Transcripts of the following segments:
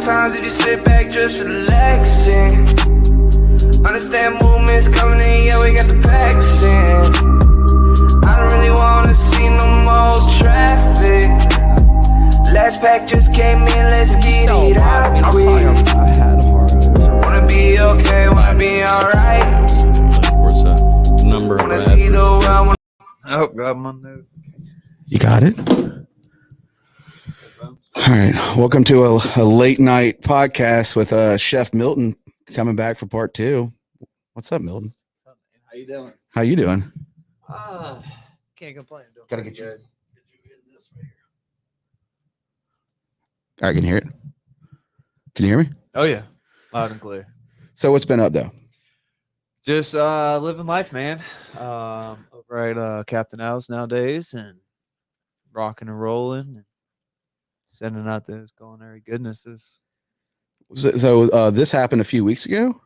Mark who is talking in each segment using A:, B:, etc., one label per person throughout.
A: times did you sit back just relaxing? Understand movements coming in, yeah, we got the packs in. I don't really wanna see no more traffic. Last pack just came in, let's get it out quick.
B: I had a hard.
A: Wanna be okay, wanna be alright.
B: What's that number?
A: Wanna see the world.
B: Oh, got my note.
C: You got it? All right. Welcome to a late night podcast with Chef Milton coming back for part 2. What's up, Milton?
B: How you doing?
C: How you doing?
B: Can't complain.
C: Gotta get you in this right here. All right, can you hear it? Can you hear me?
B: Oh yeah, loud and clear.
C: So what's been up though?
B: Just living life, man. Over at Captain Al's nowadays, and rocking and rolling, and sending out those culinary goodnesses.
C: So this happened a few weeks ago?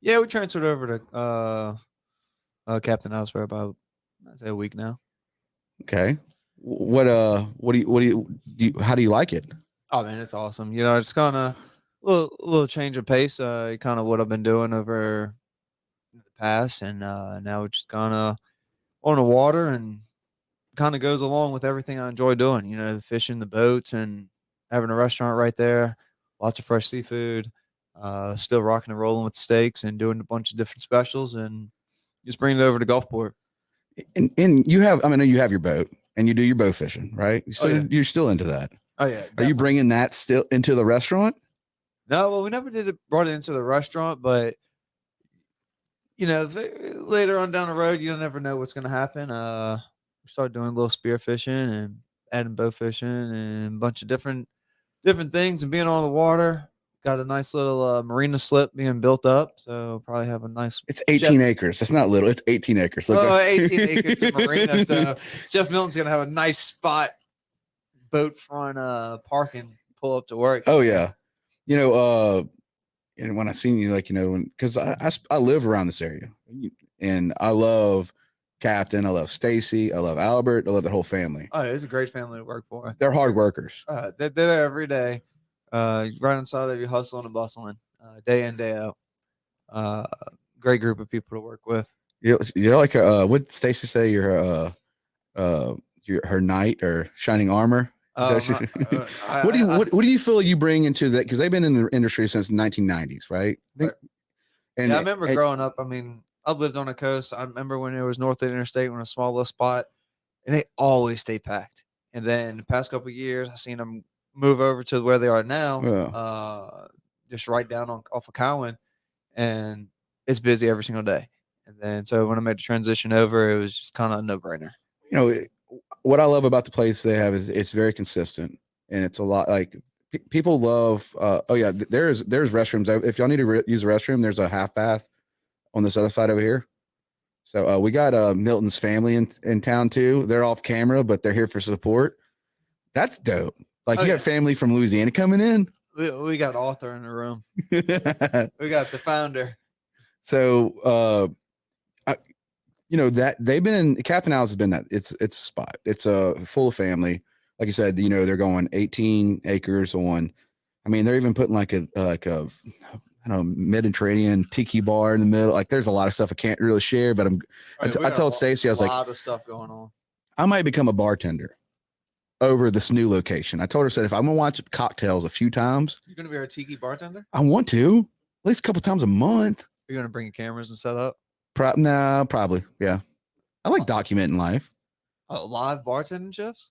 B: Yeah, we transferred over to Captain Al's for about, I'd say, a week now.
C: Okay. What do you how do you like it?
B: Oh man, it's awesome. You know, it's kind of little change of pace. Kind of what I've been doing over in the past, and now it's just kind of on the water, and kind of goes along with everything I enjoy doing. You know, the fishing, the boats, and having a restaurant right there. Lots of fresh seafood. Still rocking and rolling with steaks, and doing a bunch of different specials, and just bringing it over to Gulfport.
C: And you have, I mean, you have your boat and you do your bow fishing, right? You're still into that.
B: Oh yeah.
C: Are
B: Definitely.
C: you bringing that still into the restaurant?
B: No, well, we never brought it into the restaurant, but you know, later on down the road, you never know what's going to happen. We started doing a little spear fishing and adding bow fishing and a bunch of different things, and being on the water. Got a nice little marina slip being built up, so probably have a nice.
C: It's 18 acres. That's not little. It's 18 acres. Look
B: 18 acres of marina. So Chef Milton's gonna have a nice spot, boat front parking, pull up to work.
C: Oh yeah, you know, and when I seen you, like, you know, because I live around this area, and I love Captain, I love Stacy, I love Albert, I love the whole family.
B: Oh, it's a great family to work for.
C: They're hard workers.
B: They're there every day. Right inside of you, hustling and bustling, day in, day out. Great group of people to work with.
C: You're like what Stacy say? You're her knight or shining armor. What do you feel you bring into that? Because they've been in the industry since the 1990s, right?
B: And I remember growing up. I mean, I've lived on the coast. I remember when it was north of the interstate, when a small little spot, and they always stay packed. And then the past couple of years, I've seen them move over to where they are now, just right down off of Cowan, and it's busy every single day. And then so when I made the transition over, it was just kind of a no-brainer.
C: You know, what I love about the place they have is it's very consistent, and it's a lot like people love. There's restrooms. If y'all need to use a restroom, there's a half bath on this other side over here. So we got Milton's family in town too. They're off camera, but they're here for support. That's dope. Like, you got family from Louisiana coming in.
B: We got author in the room. We got the founder.
C: So, you know, that they've been, Captain Al's has been that it's a spot. It's a full family. Like you said, you know, they're going 18 acres on. I mean, they're even putting like a I don't know, Mediterranean tiki bar in the middle. Like, there's a lot of stuff I can't really share, but I told Stacy, I was like,
B: a lot of stuff going on.
C: I might become a bartender over this new location. I told her, said, if I'm gonna watch cocktails a few times,
B: You're gonna be our tiki bartender?
C: I want to at least a couple times a month.
B: You're gonna bring your cameras and set up?
C: Probably. Yeah. I like documenting life.
B: Live bartending shifts?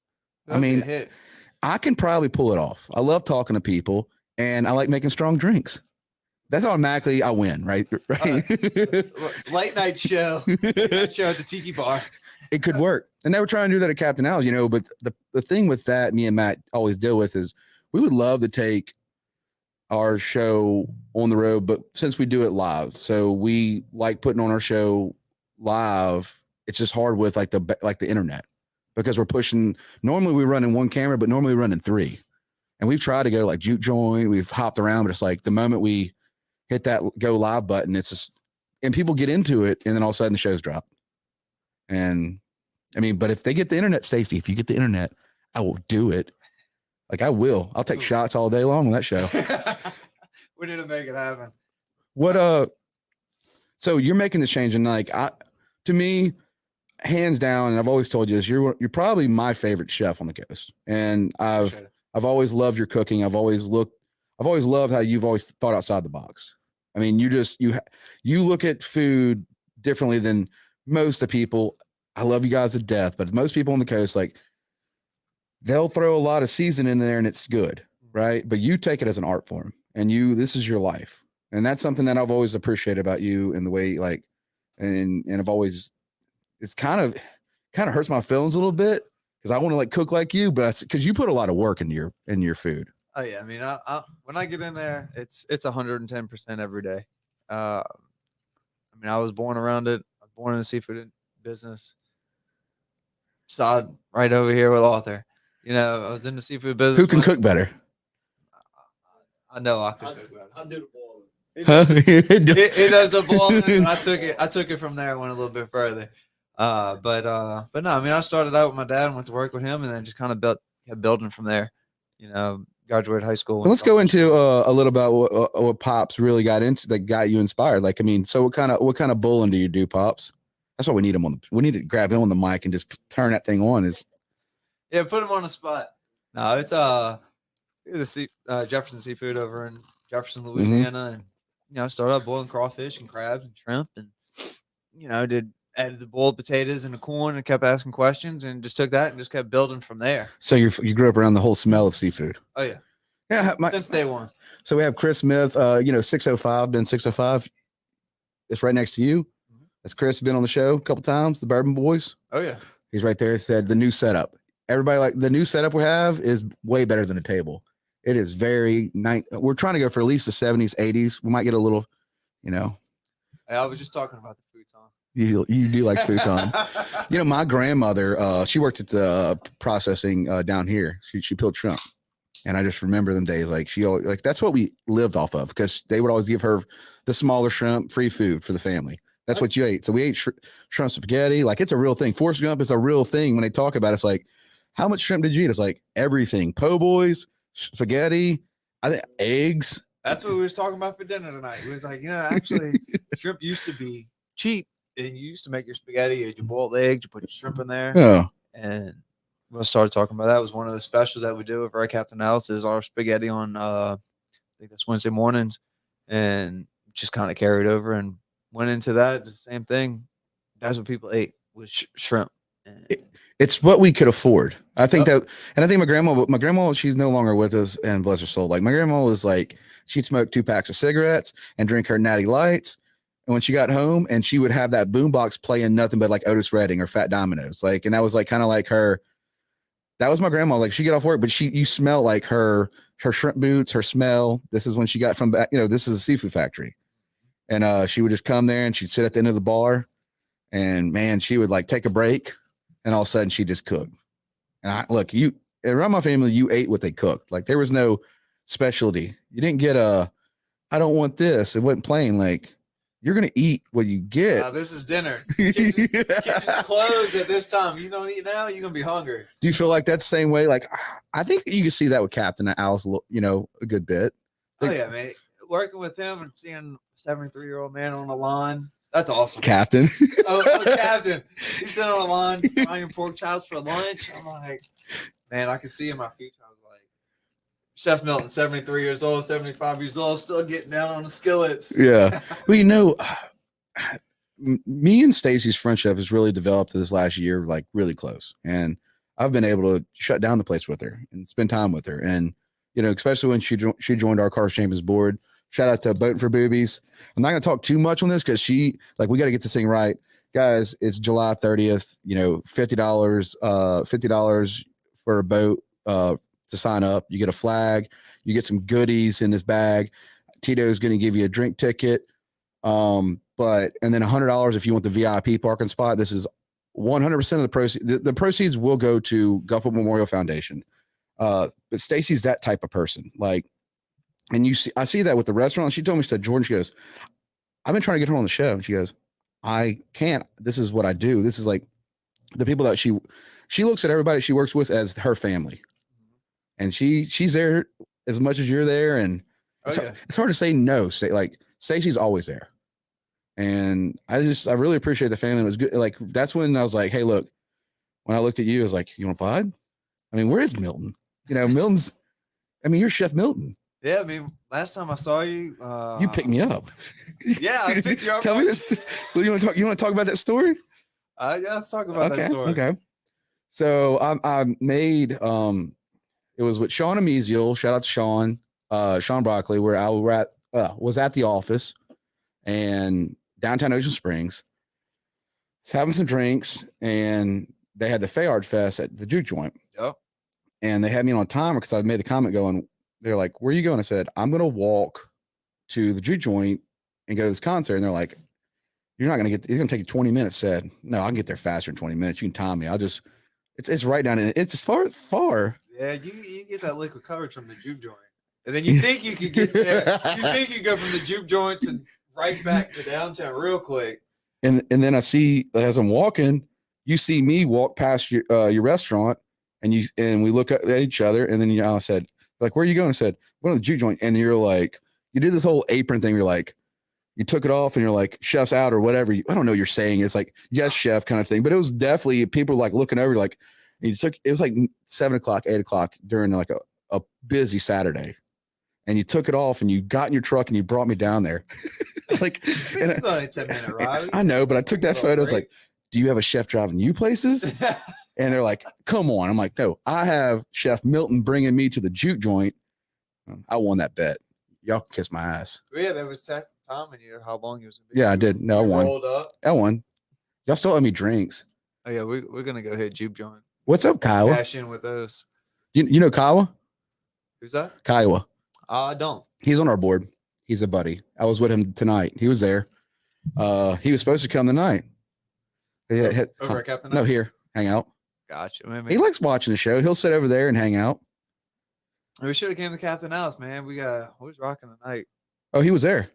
C: I mean, I can probably pull it off. I love talking to people, and I like making strong drinks. That's automatically I win, right?
B: Late night show. Late night show at the tiki bar.
C: It could work. And they were trying to do that at Captain Al's, you know, but the thing with that me and Matt always deal with is we would love to take our show on the road, but since we do it live, so we like putting on our show live. It's just hard with like the internet, because we're pushing. Normally we run in one camera, but normally we run in 3. And we've tried to go to like Juke Joint. We've hopped around, but it's like the moment we hit that go live button, it's just, and people get into it, and then all of a sudden the shows drop. And I mean, but if they get the internet, Stacey, if you get the internet, I will do it. Like I will. I'll take shots all day long on that show.
B: We need to make it happen.
C: What so you're making this change, and like to me, hands down, and I've always told you this, you're probably my favorite chef on the coast. And I've always loved your cooking. I've always loved how you've always thought outside the box. I mean, you look at food differently than most of the people. I love you guys to death, but most people on the coast, like, they'll throw a lot of seasoning in there and it's good, right? But you take it as an art form, and this is your life. And that's something that I've always appreciated about you, and the way, like, and I've always, it's kind of hurts my feelings a little bit because I want to like cook like you, but because you put a lot of work into your food.
B: Oh yeah, I mean, when I get in there, it's 110% every day. I mean, I was born around it. I was born in the seafood business. Sod right over here with Arthur. You know, I was in the seafood business.
C: Who can cook better?
B: I know I can cook better.
D: I do the boiling.
B: He does the boiling. I took it from there and went a little bit further. But no, I mean, I started out with my dad and went to work with him, and then just kind of kept building from there. You know, graduated high school.
C: Well, let's go into a little about what Pops really got into that got you inspired. Like, I mean, so what kind of bulling do you do, Pops? That's why we need him we need to grab him on the mic and just turn that thing on.
B: Yeah, put him on the spot. No, it's Jefferson Seafood over in Jefferson, Louisiana, and you know, started out boiling crawfish and crabs and shrimp, and you know, added the boiled potatoes and the corn, and kept asking questions, and just took that and just kept building from there.
C: So you grew up around the whole smell of seafood.
B: Oh yeah,
C: yeah,
B: since day one.
C: So we have Chris Smith, 605, been 605. It's right next to you. That's Chris, been on the show a couple times, the Bourbon Boys.
B: Oh yeah,
C: he's right there. Said the new setup. Everybody, like, the new setup we have is way better than a table. It is very nice. We're trying to go for at least the 70s, 80s. We might get a little, you know.
B: I was just talking about the futon.
C: You do like futon. You know, my grandmother, she worked at the processing down here. She peeled shrimp. And I just remember them days. Like, she always, like, that's what we lived off of, because they would always give her the smaller shrimp, free food for the family. That's what you ate. So we ate shrimp spaghetti. Like, it's a real thing. Forrest Gump is a real thing. When they talk about it, it's like, how much shrimp did you eat? It's like everything. Po' boys, spaghetti, I think eggs.
B: That's what we was talking about for dinner tonight. It was like, you know, actually, shrimp used to be cheap, and you used to make your spaghetti, you boiled eggs, you put your shrimp in there.
C: Yeah.
B: And we started talking about that. It was one of the specials that we do with our Captain Alice, is our spaghetti on I think that's Wednesday mornings, and just kind of carried over and went into that. The same thing. That's what people ate, was shrimp.
C: It's what we could afford. I think that, and I think my grandma, she's no longer with us, and bless her soul. Like, my grandma was like, she'd smoke 2 packs of cigarettes and drink her Natty Lights. And when she got home, and she would have that boombox playing nothing but like Otis Redding or Fat Dominoes. Like, and that was like kind of like her. That was my grandma. Like, she get off work, but you smell like her shrimp boots, her smell. This is when she got from back, this is a seafood factory. And she would just come there, and she'd sit at the end of the bar, and man, she would like take a break, and all of a sudden she just cooked. And around my family, you ate what they cooked. Like, there was no specialty. You didn't get I don't want this. It wasn't plain. Like, you're going to eat what you get.
B: This is dinner. Kitchen's closed at this time. You don't eat now, you're going to be hungry.
C: Do you feel like that's the same way? Like, I think you can see that with Captain Alice, a good bit. Like,
B: oh yeah, man. Working with him and seeing a 73-year-old man on the lawn. That's awesome.
C: Captain.
B: Captain. He's sitting on the lawn frying pork chops for lunch. I'm like, man, I can see in my future. I was like, Chef Milton, 73 years old, 75 years old, still getting down on the skillets.
C: Yeah. Well, me and Stacy's friendship has really developed this last year, like really close. And I've been able to shut down the place with her and spend time with her. And, especially when she joined our Cars Champions board. Shout out to Boating for Boobies. I'm not going to talk too much on this because we got to get this thing right. Guys, it's July 30th, $50 for a boat to sign up. You get a flag. You get some goodies in this bag. Tito's going to give you a drink ticket. And then $100 if you want the VIP parking spot. This is 100% of the proceeds. The proceeds will go to Gulfport Memorial Foundation. But Stacy's that type of person. And I see that with the restaurant. She told me, she said, Jordan, she goes, I've been trying to get her on the show. And she goes, I can't. This is what I do. This is like the people that she looks at everybody she works with as her family. and she's there as much as you're there, and
B: Oh, yeah.
C: it's hard to say no. Stacey's always there, and I really appreciate the family. It was good. Like that's when I was like, hey, look, when I looked at you, I was like, you want to pod? I mean, where is Milton? Milton's. I mean, you're Chef Milton.
B: Yeah, I mean, last time I saw you,
C: You picked me up.
B: Yeah, I picked you up.
C: Tell me this. Well, you want to talk about that story?
B: Yeah, let's talk about that story.
C: Okay. So I made it was with Sean Amiziel. Shout out to Sean Broccoli, where I was at the office and downtown Ocean Springs. Was having some drinks, and they had the Fayard Fest at the juke joint.
B: Yep.
C: And they had me on timer because I made the comment going. They're like, "Where are you going?" I said, "I'm going to walk to the juke joint and go to this concert." And they're like, "You're not going to get. It's going to take you 20 minutes." I said, "No, I can get there faster in 20 minutes. You can time me. It's right down in. It's as far.
B: Yeah, you get that liquid coverage from the juke joint, and then you think you could get there. You think you go from the juke joint to right back to downtown real quick.
C: And then I see as I'm walking, you see me walk past your restaurant, and we look at each other, and then I said, like, where are you going? I said, we're going to the juke joint, and you're like, you did this whole apron thing. You're like, you took it off, and you're like, chef's out or whatever. I don't know what you're saying. It's like, yes, chef kind of thing. But it was definitely people like looking over, like, it was like 7 o'clock, 8 o'clock during like a busy Saturday. And you took it off and you got in your truck and you brought me down there. Like, and
B: It's only a 10-minute ride.
C: I know, but I took that photo. I was like, do you have a chef driving you places? And they're like, come on. I'm like, no, I have Chef Milton bringing me to the juke joint. I won that bet. Y'all can kiss my ass.
B: Yeah, there was Tom and you. How long he was.
C: Yeah, I did. No, I won.
B: Rolled up.
C: I won. Y'all still owe me drinks.
B: Oh yeah, we're gonna go hit juke joint.
C: What's up, Kiowa?
B: Cash in with those.
C: You know Kiowa?
B: Who's that?
C: Kiowa.
B: I don't.
C: He's on our board. He's a buddy. I was with him tonight. He was there. He was supposed to come tonight.
B: Over at Captain.
C: No, here. Hang out.
B: Gotcha.
C: He likes watching the show. He'll sit over there and hang out.
B: We should have came to Captain Alice, man. Who's rocking tonight?
C: Oh, he was there.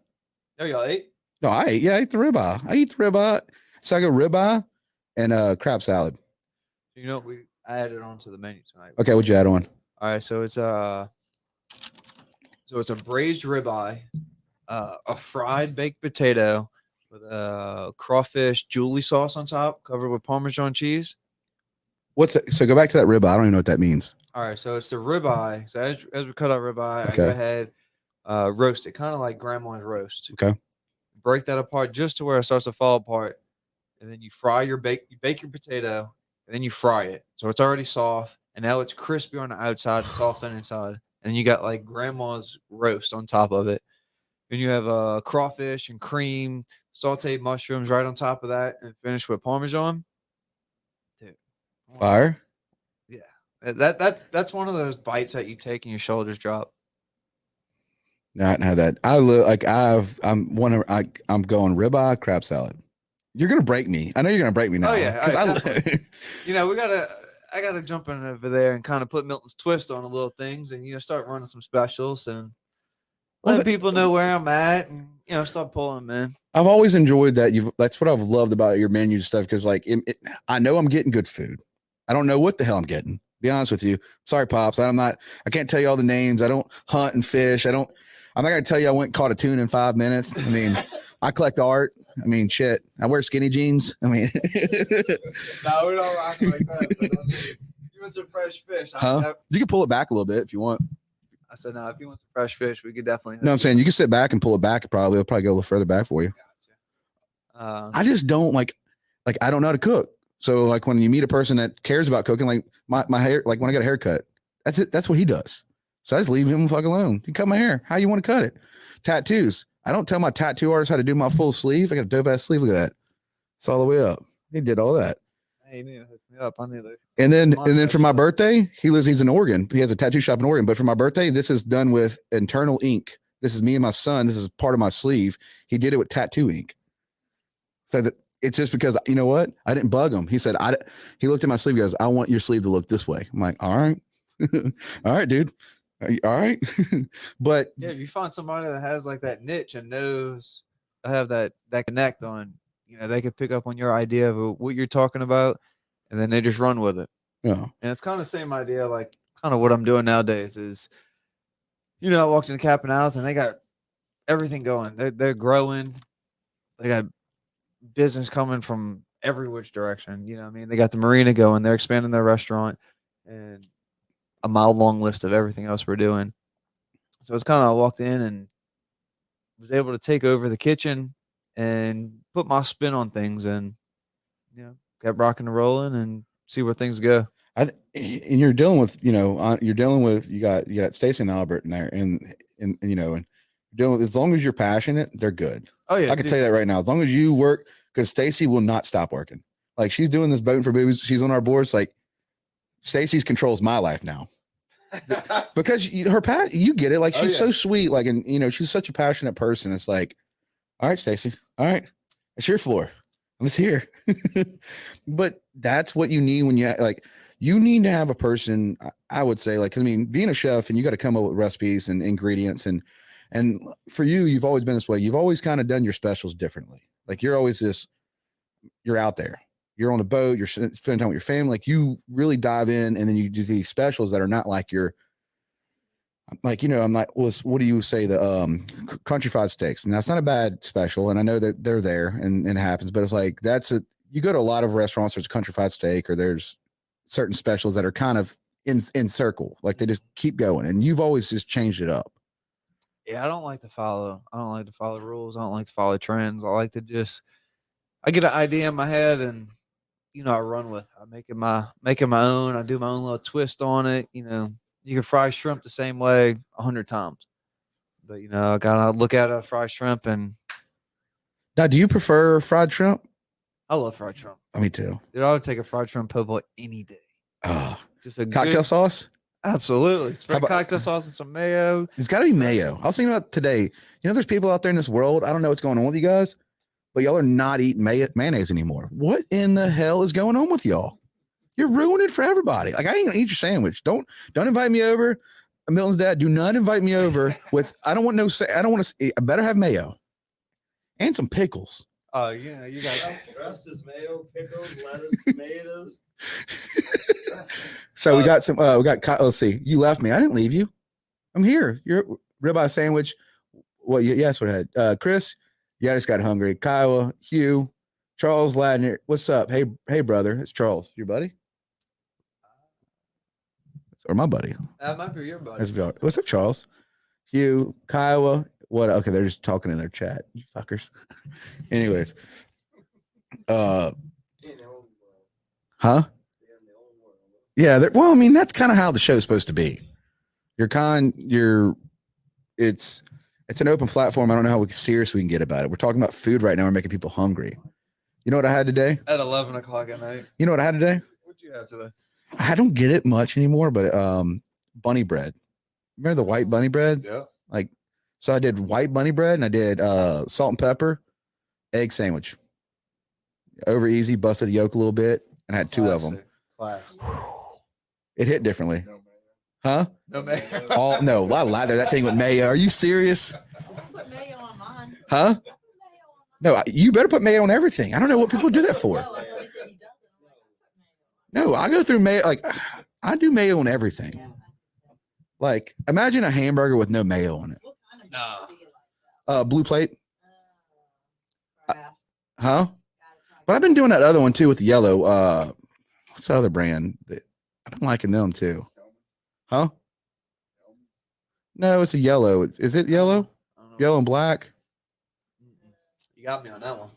B: Oh, y'all ate?
C: No, I ate. Yeah, I ate the ribeye. It's like a ribeye and crab salad.
B: You know, I added on to the menu tonight.
C: Okay, what'd you add on?
B: All right, so it's a braised ribeye, a fried baked potato with a crawfish Julie sauce on top, covered with Parmesan cheese.
C: What's it? So go back to that ribeye. I don't even know what that means.
B: All right, so it's the ribeye. So as we cut out ribeye, I
C: Okay.
B: go ahead, roast it, kind of like grandma's roast.
C: Okay.
B: Break that apart just to where it starts to fall apart, and then you bake your potato, and then you fry it. So it's already soft, and now it's crispy on the outside, soft on the inside, and then you got like grandma's roast on top of it. Then you have crawfish and cream, sauteed mushrooms right on top of that, and finish with Parmesan. Dude,
C: Fire.
B: yeah, that's one of those bites that you take and your shoulders drop.
C: No, I hadn't had that. I'm going ribeye, crab salad. You're gonna break me. I know you're gonna break me now.
B: Oh yeah,
C: 'cause
B: you know I gotta jump in over there and kind of put Milton's twist on the little things, and start running some specials and letting people know where I'm at, and start pulling them in.
C: I've always enjoyed that. That's what I've loved about your menu stuff, because like I know I'm getting good food. I don't know what the hell I'm getting. Be honest with you. Sorry, pops. I can't tell you all the names. I don't hunt and fish. I'm not gonna tell you I went and caught a tune in 5 minutes. I mean, I collect art. I mean, shit. I wear skinny jeans. I mean,
B: No, we don't rock like that. But, you want some fresh fish?
C: You can pull it back a little bit if you want.
B: I said, no. If you want some fresh fish, we could definitely.
C: No, I'm saying you can sit back and pull it back. It'll probably go a little further back for you.
B: Gotcha.
C: I just don't like I don't know how to cook. So like when you meet a person that cares about cooking, like my hair, like when I got a haircut, that's it. That's what he does. So I just leave him fuck alone. You cut my hair. How you want to cut it? Tattoos. I don't tell my tattoo artist how to do my full sleeve. I got a dope ass sleeve. Look at that. It's all the way up. He did all that.
B: Hey, you need to hook me up. I need to.
C: And then for my birthday, he's in Oregon. He has a tattoo shop in Oregon. But for my birthday, this is done with internal ink. This is me and my son. This is part of my sleeve. He did it with tattoo ink. So that it's just because, you know what? I didn't bug him. He said, he looked at my sleeve. He goes, I want your sleeve to look this way. I'm like, all right. All right, dude. All right. But
B: Yeah, if you find somebody that has like that niche and knows have that connect on, they could pick up on your idea of what you're talking about, and then they just run with it.
C: yeah,
B: And it's kind of the same idea, like kind of what I'm doing nowadays. Is I walked into Capinals and they got everything going. They're growing. They got business coming from every which direction. You know what I mean? They got the marina going. They're expanding their restaurant and a mile long list of everything else we're doing. So it's kind of I walked in and was able to take over the kitchen and put my spin on things and kept rocking and rolling and see where things go.
C: And you're dealing with you got Stacy and Albert in there and dealing with, as long as you're passionate, they're good.
B: Oh yeah,
C: I can tell you that right now. As long as you work, because Stacy will not stop working. Like she's doing this boating for boobies. She's on our boards. Like Stacy's controls my life now because you get it. Like she's so sweet. Like, and she's such a passionate person. It's like, all right, Stacy. All right, it's your floor. I'm just here. But that's what you need when you need to have a person. I would say, like, I mean, being a chef and you got to come up with recipes and ingredients and for you've always been this way. You've always kind of done your specials differently. Like you're always you're out there, you're on a boat, you're spending time with your family. Like you really dive in and then you do these specials that are not like I'm like, what do you say? The country fried steaks. And that's not a bad special. And I know that they're there and it happens, but it's like, you go to a lot of restaurants, there's a country fried steak or there's certain specials that are kind of in circle. Like they just keep going and you've always just changed it up.
B: Yeah, I don't like to follow rules. I don't like to follow trends. I like to I get an idea in my head and, I run with it. I make it my own. I do my own little twist on it. You can fry shrimp the same way 100 times, but I gotta look at a fried shrimp. And
C: now, do you prefer fried shrimp?
B: I love fried shrimp.
C: Me too.
B: Dude, I would take a fried shrimp po' boy any day.
C: Oh,
B: just a
C: cocktail sauce.
B: Absolutely. Spread cocktail sauce and some mayo.
C: It's got to be mayo. I was thinking about today. There's people out there in this world. I don't know what's going on with you guys, but y'all are not eating mayonnaise anymore. What in the hell is going on with y'all? You're ruining it for everybody. Like, I ain't gonna eat your sandwich. Don't invite me over. Milton's dad, do not invite me over with, I want to, I better have mayo and some pickles.
B: Oh, you got
D: dressed as mayo, pickles, lettuce, tomatoes.
C: So we got let's see. You left me. I didn't leave you. I'm here. Your ribeye sandwich. Well, yes, what I had. Chris, I just got hungry. Kyle, Hugh, Charles Ladner. What's up? Hey, brother. It's Charles. Your buddy? Or my buddy?
B: That might be your buddy.
C: What's up, Charles? Hugh, Kyle. What? Okay, they're just talking in their chat. You fuckers. Anyways. Huh? Yeah, well, I mean, that's kind of how the show's supposed to be. It's an open platform. I don't know how serious we can get about it. We're talking about food right now. We're making people hungry. You know what I had today?
B: At 11 o'clock at night.
C: You know what I had today?
B: What'd you have today?
C: I don't get it much anymore, but bunny bread. Remember the white bunny bread?
B: Yeah.
C: So I did white bunny bread and I did salt and pepper, egg sandwich. Over easy, busted the yolk a little bit, and I had two of them.
B: Class.
C: It hit differently. Huh?
B: No mayo.
C: Oh no, a lot of lather. That thing with mayo. Are you serious?
E: Put mayo on mine.
C: Huh? No, you better put mayo on everything. I don't know what people do that for. No, I go through mayo. Like, I do mayo on everything. Like, imagine a hamburger with no mayo on it.
B: No.
C: Blue plate. Huh? But I've been doing that other one too with the yellow. What's the other brand? I've been liking them too. Huh? No, it's a yellow. Is it yellow? Yellow and black?
B: You got me on that one.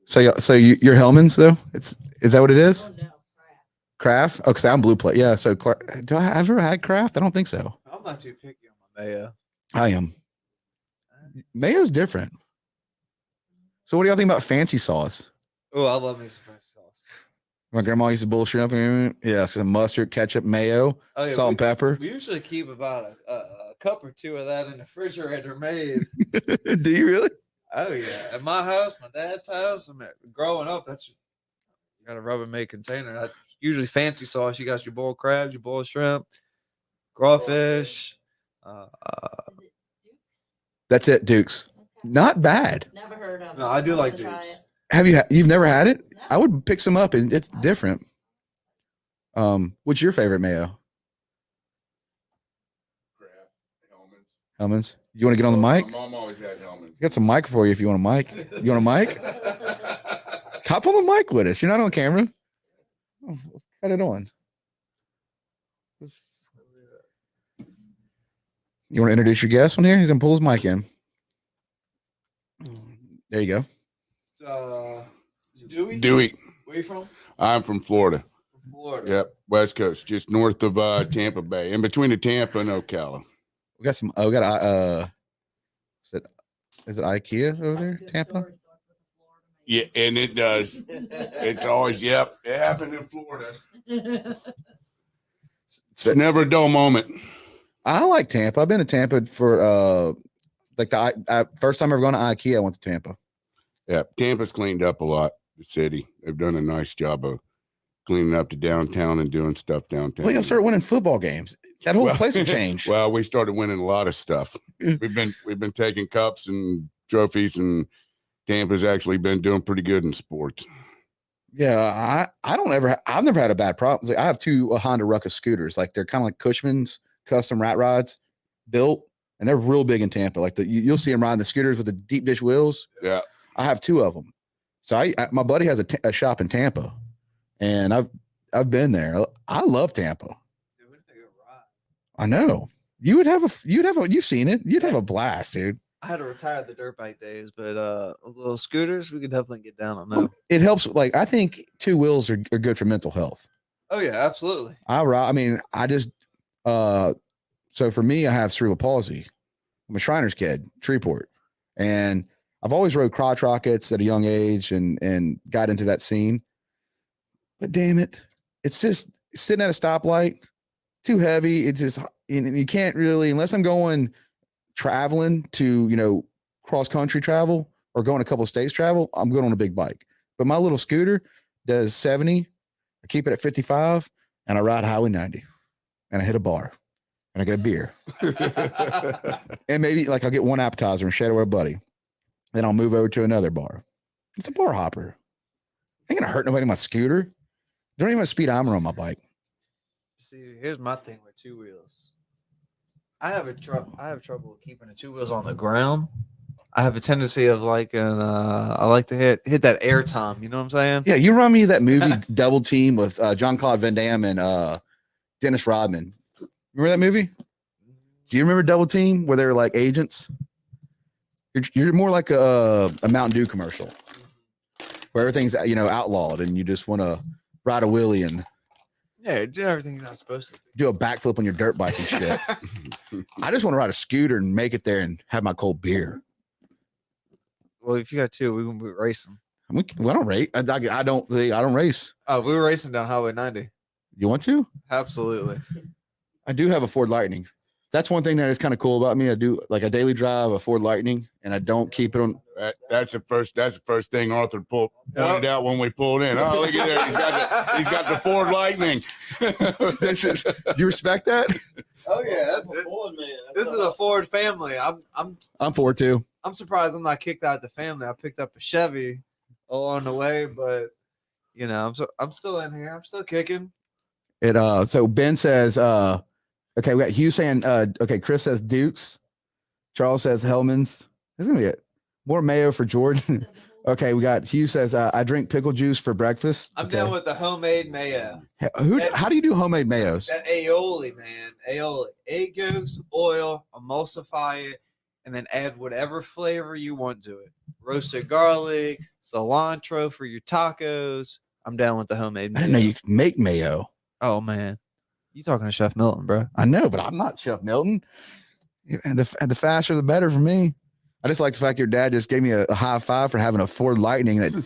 C: So you're Hellman's though? Is that what it is? Oh, no, Kraft. Oh, because I'm blue plate. Yeah. So do I ever had Kraft? I don't think so.
B: I'm not too picky on my mayo.
C: I am. Mayo's different. So what do y'all think about fancy sauce?
B: Oh, I love me some fancy sauce.
C: My grandma used to boil shrimp. Yeah, some mustard, ketchup, mayo, salt and pepper.
B: We usually keep about a cup or two of that in the refrigerator made.
C: Do you really?
B: Oh yeah. At my house, my dad's house, growing up, you got a Rubbermaid container. That's usually fancy sauce. You got your boiled crabs, your boiled shrimp, crawfish.
C: That's it, Duke's. Not bad.
E: Never heard of it.
B: No, I do like Duke's.
C: You've never had it?
E: No.
C: I would pick some up, and it's different. What's your favorite mayo? Hellman's. You want to get on the mic?
F: My mom always had Hellman's.
C: I got some mic for you if you want a mic. You want a mic? Hop on the mic with us. You're not on camera. Oh, let's cut it on. You want to introduce your guest on here? He's gonna pull his mic in. There you go.
B: Dewey?
F: Dewey.
B: Where you from?
F: I'm from Florida.
B: Florida.
F: Yep, West Coast, just north of Tampa Bay, in between the Tampa and Ocala.
C: We got some. Oh, we got is it IKEA over there, Tampa?
F: Yeah, and it does. It's always it happened in Florida. It's never a dull moment.
C: I like Tampa. I've been to Tampa for like the first time I've ever gone to IKEA. I went to Tampa.
F: Yeah, Tampa's cleaned up a lot. The city, they've done a nice job of cleaning up the downtown and doing stuff downtown.
C: Well, you'll start winning football games. That whole place will change.
F: Well, we started winning a lot of stuff. We've been taking cups and trophies, and Tampa's actually been doing pretty good in sports.
C: Yeah, I've never had a bad problem. Like, I have two Honda Ruckus scooters. Like they're kind of like Cushman's custom rat rods built, and they're real big in Tampa. Like you'll see them riding the scooters with the deep dish wheels.
F: Yeah,
C: I have two of them. So my buddy has a shop in Tampa, and I've been there. I love Tampa. I know you've seen it. You'd have a blast, dude.
B: I had to retire the dirt bike days, but little scooters, we could definitely get down on them.
C: It helps. Like I think two wheels are good for mental health.
B: Oh yeah, absolutely.
C: So for me, I have cerebral palsy. I'm a Shriner's kid, Shreveport, and I've always rode crotch rockets at a young age and got into that scene. But damn it, it's just sitting at a stoplight, too heavy. It's just, and you can't really, unless I'm going traveling to, cross country travel or going a couple of states travel, I'm good on a big bike. But my little scooter does 70. I keep it at 55 and I ride Highway 90 and I hit a bar and I get a beer. And maybe like I'll get one appetizer and share it with a buddy. Then I'll move over to another bar. It's a bar hopper. I ain't gonna hurt nobody on my scooter. Don't even have a speed armor on my bike.
B: See, here's my thing with two wheels. I have trouble keeping the two wheels on the ground. I have a tendency of I like to hit that air time. You know what I'm saying?
C: Yeah, you run me that movie Double Team with Jean-Claude Van Damme and Dennis Rodman. Remember that movie? Do you remember Double Team where they're like agents? You're more like a Mountain Dew commercial where everything's outlawed and you just want to ride a wheelie and
B: do everything you're not supposed to
C: do a backflip on your dirt bike and shit. I just want to ride a scooter and make it there and have my cold beer.
B: Well, if you got two, we're gonna be racing.
C: I don't race. I don't race.
B: Oh, we were racing down Highway 90.
C: You want to?
B: Absolutely.
C: I do have a Ford Lightning. That's one thing that is kind of cool about me. I do like a daily drive a Ford Lightning, and I don't keep it on.
F: That's the first thing Arthur pointed out when we pulled in. Oh, look at there! He's got the Ford Lightning.
C: Do you respect that?
B: Oh yeah,
D: Ford, man.
B: this is a Ford family.
C: I'm Ford too.
B: I'm surprised I'm not kicked out of the family. I picked up a Chevy along the way, but I'm still in here. I'm still kicking.
C: So Ben says, okay, we got Hugh saying, okay, Chris says Dukes. Charles says Hellman's. This is gonna be it. More mayo for Jordan. Okay, we got Hugh says, I drink pickle juice for breakfast.
B: I'm down with the homemade mayo.
C: How do you do homemade mayos?
B: That aioli, man. Aioli. Egg yolks, oil, emulsify it, and then add whatever flavor you want to it. Roasted garlic, cilantro for your tacos. I'm down with the homemade
C: I
B: mayo.
C: didn't know you could make mayo.
B: Oh, man. You talking to Chef Milton, bro.
C: I know, but I'm not Chef Milton. And the faster, the better for me. I just like the fact your dad just gave me a high five for having a Ford Lightning. Shit.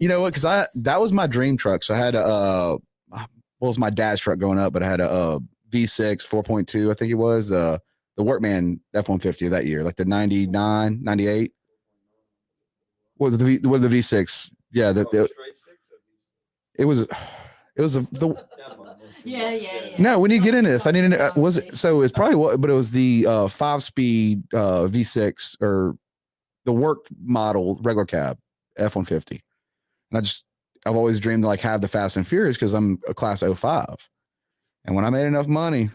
C: You know what? Because that was my dream truck. So I had it was my dad's truck growing up, but I had a V6 4.2, I think it was, the Workman F-150 of that year, like the 99, 98. What was the V6? Yeah, it was
E: Yeah.
C: No, we need to get into this. I need to was it so it's probably what, but it was the 5-speed V6 or the work model regular cab F-150. And I've always dreamed to like have the Fast and Furious because I'm a class 05. And when I made enough money,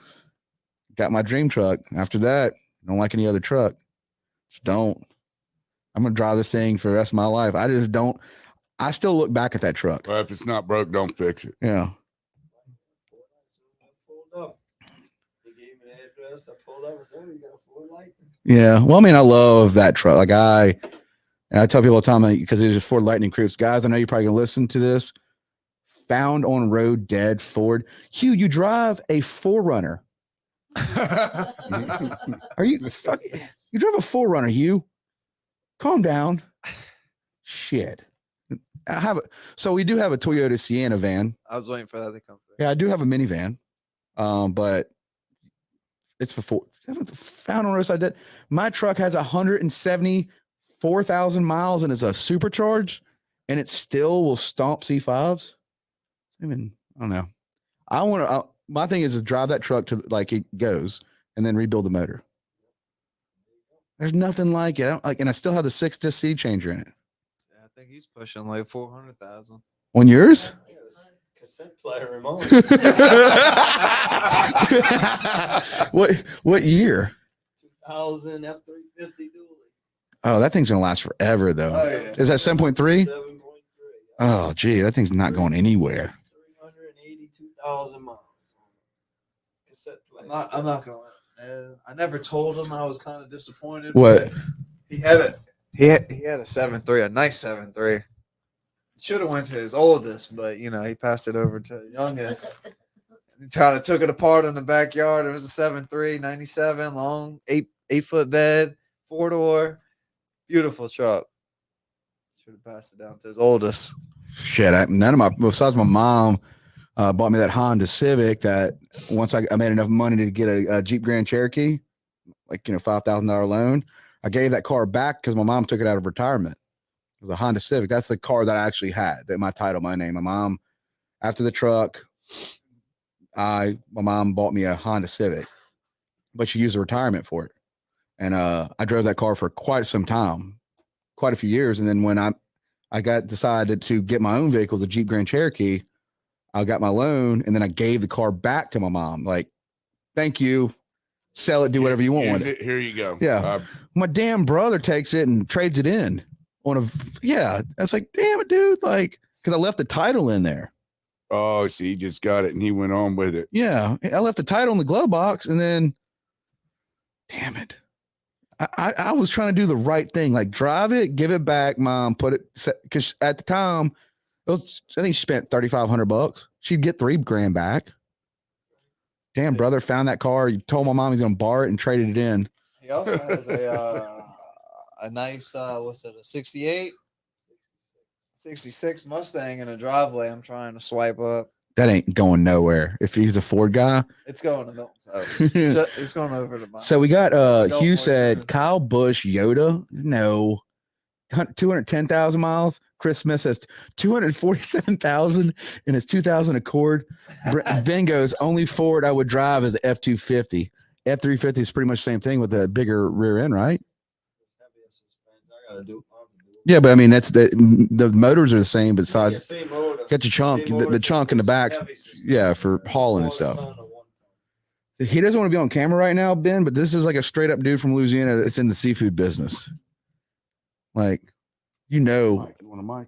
C: got my dream truck. After that, don't like any other truck. Just don't. I'm gonna drive this thing for the rest of my life. I just don't. I still look back at that truck.
F: Well, if it's not broke, don't fix it.
C: Yeah.
D: I pulled up. They gave me the address. I pulled up and said, "Oh, you got a Ford Lightning."
C: Yeah. Well, I mean, I love that truck. Like and I tell people all the time because it's just Ford Lightning Crews. Guys, I know you're probably gonna listen to this. Found on road dead Ford. Hugh, you drive a 4Runner. Are you fucking? You drive a 4Runner, Hugh? Calm down. Shit. So we do have a Toyota Sienna van.
B: I was waiting for that to come through.
C: Yeah, I do have a minivan. But it's for found on roadside dead. My truck has 174,000 miles and is a supercharged, and it still will stomp C5s. I don't know. My thing is to drive that truck to like it goes and then rebuild the motor. There's nothing like it. And I still have the 6-disc CD changer in it.
B: Yeah, I think he's pushing like 400,000.
C: On yours?
D: I got a cassette player remote.
C: What year?
D: 2000 F350 dually.
C: Oh, that thing's gonna last forever though.
B: Oh, yeah.
C: Is that 7.3?
D: 7.3.
C: Oh, gee, that thing's not going anywhere.
D: 382,000 miles. Cassette player.
B: I'm not gonna. I never told him I was kind of disappointed.
C: What?
B: but He had a 7.3, a nice 7.3. Should have went to his oldest, but he passed it over to youngest. He kind of took it apart in the backyard. It was a 7.3, 97 long, 8-foot bed, 4-door, beautiful truck. Should have passed it down to his oldest.
C: Shit, besides my mom bought me that Honda Civic that once I made enough money to get a Jeep Grand Cherokee, like, $5,000 loan. I gave that car back because my mom took it out of retirement. It was a Honda Civic. That's the car that I actually had, that my title, my name. My mom, after the truck, my mom bought me a Honda Civic, but she used the retirement for it. And I drove that car for quite some time, quite a few years. And then when I decided to get my own vehicle, the Jeep Grand Cherokee, I got my loan, and then I gave the car back to my mom. Like, thank you. Sell it, do whatever you want with it.
F: Here you go.
C: Yeah. My damn brother takes it and trades it in that's like, damn it, dude. Like, because I left the title in there.
F: Oh, see, he just got it and he went on with it.
C: Yeah. I left the title in the glove box, and then, damn it. I was trying to do the right thing, like drive it, give it back, mom, put it, because at the time, I think she spent $3,500. She'd get $3,000 back. Damn, brother found that car. He told my mom he's gonna borrow it and traded it in.
B: He also has a nice, what's it, a 68? 66 Mustang in a driveway I'm trying to swipe up.
C: That ain't going nowhere. If he's a Ford guy,
B: It's going to Milton's house. It's going over to mine.
C: so we got
B: Don't
C: Hugh
B: moisten
C: said
B: it.
C: Kyle Busch Yoda. No. 210,000 miles. Chris Smith says 247,000 in his 2000 Accord. Ben goes, only Ford I would drive is the F-250. F-350 is pretty much the same thing with a bigger rear end, right?
D: I gotta do.
C: Yeah, but I mean that's the motors are the same besides
D: Same motor.
C: got your chunk,
D: Same motor,
C: the chunk in the back,
D: heavy.
C: yeah, for hauling and stuff. He doesn't want to be on camera right now, Ben, but this is like a straight up dude from Louisiana that's in the seafood business. Like,
F: Mike, you want a mic?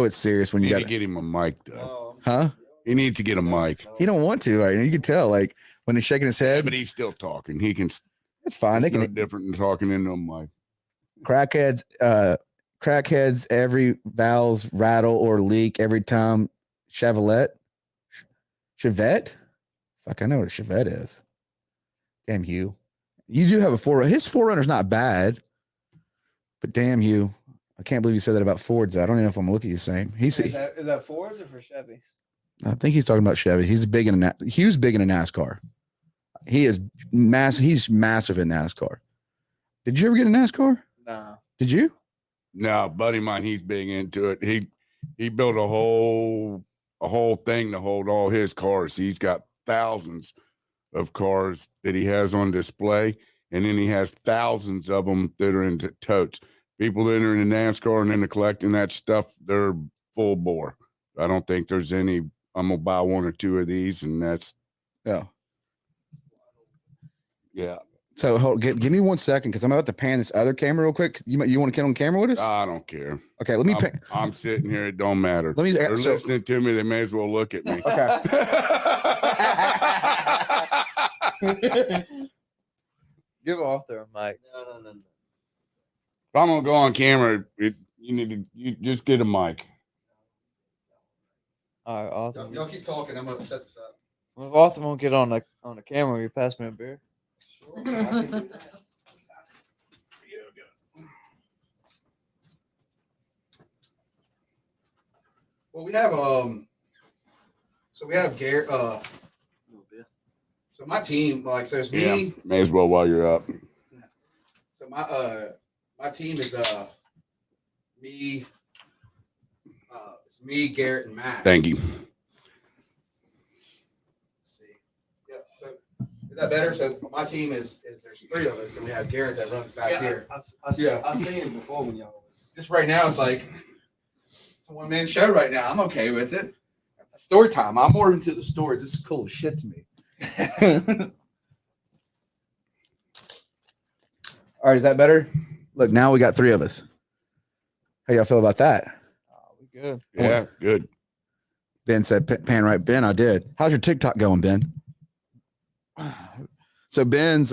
C: it's serious when
F: You
C: you
F: need
C: got
F: to get him a mic, though.
C: huh?
F: He needs to get a mic.
C: He don't want to. Right? You can tell, like when he's shaking his
F: Yeah,
C: head.
F: but he's still talking. He can.
C: It's fine. They
F: It's no
C: can
F: different than talking into a mic.
C: crackheads. Every valves rattle or leak every time. Chevette. Fuck, I know what a Chevette is. Damn you. You do have a 4. His 4Runner's not bad, but damn you. I can't believe you said that about Fords. I don't even know if I'm looking at you the same.
B: Is that Fords or for Chevys?
C: I think he's talking about Chevy. He's big in Hugh's big in a NASCAR. He is massive. He's massive in NASCAR. Did you ever get a NASCAR?
B: Nah.
C: Did you?
F: No, buddy of mine, he's big into it. He built a whole thing to hold all his cars. He's got thousands of cars that he has on display. And then he has thousands of them that are into totes. People that are in the NASCAR and into collecting that stuff, they're full bore. I don't think there's any. I'm gonna buy one or two of these, and that's
C: Yeah.
F: yeah.
C: So give me 1 second because I'm about to pan this other camera real quick. You want to get on camera with us?
F: I don't care.
C: Okay, let me.
F: I'm sitting here. It don't matter.
C: Let me.
F: They're listening to me. They may as well look at me.
C: Okay.
B: Give off there, Mike.
D: No.
F: If I'm gonna go on camera, you just get a mic.
B: All right, Arthur.
C: Y'all keep talking. I'm gonna set this up.
B: Well, if Arthur won't get on the camera, will you pass me a beer?
D: Sure, I can do that.
C: Well, we have so we have Garrett. So my team, like, so it's me.
F: Yeah, may as well while you're up.
C: So my team is me. It's me, Garrett, and Matt.
F: Thank you.
C: Let's see. Yep. So is that better? So my team is there's three of us, and we have Garrett that runs back here.
D: I seen him before when y'all was.
C: Just right now, it's like it's a one-man show right now. I'm okay with it. Story time. I'm more into the stories. This is cool as shit to me. All right, is that better? Look, now we got three of us. How y'all feel about that?
B: Oh, we good.
F: Yeah, good.
C: Ben said, "Pan right, Ben." I did. How's your TikTok going, Ben? So Ben's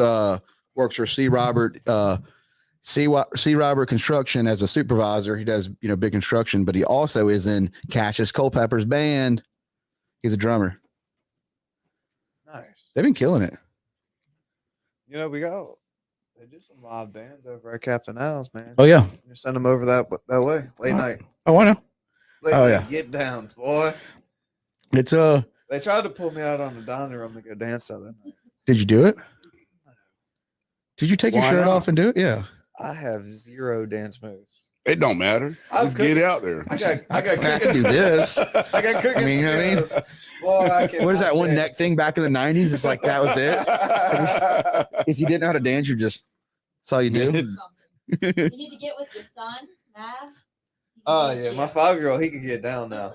C: works for C. Robert Construction as a supervisor. He does big construction, but he also is in Cassius Culpepper's band. He's a drummer.
B: Nice.
C: They've been killing it.
B: They do some live bands over at Captain Al's, man.
C: Oh yeah.
B: You send them over that way, late night.
C: Oh, I know.
B: Late
C: Oh,
B: night
C: yeah.
B: get downs, boy.
C: It's
B: They tried to pull me out on the dining room to go dance the other night.
C: Did you do it? Did you take your
F: Why
C: shirt
F: not?
C: off and do it? Yeah.
B: I have zero dance moves.
F: It don't matter.
B: I was
F: Just get
B: cooking.
F: out there.
B: I got
C: I
B: cooking.
C: can do this.
B: I got cooking.
C: I mean, you know what I mean?
B: skills. Boy, I can.
C: What is that one neck thing back in the 90s? It's like that was it. If you didn't know how to dance, you just that's all you do.
E: Something. You need to get with your son, Mav.
B: Oh yeah, my 5-year-old, he can get down now.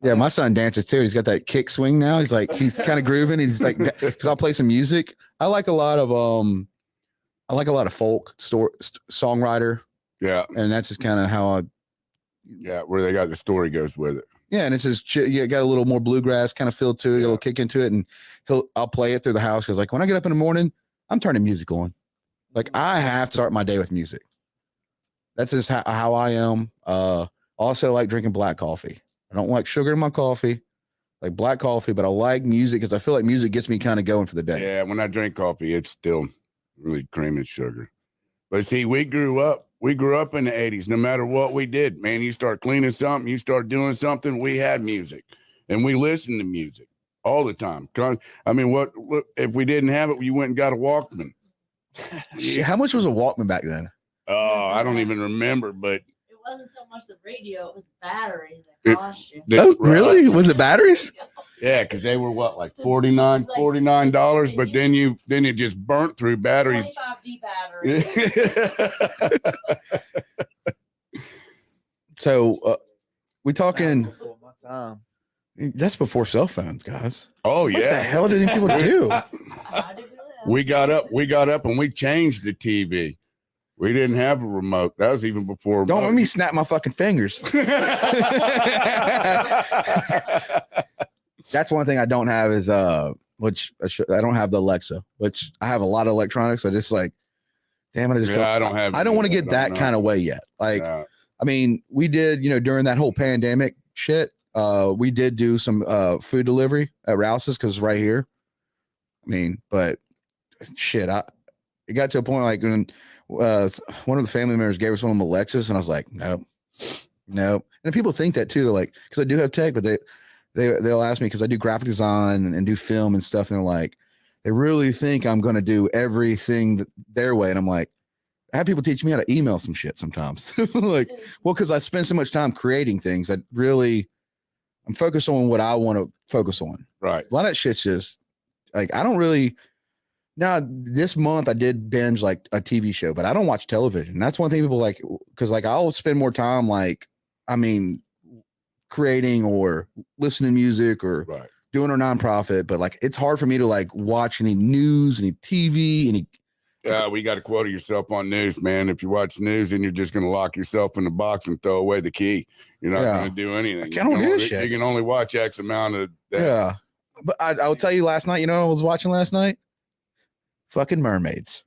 C: Yeah, my son dances too. He's got that kick swing now. He's kind of grooving. He's like, because I'll play some music. I like a lot of folk songwriter,
F: Yeah,
C: and that's just kind of how I.
F: yeah. Where they got the story goes with it.
C: Yeah, and it's just you got a little more bluegrass kind of feel to it, a little kick into it, and I'll play it through the house because like when I get up in the morning, I'm turning music on. Like I have to start my day with music. That's just how I am. Also like drinking black coffee. I don't like sugar in my coffee, like black coffee, but I like music because I feel like music gets me kind of going for the day.
F: Yeah, when I drink coffee, it's still really cream and sugar. But see, we grew up in the 80s. No matter what we did, man, you start cleaning something, you start doing something, we had music. And we listened to music all the time. I mean, what if we didn't have it, you went and got a Walkman.
C: How much was a Walkman back then?
F: Oh, I don't even remember, but
E: It wasn't so much the radio; it was the batteries that cost you.
C: Oh, really? Was it batteries?
F: Yeah, because they were what, like $49, but then it just burnt through batteries.
E: 25D batteries.
C: So we talking?
B: Before my time.
C: That's before cell phones, guys.
F: Oh
C: What the
F: yeah.
C: hell did these people do?
E: How did we live?
F: We got up and we changed the TV. We didn't have a remote. That was even before.
C: Don't let me snap my fucking fingers. That's one thing I don't have is which I don't have the Alexa, which I have a lot of electronics. I just like, damn it,
F: I don't have.
C: I don't want to get that kind of way yet. Like,
F: Yeah.
C: I mean, we did, during that whole pandemic shit, we did do some food delivery at Rouse's because it's right here. I mean, but shit, it got to a point like when one of the family members gave us one of them Alexas, and I was like, no. And people think that too. They're like, because I do have tech, but they'll ask me because I do graphic design and do film and stuff, and they're like, they really think I'm going to do everything their way, and I'm like, I have people teach me how to email some shit sometimes. Like, well, because I spend so much time creating things, I'm focused on what I want to focus on.
F: Right.
C: A lot of that shit's just like I don't really Now, this month I did binge like a TV show, but I don't watch television. That's one thing people like, because like I'll spend more time like, I mean, creating or listening to music or
F: Right.
C: doing a nonprofit, but like it's hard for me to like watch any news, any TV, any.
F: We got to quote yourself on news, man. If you watch news, then you're just going to lock yourself in the box and throw away the key. You're not going to do anything.
C: I don't do shit.
F: You can only watch X amount of that.
C: Yeah, but I'll tell you, last night, you know what I was watching last night? Fucking mermaids.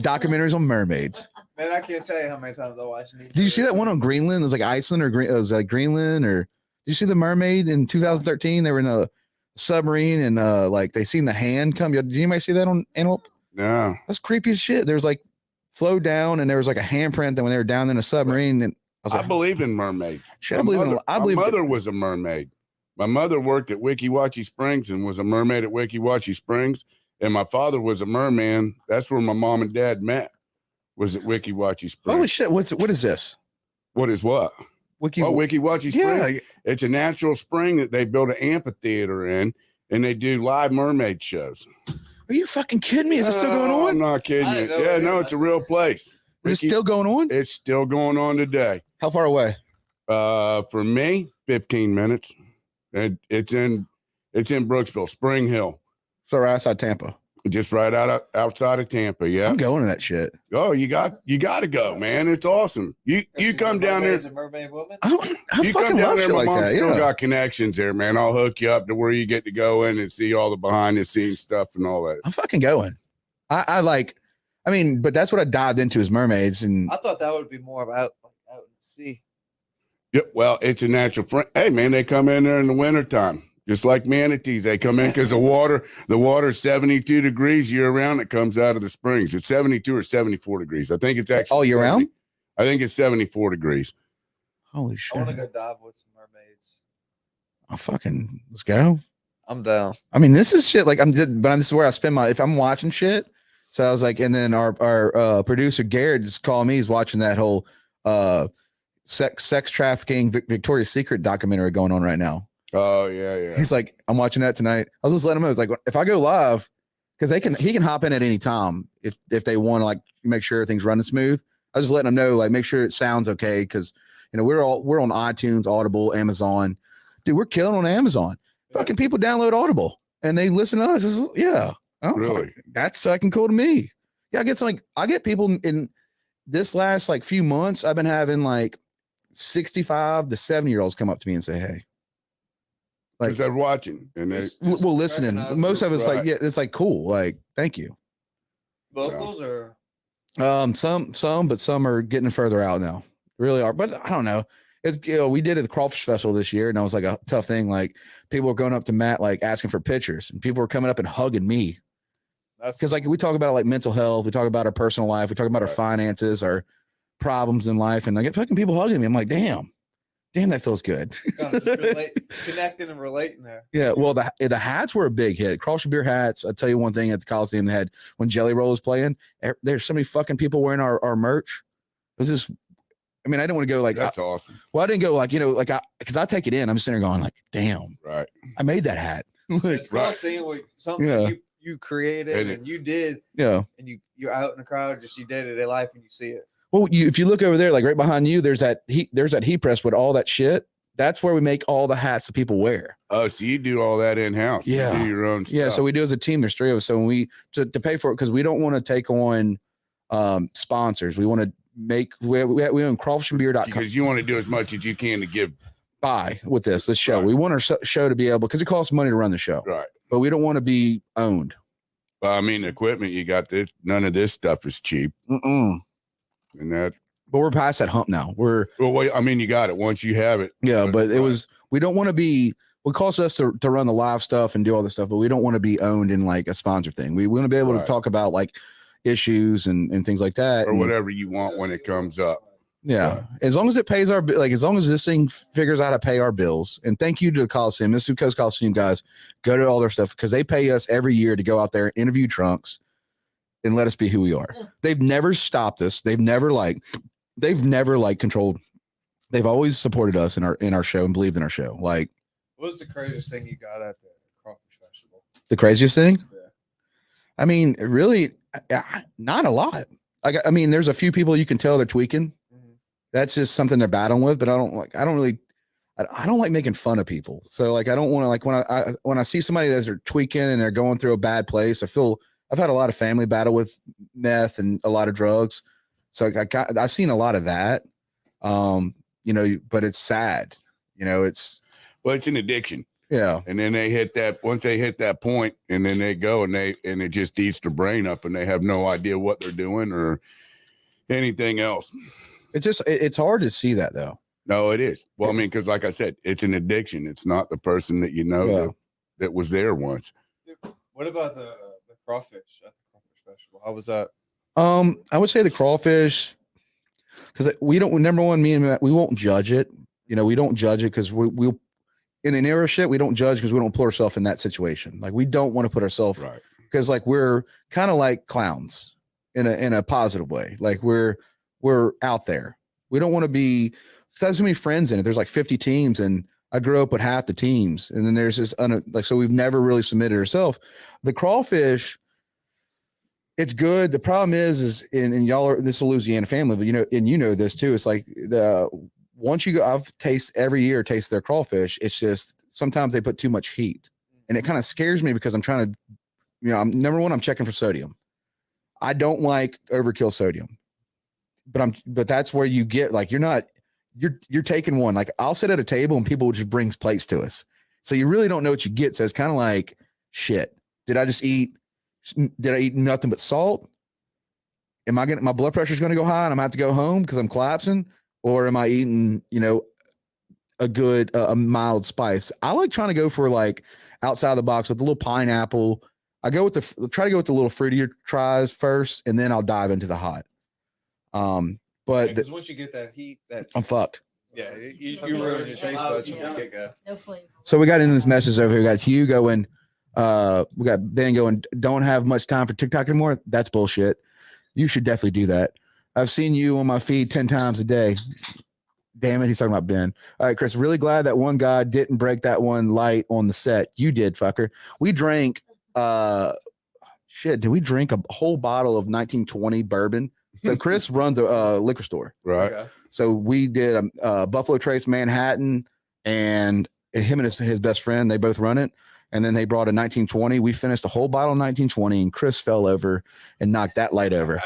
C: Documentaries on mermaids.
D: Man, I can't tell you how many times I watched it.
C: Did you see that one on Greenland? It was like Iceland or it was like Greenland or. Did you see the mermaid in 2013? They were in a submarine and like they seen the hand come. Did anybody see that on Animal?
F: No.
C: That's creepy as shit. There was like flow down and there was like a handprint that when they were down in a submarine. And I was like,
F: I believe in mermaids.
C: Shit, I believe
F: my mother was a mermaid. My mother worked at Weeki Wachee Springs and was a mermaid at Weeki Wachee Springs. And my father was a merman. That's where my mom and dad met, was at Weeki Wachee Springs.
C: holy shit. What is this?
F: What is what? Weeki Wachee Springs.
C: Yeah.
F: It's a natural spring that they built an amphitheater in, and they do live mermaid shows.
C: Are you fucking kidding me? Is it still going
F: I'm
C: on?
F: not kidding you. Yeah, no, it's a real place.
C: Is it still going on?
F: It's still going on today.
C: How far away?
F: For me, 15 minutes. And it's in Brooksville, Spring Hill.
C: So right outside Tampa.
F: Just right outside of Tampa. Yeah.
C: I'm going to that shit.
F: Oh, you got to go, man. It's awesome. You come down there.
D: As a mermaid woman.
C: I
F: You
C: fucking
F: come down
C: love
F: there.
C: shit
F: My
C: like
F: mom
C: that.
F: still
C: Yeah.
F: got connections there, man. I'll hook you up to where you get to go in and see all the behind the scenes stuff and all that.
C: I'm fucking going. I mean, but that's what I dived into is mermaids. And
D: I thought that would be more about out in the sea.
F: Yeah, well, it's a natural friend. Hey, man, they come in there in the wintertime. Just like manatees, they come in because the water's 72 degrees year round. It comes out of the springs. It's 72 or 74 degrees. I think it's actually
C: all year
F: 70.
C: round.
F: I think it's 74 degrees.
C: Holy
D: I
C: shit.
D: want to go dive with some mermaids.
C: Let's go.
D: I'm down.
C: I mean, this is shit. Like this is where I spend if I'm watching shit. So I was like, and then our producer Garrett just called me. He's watching that whole sex trafficking Victoria's Secret documentary going on right now.
F: Oh yeah.
C: He's like, I'm watching that tonight. I was just letting him know. It's like, if I go live, because he can hop in at any time if they want to like make sure everything's running smooth. I was just letting them know, like, make sure it sounds okay, because we're on iTunes, Audible, Amazon. Dude, we're killing on Amazon. Fucking people download Audible and they listen to us. Yeah.
F: Really?
C: That's fucking cool to me. Yeah, I get people in this last like few months. I've been having like 65 to 70-year-olds come up to me and say, hey. Like,
F: Because they're watching and they
C: well, listening. Most of it's like, yeah, it's like cool. Like, thank you.
D: Locals or
C: Some, but some are getting further out now. Really are, but I don't know. It's we did it at the Crawfish Festival this year, and that was like a tough thing. Like people were going up to Matt, like asking for pictures, and people were coming up and hugging me.
D: that's
C: Because like we talk about like mental health, we talk about our personal life, we talk about our finances, our problems in life, and I get fucking people hugging me. I'm like, damn, that feels good.
D: kind of just connecting and relating there.
C: Yeah, well, the hats were a big hit. Crawfish beer hats. I'll tell you one thing, at the Coliseum they had when Jelly Roll was playing, there's so many fucking people wearing our merch. It was just, I mean, I didn't want to go like,
F: that's awesome.
C: well, I didn't go like, because I take it in. I'm sitting there going like, damn,
F: Right.
C: I made that hat.
D: It's cool
F: Right.
D: seeing what something
C: Yeah.
D: you created and you did,
C: Yeah.
D: and you're out in the crowd, just your day-to-day life, and you see it.
C: Well, if you look over there, like right behind you, there's that heat press with all that shit. That's where we make all the hats that people wear.
F: Oh, so you do all that in house?
C: Yeah.
F: You do your own stuff.
C: Yeah. So we do as a team. There's three of us. So when we to pay for it, because we don't want to take on sponsors. We want to make we own crawfishandbeer.com.
F: Because you want to do as much as you can to give.
C: Buy with this show.
F: Right.
C: We want our show to be able, because it costs money to run the show,
F: Right.
C: but we don't want to be owned.
F: Well, I mean, the equipment you got, this none of this stuff is cheap,
C: Mm-mm.
F: and that.
C: But we're past that hump now.
F: Well, wait, I mean, you got it once you have it.
C: Yeah, but it
F: Right.
C: was, we don't want to be, it costs us to run the live stuff and do all this stuff, but we don't want to be owned in like a sponsor thing. We want to be able to
F: Right.
C: talk about like issues and things like that.
F: or
C: And,
F: whatever you want when it comes up.
C: yeah.
F: Right.
C: As long as it pays our, like, as long as this thing figures out how to pay our bills. And thank you to the Coliseum, Mississippi Coast Coliseum guys, go to all their stuff, because they pay us every year to go out there, interview trunks, and let us be who we are. They've never stopped us. They've never controlled. They've always supported us in our show and believed in our show. Like,
D: What was the craziest thing you got at the Crawfish Festival?
C: the craziest thing? I mean, really, not a lot. I mean, there's a few people you can tell they're tweaking. That's just something they're battling with. But I don't like making fun of people. So like, I don't want to like when I see somebody that's tweaking and they're going through a bad place. I've had a lot of family battle with meth and a lot of drugs. So I've seen a lot of that. You know, but it's sad. You know, it's
F: an addiction.
C: Yeah.
F: And then once they hit that point, and then they go and it just eats their brain up, and they have no idea what they're doing or anything else.
C: It's hard to see that though.
F: No, it is. Well, I mean, because like I said, it's an addiction. It's not the person that you know that was there once.
B: What about the crawfish at the crawfish festival? How was that?
C: I would say the crawfish, because we don't. Number one, me and Matt, we won't judge it. You know, we don't judge it because we'll in an era shit. We don't judge because we don't put ourselves in that situation. Like we don't want to put ourselves
F: right,
C: because like we're kind of like clowns in a positive way. Like we're out there. We don't want to be. There's so many friends in it. There's like 50 teams, and I grew up with half the teams, and then there's this so we've never really submitted ourselves. The crawfish, it's good. The problem is and y'all are this Louisiana family, but you know this too. It's like once you go, I've every year taste their crawfish. It's just sometimes they put too much heat, and it kind of scares me because I'm trying to, I'm number one, I'm checking for sodium. I don't like overkill sodium, but that's where you get like you're taking one. Like I'll sit at a table and people will just bring plates to us. So you really don't know what you get. So it's kind of like, shit, did I eat nothing but salt? My blood pressure is going to go high and I'm going to have to go home because I'm collapsing? Or am I eating, a good, a mild spice? I like trying to go for like outside the box with a little pineapple. I try to go with the little fruitier tries first, and then I'll dive into the hot. But
B: because once you get that heat,
C: I'm fucked.
B: Yeah, you ruin your taste buds from the get-go.
E: No flavor.
C: So we got into this message over here. We got Hugh going. We got Ben going. Don't have much time for TikTok anymore. That's bullshit. You should definitely do that. I've seen you on my feed 10 times a day. Damn it, he's talking about Ben. All right, Chris. Really glad that one guy didn't break that one light on the set. You did, fucker. We drank. Did we drink a whole bottle of 1920 bourbon? So Chris runs a liquor store.
F: Right.
B: Okay.
C: So we did a Buffalo Trace Manhattan, and him and his best friend, they both run it. And then they brought a 1920. We finished a whole bottle of 1920, and Chris fell over and knocked that light over.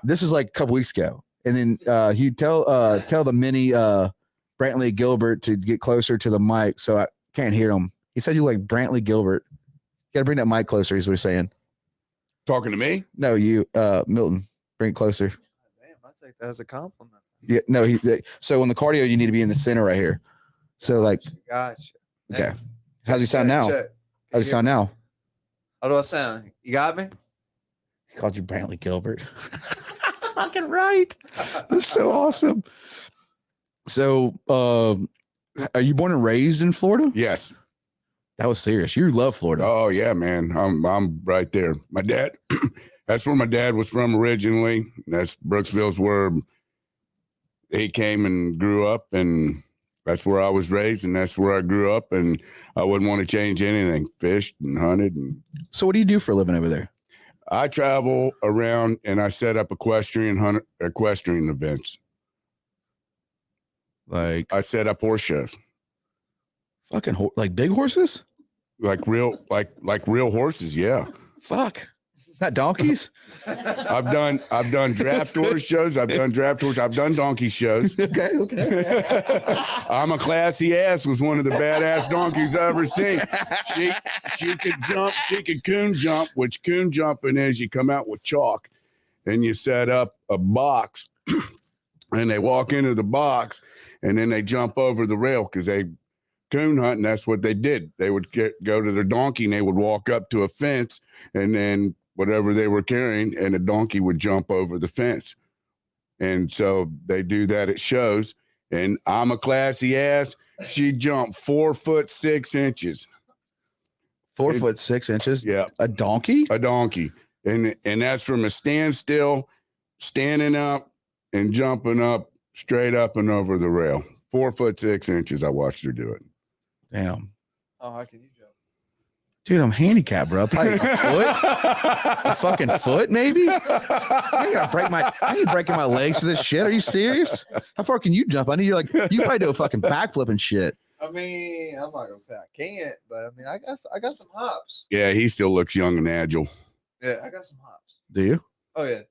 C: This is like a couple weeks ago. And then you tell the mini Brantley Gilbert to get closer to the mic, so I can't hear him. He said you like Brantley Gilbert. You got to bring that mic closer. Is what he's saying.
F: Talking to me?
C: No, you, Milton. Bring it closer.
B: Damn, I take that as a compliment.
C: Yeah, no. So on the cardio, you need to be in the center right here. So like,
B: Gotcha.
C: okay. How's he sound now?
B: Check.
C: How's he sound now?
B: How do I sound? You got me?
C: He called you Brantley Gilbert. That's fucking right. That's so awesome. So, are you born and raised in Florida?
F: Yes.
C: That was serious. You love Florida.
F: Oh yeah, man. I'm right there. My dad. That's where my dad was from originally. That's Brooksville's where he came and grew up, and that's where I was raised, and that's where I grew up, and I wouldn't want to change anything. Fished and hunted. And
C: So what do you do for a living over there?
F: I travel around and I set up equestrian events.
C: Like
F: I set up horse shows.
C: fucking like big horses?
F: Like real horses, yeah.
C: Fuck. Not donkeys?
F: I've done draft horse shows. I've done donkey shows.
C: Okay.
F: I'm a classy ass was one of the badass donkeys I ever seen. She could jump, she could coon jump, which coon jumping is you come out with chalk and you set up a box and they walk into the box and then they jump over the rail because they coon hunt, and that's what they did. They would go to their donkey and they would walk up to a fence and then whatever they were carrying, and a donkey would jump over the fence. And so they do that at shows. And I'm a classy ass. She jumped 4'6".
C: 4'6".
F: Yeah.
C: A donkey?
F: A donkey. And that's from a standstill, standing up and jumping up straight up and over the rail. 4'6". I watched her do it.
C: Damn.
B: Oh, how can you jump?
C: Dude, I'm handicapped, bro. Probably a fucking foot, maybe. I ain't breaking my legs for this shit. Are you serious? How far can you jump? I know you probably do a fucking backflip and shit.
B: I mean, I'm not gonna say I can't, but I mean, I got some hops.
F: Yeah, he still looks young and agile.
B: Yeah, I got some hops.
C: Do you?
B: Oh yeah.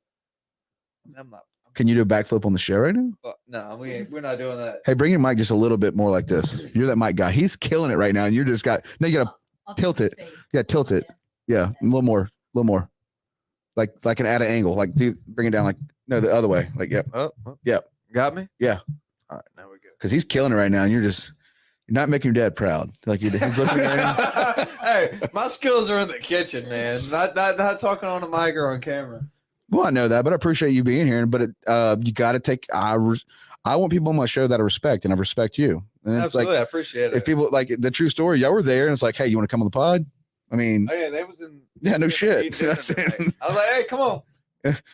B: I'm not.
C: Can you do a backflip on the show right now?
B: No, we're not doing that.
C: Hey, bring your mic just a little bit more like this. You're that mic guy. He's killing it right now, and you gotta tilt it. Yeah, tilt it. Yeah, a little more. Like an at an angle. Like bring it down. Like no, the other way. Like yep.
B: Oh,
C: Yep.
B: Got me.
C: Yeah.
B: All right, now we're good.
C: Because he's killing it right now, and you're not making your dad proud. Like he's looking right now.
B: Hey, my skills are in the kitchen, man. Not talking on the mic or on camera.
C: Well, I know that, but I appreciate you being here. But you got to take. I want people on my show that I respect, and I respect you. And it's
B: Absolutely,
C: like,
B: I appreciate it.
C: if people like the true story, y'all were there, and it's like, hey, you want to come on the pod? I mean,
B: oh yeah, they was in.
C: Yeah, no shit.
B: I was like, hey, come on.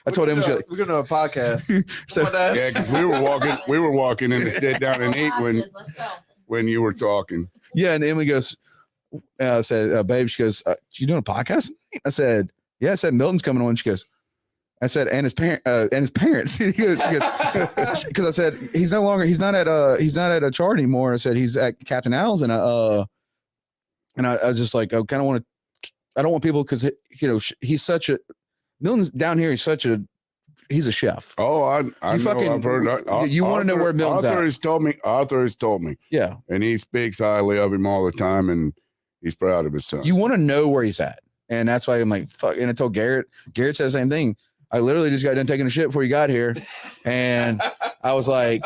C: I told him
B: we're gonna do a podcast.
C: So
F: yeah, because we were walking in to sit down and eat when you were talking.
C: Yeah, and Emily goes, I said, babe, she goes, you doing a podcast? I said, yeah. I said, Milton's coming on. She goes, I said, and his parents. He goes, because I said he's not at a chart anymore. I said he's at Captain Al's, and I was just like, I kind of want to. I don't want people because he's such a Milton's down here. He's a chef.
F: Oh, I know. I've heard.
C: You want to know where Milton's at?
F: Arthur has told me.
C: Yeah,
F: and he speaks highly of him all the time, and he's proud of his son.
C: You want to know where he's at, and that's why I'm like, fuck. And I told Garrett. Garrett said the same thing. I literally just got done taking a shit before you got here, and I was like,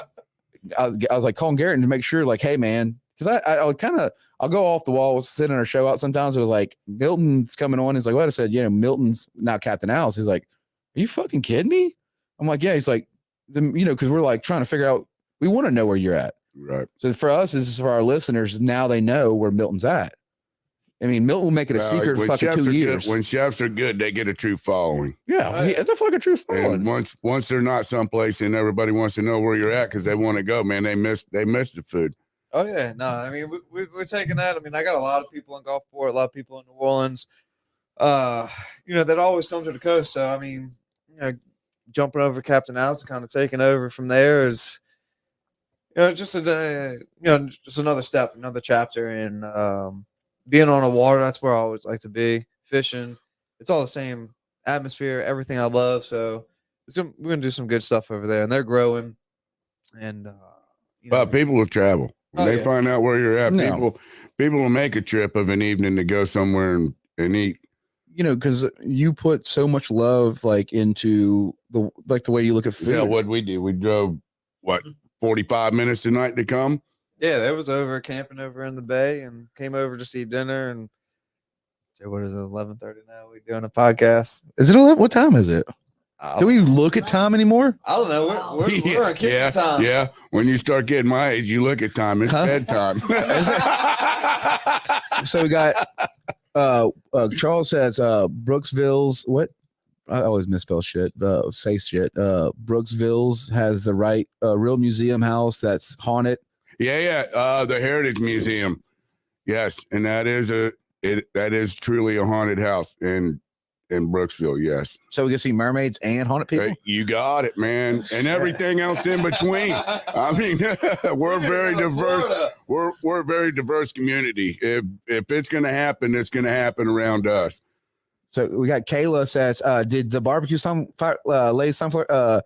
C: calling Garrett to make sure, like, hey man, because I'll go off the wall, sit in our show out sometimes. It was like Milton's coming on. He's like, what? I said, Milton's now Captain Al's. He's like, are you fucking kidding me? I'm like, yeah. He's like, because we're like trying to figure out. We want to know where you're at,
F: right?
C: So for us, this is for our listeners. Now they know where Milton's at. I mean, Milton will make it a secret for fucking 2 years.
F: When chefs are good, they get a true following.
C: Yeah, it's a fucking true following.
F: And once they're not someplace, and everybody wants to know where you're at because they want to go, man. They miss the food.
B: Oh yeah, no, I mean we're taking that. I mean, I got a lot of people in Gulfport, a lot of people in New Orleans, that always come to the coast. So I mean, jumping over Captain Al's and kind of taking over from there is, just another step, another chapter in being on the water. That's where I always like to be. Fishing, it's all the same atmosphere, everything I love. So we're gonna do some good stuff over there, and they're growing. And
F: but people will travel. When they find out where you're at,
C: No.
F: people will make a trip of an evening to go somewhere and eat.
C: Because you put so much love like into the way you look at food.
F: Yeah, what we do. We drove 45 minutes tonight to come.
B: Yeah, they was over camping over in the bay and came over just to eat dinner. And what is it, 11:30 now? We're doing a podcast.
C: Is it 11? What time is it? Do we look at time anymore?
B: I don't know. We're on kitchen time.
F: Yeah. When you start getting my age, you look at time. It's bedtime.
C: So we got Charles says Brooksville's what? I always misspell shit. Say shit. Brooksville's has the right real museum house that's haunted.
F: Yeah. The Heritage Museum. Yes, and that is truly a haunted house in Brooksville. Yes.
C: So we can see mermaids and haunted people.
F: Hey, you got it, man, and everything else in between. I mean, we're very diverse. We're a very diverse community. If it's going to happen, it's going to happen around us.
C: So we got Kayla says, did the barbecue lay sunflower?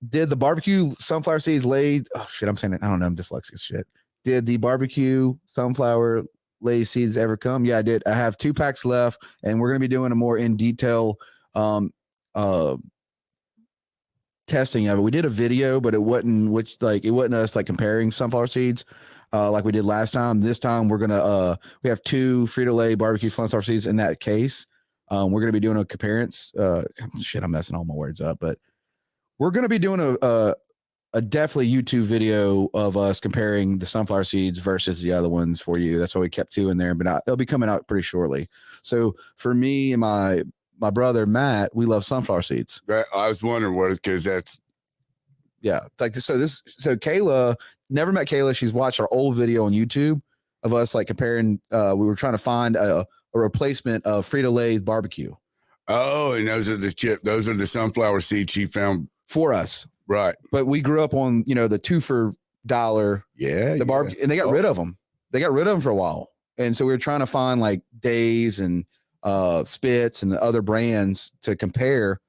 C: Did the barbecue sunflower seeds lay? Oh shit, I'm saying it. I don't know. I'm dyslexic as shit. Did the barbecue sunflower lay seeds ever come? Yeah, I did. I have 2 packs left, and we're gonna be doing a more in detail testing of it. We did a video, but it wasn't us like comparing sunflower seeds like we did last time. This time we're gonna we have 2 Frito-Lay barbecue sunflower seeds in that case. We're gonna be doing a comparison. Shit, I'm messing all my words up, but we're gonna be doing a definitely YouTube video of us comparing the sunflower seeds versus the other ones for you. That's why we kept 2 in there, but they'll be coming out pretty shortly. So for me and my brother Matt, we love sunflower seeds.
F: I was wondering what is because that's
C: like this. So Kayla, never met Kayla. She's watched our old video on YouTube of us like comparing. We were trying to find a a replacement of Frito-Lay's barbecue
F: Oh, and those are the chip. Those are the sunflower seeds she found.
C: for us.
F: Right.
C: But we grew up on, the 2 for $1,
F: Yeah.
C: the barbecue, and they got rid of them. They got rid of them for a while. And so we were trying to find like Days and Spitz and other brands to compare.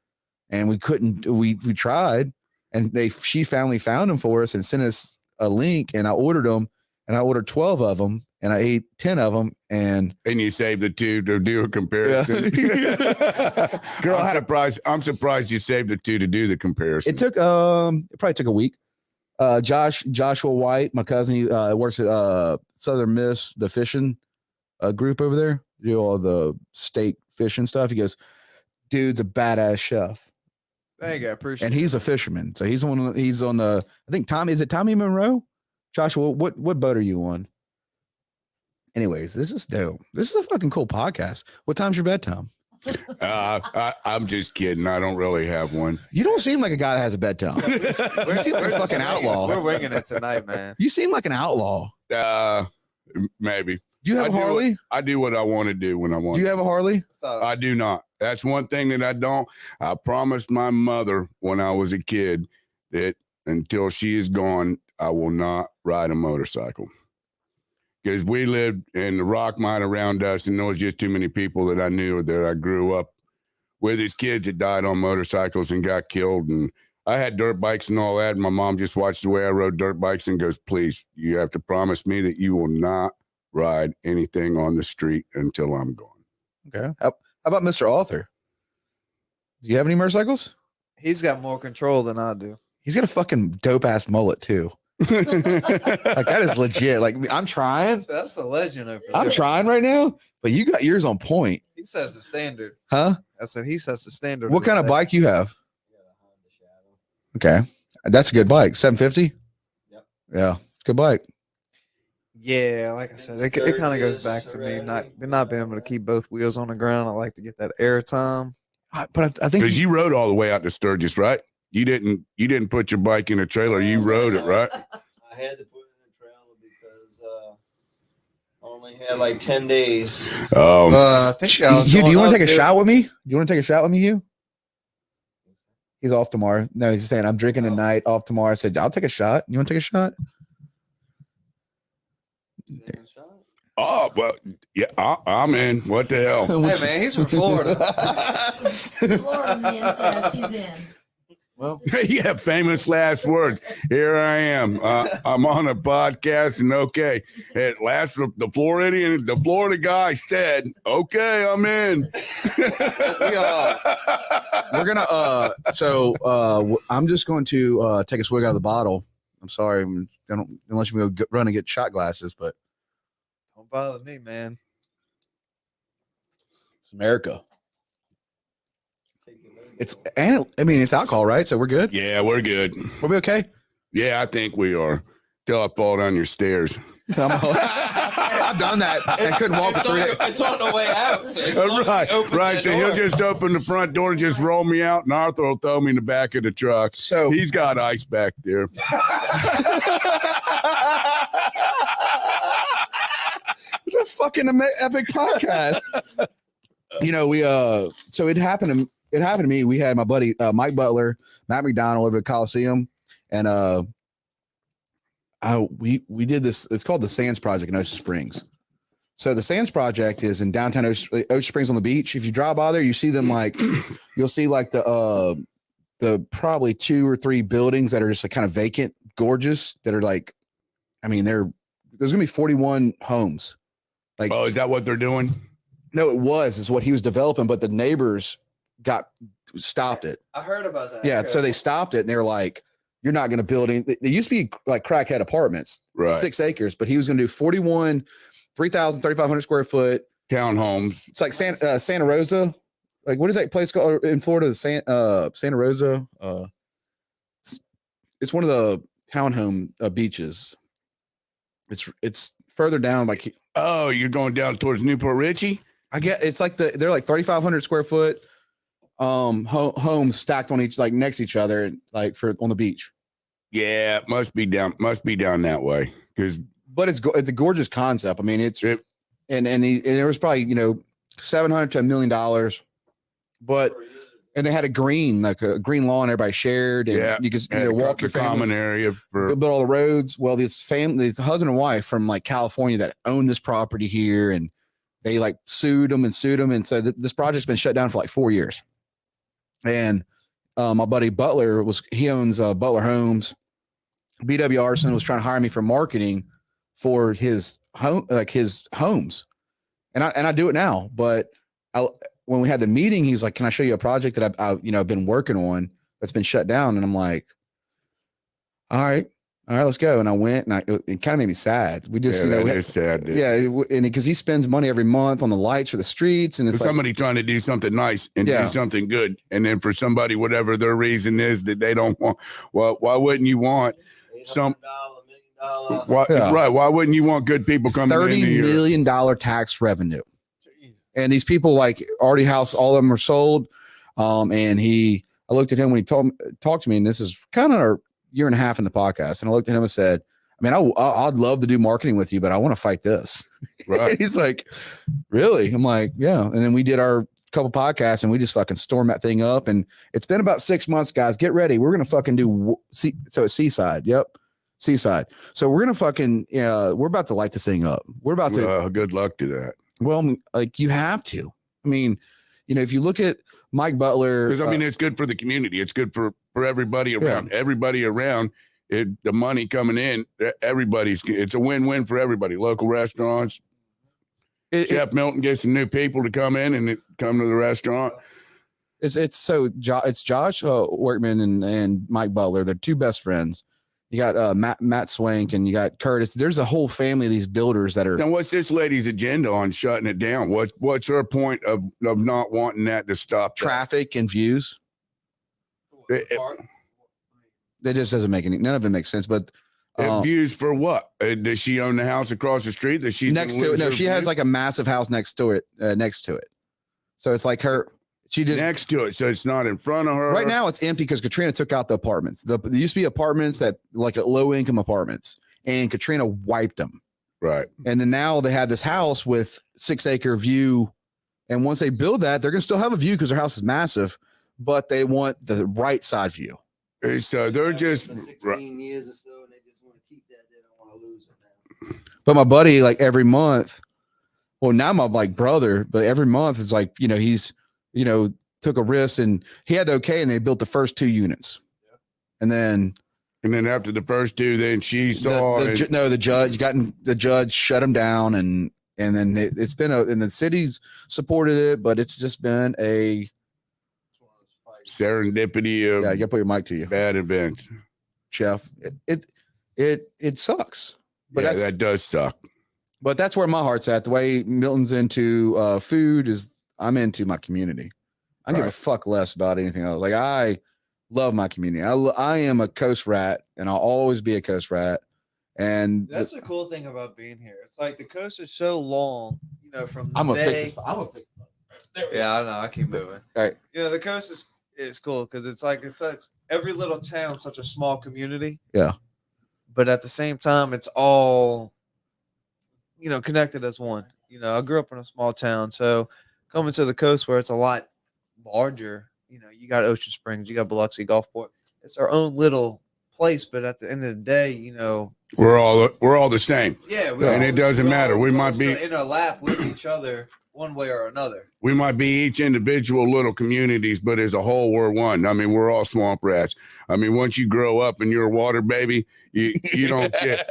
C: And we couldn't, we tried, and she finally found them for us and sent us a link, and I ordered them, and I ordered 12 of them, and I ate 10 of them, and
F: you saved the 2 to do a comparison.
C: Girl,
F: I'm surprised you saved the 2 to do the comparison.
C: it took it probably took a week. Joshua White, my cousin, he works at Southern Miss, the fishing group over there, do all the steak fishing stuff. He goes, dude's a badass chef.
B: Thank you. I appreciate
C: And he's a fisherman. So he's on the, I think is it Tommy Monroe? Joshua, what boat are you on? Anyways, this is dope. This is a fucking cool podcast. What time's your bedtime?
F: I'm just kidding. I don't really have one.
C: You don't seem like a guy that has a bedtime. You seem like a fucking outlaw.
B: We're winging it tonight, man.
C: You seem like an outlaw.
F: Maybe.
C: Do you have a Harley?
F: I do what I want to do when I want.
C: Do you have a Harley?
B: So,
F: I do not. That's one thing that I don't. I promised my mother when I was a kid that until she is gone, I will not ride a motorcycle. Because we lived in the rock mine around us, and there was just too many people that I knew that I grew up with these kids that died on motorcycles and got killed. And I had dirt bikes and all that. And my mom just watched the way I rode dirt bikes and goes, please, you have to promise me that you will not ride anything on the street until I'm gone.
C: Okay. How about Mr. Author? Do you have any motorcycles?
B: he's got more control than I do.
C: He's got a fucking dope ass mullet too. Like that is legit. Like I'm trying.
B: That's the legend over
C: I'm
B: there.
C: trying right now, but you got yours on point.
B: He sets the standard.
C: Huh?
B: I said he sets the standard.
C: What kind of bike you have?
D: Got a Honda Shadow.
C: Okay. That's a good bike. 750?
D: Yep.
C: Yeah. It's a good bike.
B: Yeah, like I said, it kind of goes back to me not being able to keep both wheels on the ground. I like to get that air time.
C: But I think
F: Because you rode all the way out to Sturgis, right? You didn't put your bike in a trailer. You rode it, right?
D: I had to put it in a trailer because I only had like 10 days.
B: I think I was
C: do you
B: going
C: want to
B: up
C: take a
B: there.
C: shot with me? Do you want to take a shot with me, Hugh? He's off tomorrow. No, he's saying I'm drinking tonight, off tomorrow. I said, I'll take a shot. You want to take a shot?
F: Oh, well, yeah, I'm in. What the hell?
B: Hey man, he's from Florida.
E: Florida man says he's in.
B: Well,
F: Yeah, famous last words. Here I am. I'm on a podcast, and okay, at last the Floridian, the Florida guy said, "Okay, I'm in."
C: We're gonna I'm just going to take a swig out of the bottle. I'm sorry, unless you go run and get shot glasses, but
B: don't bother me, man.
C: it's America. It's alcohol, right? So we're good.
F: Yeah, we're good.
C: We'll be okay.
F: Yeah, I think we are. Till I fall down your stairs.
C: I've done that and couldn't walk for 3 days.
G: It's on the way out. So as long as
F: Right,
G: you open
F: right.
G: that
F: So he'll
G: door-
F: just open the front door and just roll me out, and Arthur will throw me in the back of the truck.
C: So
F: He's got ice back there.
C: it's a fucking epic podcast. So it happened to me. We had my buddy Mike Butler, Matt McDonald over at the Coliseum, and we did this. It's called the Sands Project in Ocean Springs. So the Sands Project is in downtown Ocean Springs on the beach. If you drive by there, you see them you'll see the probably 2 or 3 buildings that are just like kind of vacant, gorgeous. That are there's gonna be 41 homes.
F: Oh, is that what they're doing?
C: No, is what he was developing, but the neighbors stopped it.
B: I heard about that.
C: Yeah, so they stopped it, and they're like, "You're not going to build any." They used to be like crackhead apartments,
F: Right.
C: 6 acres, but he was going to do 41, 3,000, 3,500 square foot.
F: Townhomes.
C: It's like Santa Rosa. Like, what is that place called in Florida? Santa Rosa. It's one of the townhome beaches. It's further down. Like,
F: Oh, you're going down towards Newport Richie?
C: I get it's like they're like 3,500 square foot homes stacked on next to each other, like on the beach.
F: Yeah, it must be down that way. Because
C: But it's a gorgeous concept. I mean, and there was probably $700 to $1 million. But and they had a green lawn everybody shared, and you could walk your
F: common
C: family,
F: area for
C: build all the roads. Well, this husband and wife from like California that own this property here, and they like sued them, and so this project's been shut down for like 4 years. And my buddy Butler he owns Butler Homes. BW Arson was trying to hire me for marketing for his home, like his homes, and I do it now. But when we had the meeting, he's like, "Can I show you a project that I've been working on that's been shut down?" And I'm like, "All right, let's go." And I went, and it kind of made me sad. We just,
F: it's sad. Dude.
C: Yeah, and because he spends money every month on the lights for the streets, and it's like,
F: somebody trying to do something nice and do something good, and then for somebody, whatever their reason is that they don't want, well, why wouldn't you want some? Right? Why wouldn't you want good people coming in?
C: $30 million tax revenue. And these people like already house, all of them are sold. And I looked at him when he talked to me, and this is kind of a year and a half in the podcast. And I looked at him and said, I mean, I'd love to do marketing with you, but I want to fight this. Right. He's like, really? I'm like, yeah. And then we did our couple podcasts, and we just fucking stormed that thing up. And it's been about 6 months, guys. Get ready. We're going to fucking do so it's Seaside. Yep. Seaside. So we're going to fucking, we're about to light this thing up. We're about to.
F: Good luck to that.
C: Well, like you have to. I mean, if you look at Mike Butler,
F: because I mean, it's good for the community. It's good for everybody around. Everybody around. The money coming in. It's a win-win for everybody. Local restaurants. Chef Milton gets some new people to come in and come to the restaurant.
C: It's Josh Workman and Mike Butler. They're two best friends. You got Matt Swank, and you got Curtis. There's a whole family of these builders that are.
F: Now, what's this lady's agenda on shutting it down? What's her point of not wanting that to stop?
C: Traffic and views. It just doesn't make none of it makes sense. But
F: views for what? Does she own the house across the street? Does she
C: next to it? No, she has like a massive house next to it. So it's like her. She just
F: next to it, so it's not in front of her.
C: Right now, it's empty because Katrina took out the apartments. There used to be apartments that like low income apartments, and Katrina wiped them.
F: Right.
C: And then now they have this house with 6-acre view, and once they build that, they're gonna still have a view because their house is massive, but they want the right side view.
F: So they're just
D: 16 years or so, and they just want to keep that. They don't want to lose it now.
C: But my buddy, like every month, well, now my like brother, but every month it's like he's. Took a risk, and he had the okay, and they built the first 2 units. And then
F: after the first 2, then she saw
C: the judge shut him down, and then it's been and the city's supported it, but it's just been a
F: serendipity of
C: you gotta put your mic to you.
F: Bad events.
C: Chef. It sucks. But
F: that does suck.
C: But that's where my heart's at. The way Milton's into food is I'm into my community. I give a fuck less about anything else. Like I love my community. I am a coast rat, and I'll always be a coast rat. And
B: that's the cool thing about being here. It's like the coast is so long, from the
C: I'm gonna
B: bay.
C: fix this. I'm gonna fix this.
B: Yeah, I know. I keep moving.
C: All right.
B: The coast is cool because it's such every little town, such a small community.
C: Yeah.
B: But at the same time, it's all connected as one. I grew up in a small town, so coming to the coast where it's a lot larger, you got Ocean Springs, you got Biloxi, Gulfport. It's our own little place, but at the end of the day,
F: we're all the same.
B: Yeah,
F: and it doesn't matter. We might be
B: in a lap with each other, one way or another.
F: We might be each individual little communities, but as a whole, we're one. I mean, we're all swamp rats. I mean, once you grow up and you're a water baby, you don't get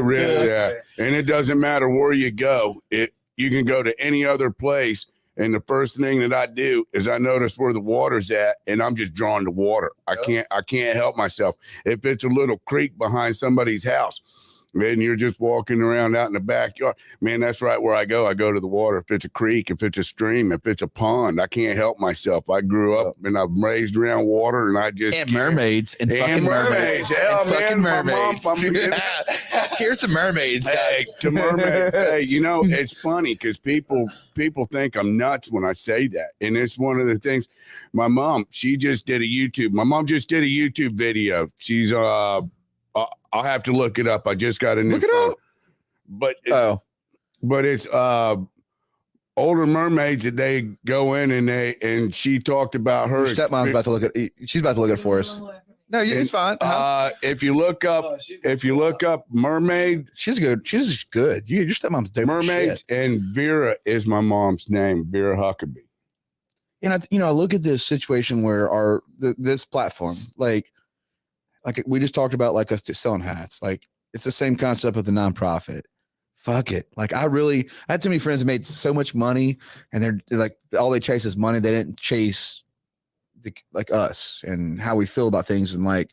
F: rid of that. And it doesn't matter where you go. You can go to any other place. And the first thing that I do is I notice where the water's at, and I'm just drawn to water. I can't help myself. If it's a little creek behind somebody's house, and you're just walking around out in the backyard, man, that's right where I go. I go to the water. If it's a creek, if it's a stream, if it's a pond, I can't help myself. I grew up and I'm raised around water, and I just
C: and mermaids and fucking mermaids.
F: Hell,
C: and fucking mermaids. Cheers to mermaids.
F: Hey, to mermaids. Hey, it's funny because people think I'm nuts when I say that, and it's one of the things. My mom, she just did a YouTube video. She's I'll have to look it up. I just got a new phone. But it's older mermaids that they go in and she talked about her.
C: Your stepmom's about to look at. She's about to look at it for us. No, it's fine.
F: If you look up mermaid,
C: She's good. She's good. Your stepmom's dope.
F: mermaids, and Vera is my mom's name, Vera Huckabee.
C: And I look at this situation where this platform, like we just talked about, like us just selling hats, like it's the same concept with the nonprofit. Fuck it. Like I had too many friends that made so much money, and they're like, all they chase is money. They didn't chase like us and how we feel about things, and like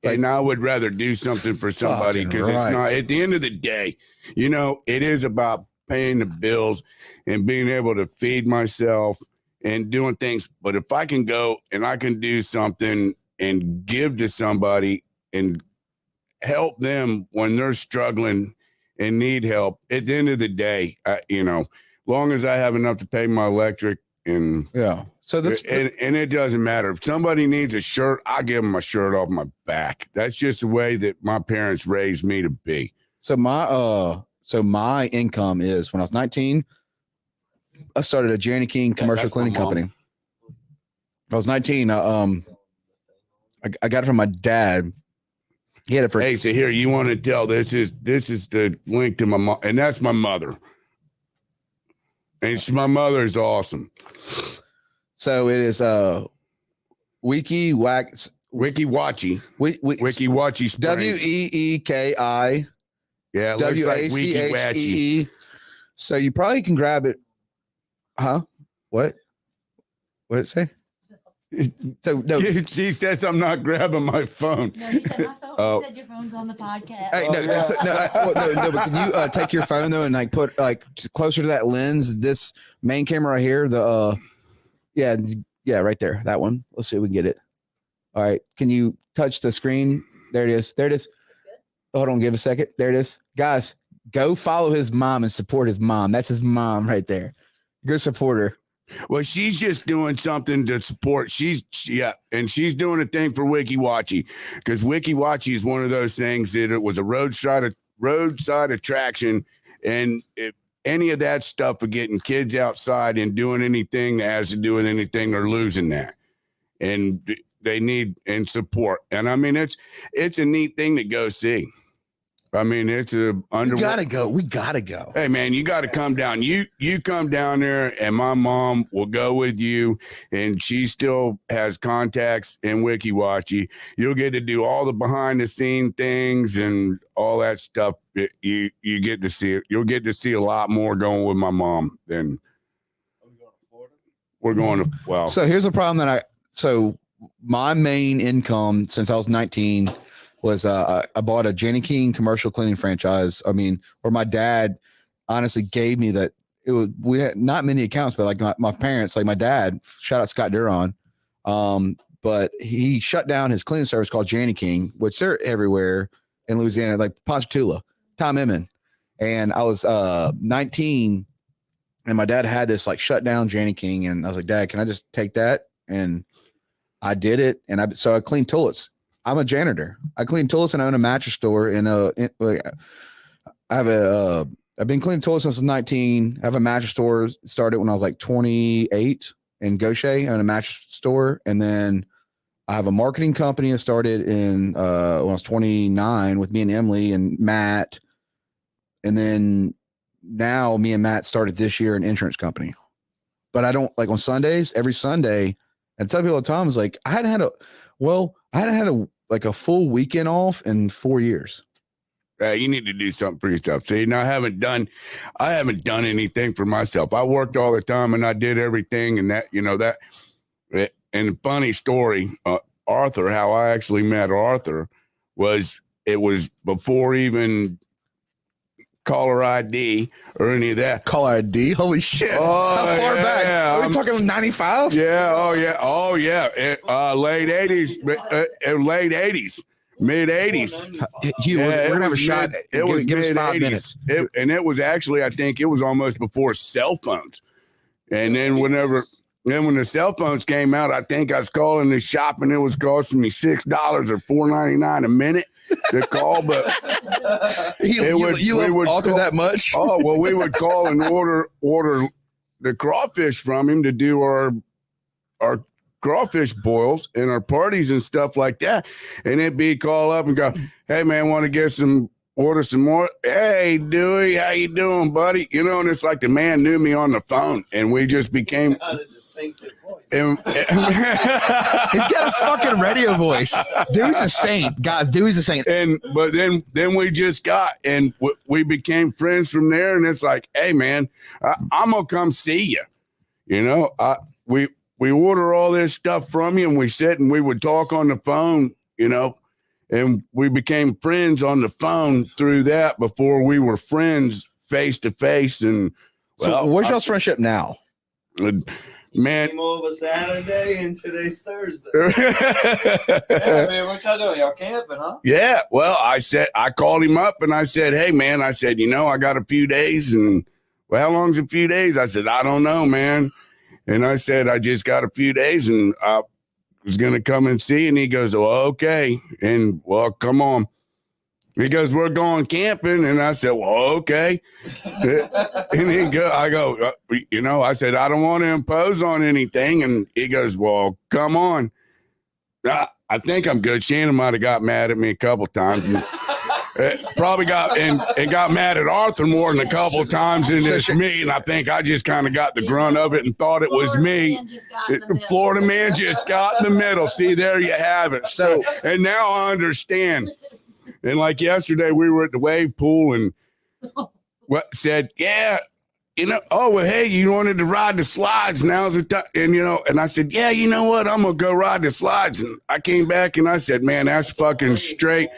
F: And I would rather do something for somebody because it's not, at the end of the day, it is about paying the bills and being able to feed myself and doing things. But if I can go and I can do something and give to somebody and help them when they're struggling and need help, at the end of the day, long as I have enough to pay my electric and
C: so this
F: and it doesn't matter if somebody needs a shirt, I give them a shirt off my back. That's just the way that my parents raised me to be.
C: So my income is, when I was 19, I started a Janney King commercial cleaning company. I was 19. I got it from my dad. He had it for.
F: Hey, so here, you want to tell this is the link to my mom, and that's my mother. And my mother is awesome.
C: So it is Wiki Watchy.
F: Wiki Watchy Springs.
C: WEEKI.
F: Yeah, it looks like Wiki Watchy.
C: WACHEE. So you probably can grab it. Huh? What? What did it say? So no,
F: she says I'm not grabbing my phone.
E: No, he said my phone. He said your phone's on the podcast.
C: Hey, no, but can you take your phone though and like put like closer to that lens? This main camera right here, yeah, right there, that one. Let's see if we can get it. All right, can you touch the screen? There it is. There it is. Hold on, give a second. There it is, guys. Go follow his mom and support his mom. That's his mom right there. Go support her.
F: Well, she's just doing something to support. And she's doing a thing for Wiki Watchy, because Wiki Watchy is one of those things that it was a roadside attraction, and any of that stuff of getting kids outside and doing anything that has to do with anything, they're losing that, and they need and support. And I mean, it's a neat thing to go see. I mean, it's a
C: We gotta go. We gotta go.
F: Hey man, you got to come down. You come down there, and my mom will go with you, and she still has contacts in Wiki Watchy. You'll get to do all the behind the scene things and all that stuff. You get to see it. You'll get to see a lot more going with my mom than we're going to.
C: So here's the problem so my main income since I was 19 was I bought a Janney King commercial cleaning franchise. I mean, where my dad honestly gave me that. We had not many accounts, but like my parents, like my dad, shout out Scott Duron. But he shut down his cleaning service called Janney King, which they're everywhere in Louisiana, like Ponchatoula, Tom Emmon. And I was 19, and my dad had this like shut down Janney King, and I was like, Dad, can I just take that? And I did it, and I cleaned toilets. I'm a janitor. I clean toilets, and I own a mattress store. I've been cleaning toilets since I was 19. I have a mattress store. Started when I was like 28 in Gaucher. I own a mattress store, and then I have a marketing company. I started in when I was 29 with me and Emily and Matt, and then now me and Matt started this year an insurance company. But I don't like on Sundays. Every Sunday, and I tell people all the time, is like I hadn't had a full weekend off in 4 years.
F: You need to do something for yourself. See, now I haven't done anything for myself. I worked all the time and I did everything, and that. And the funny story, Arthur, how I actually met Arthur was before even caller ID or any of that.
C: Caller ID? Holy shit!
F: Oh,
C: how far back? Are we talking 95?
F: Yeah. Oh yeah. Late 80s. Late 80s. Mid 80s.
C: We're gonna have a shot. Give us 5 minutes.
F: It was actually, I think it was almost before cell phones. And then when the cell phones came out, I think I was calling the shop, and it was costing me $6 or $4.99 a minute to call. But
C: you would Arthur that much?
F: Oh well, we would call and order the crawfish from him to do our crawfish boils and our parties and stuff like that. And it'd be call up and go, hey man, want to get some, order some more? Hey Dewey, how you doing, buddy? You know, and it's like the man knew me on the phone, and we just became.
D: Got a distinctive voice.
F: And,
H: He's got a fucking radio voice. Dude's a saint, guys. Dude's a saint.
F: but then we just got, and we became friends from there. And it's like, hey man, I'm gonna come see you. You know, we order all this stuff from you, and we sit and we would talk on the phone. You know. And we became friends on the phone through that before we were friends face to face. And
H: So where's y'all's friendship now?
F: Man,
D: Came over Saturday and today's Thursday.
G: Yeah, man, what y'all doing? Y'all camping, huh?
F: yeah. Well, I called him up and I said, hey man, I said, you know, I got a few days. And well, how long's a few days? I said, I don't know, man. And I said, I just got a few days and was going to come and see. And he goes, well, okay. And well, come on. He goes, we're going camping. And I said, well, okay. And I go, you know, I said, I don't want to impose on anything. And he goes, well, come on. I think I'm good. Shannon might've got mad at me a couple times. Probably got and got mad at Arthur more than a couple of times than it's me, and I think I just kind of got the grunt of it and thought it was me. Florida man just got in the middle. See, there you have it. So, and now I understand. And like yesterday, we were at the wave pool and said, yeah, you know, oh, well, hey, you wanted to ride the slides. Now's the time. And, you know, and I said, yeah, you know what? I'm going to go ride the slides. And I came back and I said, man, that's fucking straight.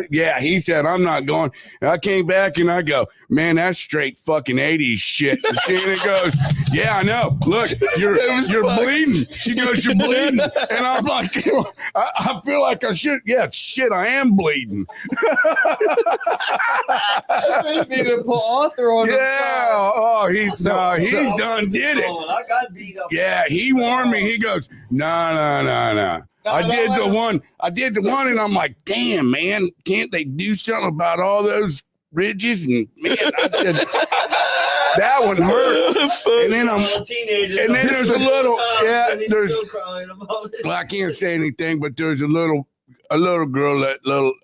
F: Yeah, he said, I'm not going. And I came back and I go, man, that's straight fucking 80s shit. And Shannon goes, yeah, I know. Look, you're bleeding. She goes, you're bleeding. And I'm like, I feel like I should. Yeah, shit, I am bleeding.
G: I need to put Arthur on.
F: Yeah. Oh, he's done did it.
D: I got beat up.
F: Yeah, he warned me. He goes, no. I did the one, and I'm like, damn, man, can't they do something about all those ridges? And man, I said, that one hurt. And then there's a little, well, I can't say anything, but there's a little girl, that little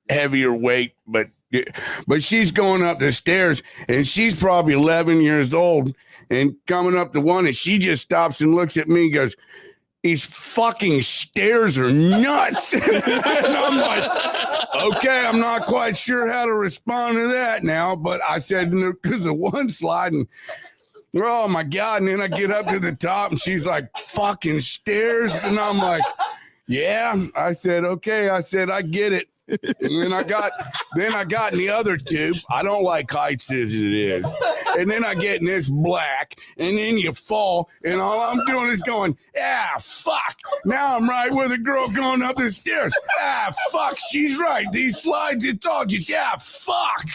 F: heavier weight, but she's going up the stairs, and she's probably 11 years old, and coming up the one, and she just stops and looks at me and goes, these fucking stairs are nuts. And I'm like, okay, I'm not quite sure how to respond to that now, but I said, because of one slide, and oh my God. And then I get up to the top, and she's like, fucking stairs. And I'm like, yeah. I said, okay. I said, I get it. And then I got in the other tube. I don't like heights as it is. And then I get in this black, and then you fall, and all I'm doing is going, fuck. Now I'm right with a girl going up the stairs. Fuck, she's right. These slides, it's all just, fuck.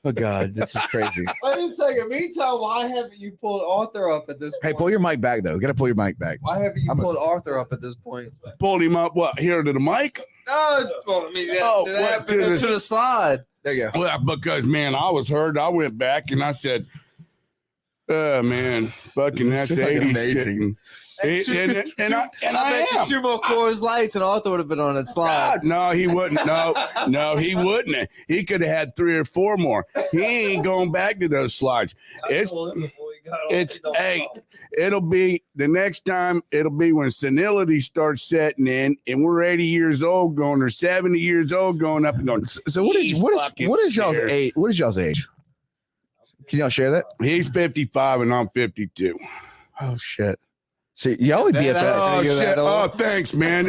H: Oh God, this is crazy.
G: Wait a second. Meantime, why haven't you pulled Arthur up at this point?
H: Hey, pull your mic back though. You gotta pull your mic back.
G: Why haven't you pulled Arthur up at this point?
F: Pulled him up, what, here to the mic?
G: No, well, I mean, to the slide.
H: There you go.
F: Well, because, man, I was hurt. I went back and I said, oh, man, fucking that's 80
H: amazing.
F: Shit. And I
G: bet you 2 more Coors Lights and Arthur would have been on that slide.
F: No, he wouldn't. No, he wouldn't. He could have had 3 or 4 more. He ain't going back to those slides. It'll be the next time. It'll be when senility starts setting in, and we're 80 years old going, or 70 years old going up and going.
H: So what is y'all's age? What is y'all's age? Can y'all share that?
F: He's 55 and I'm 52.
H: Oh shit. So y'all would be at that.
F: Oh shit! Oh, thanks, man.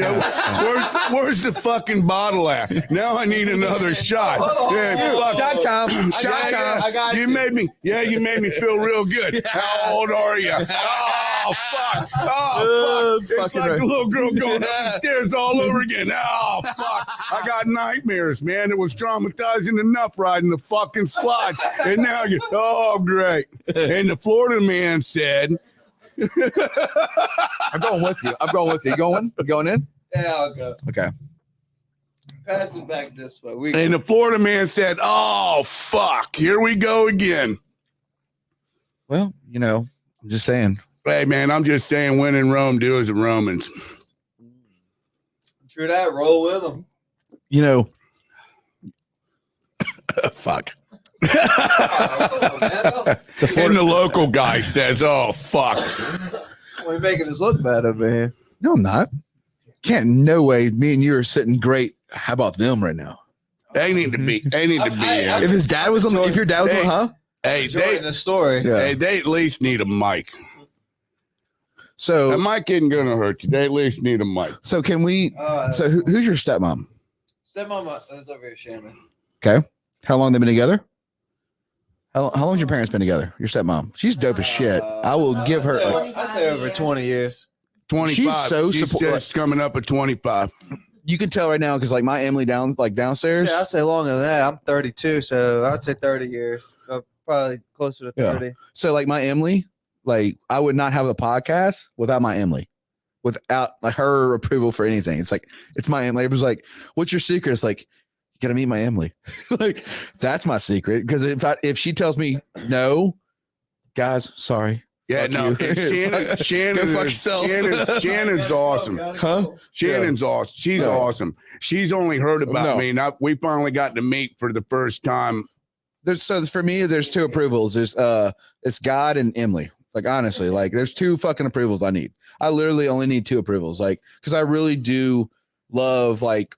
F: Where's the fucking bottle at? Now I need another shot.
H: Shot time. Shot time.
G: I got you.
F: You made me feel real good. How old are you? Oh fuck! Oh fuck! It's like a little girl going up the stairs all over again. Oh fuck! I got nightmares, man. It was traumatizing enough riding the fucking slide, and now you. Oh great! And the Florida man said.
H: I'm going with you. You going? You going in?
G: Yeah, I'll go.
H: Okay.
G: Pass it back this way.
F: And the Florida man said, oh, fuck, here we go again.
C: Well, I'm just saying.
F: Hey, man, I'm just saying when in Rome, do as the Romans.
G: True that. Roll with them.
C: Fuck.
F: And the local guy says, oh, fuck.
B: We're making us look bad over here.
C: No, I'm not. No way. Me and you are sitting great. How about them right now?
F: They need to be.
C: If his dad was on, if your dad was on, huh?
F: Hey,
B: Enjoying the story.
C: Yeah.
F: hey, they at least need a mic.
C: So,
F: A mic isn't gonna hurt you. They at least need a mic.
C: so can we? So who's your stepmom?
G: Stepmom is over here, Shannon.
C: Okay. How long they been together? How long's your parents been together? Your stepmom. She's dope as shit. I will give her.
B: I say over 20 years.
F: 25.
C: She's so
F: just coming up at 25.
C: You can tell right now because like my Emily downstairs.
B: Yeah, I'd say longer than that. I'm 32, so I'd say 30 years. Probably closer to 30.
C: Yeah. So like my Emily, like I would not have the podcast without my Emily, without like her approval for anything. It's like it's my Emily. It was like, "What's your secret?" It's like, "You gotta meet my Emily." Like that's my secret. Because if she tells me no, guys, sorry.
F: Yeah,
C: Fuck
F: no.
C: you.
F: Shannon
C: Go fuck
F: is,
C: yourself.
F: Shannon's awesome.
C: Huh?
F: Shannon's awesome. She's
C: Yeah.
F: awesome. She's only heard about
C: No.
F: me, and we finally got to meet for the first time.
C: For me, there's two approvals. There's it's God and Emily. Like honestly, like there's two fucking approvals I need. I literally only need two approvals. Like because I really do love like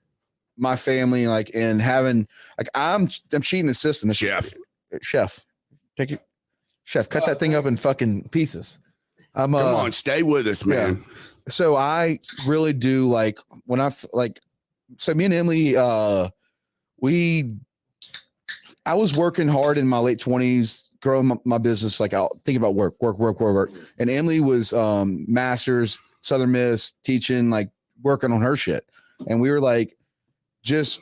C: my family, like and having like I'm cheating assistant. The chef, take it. Chef, cut that thing up in fucking pieces.
F: Come on, stay with us, man.
C: So I really do like when so me and Emily, I was working hard in my late 20s, growing my business. Like I'll think about work. And Emily was master's, Southern Miss, teaching, like working on her shit. And we were like, just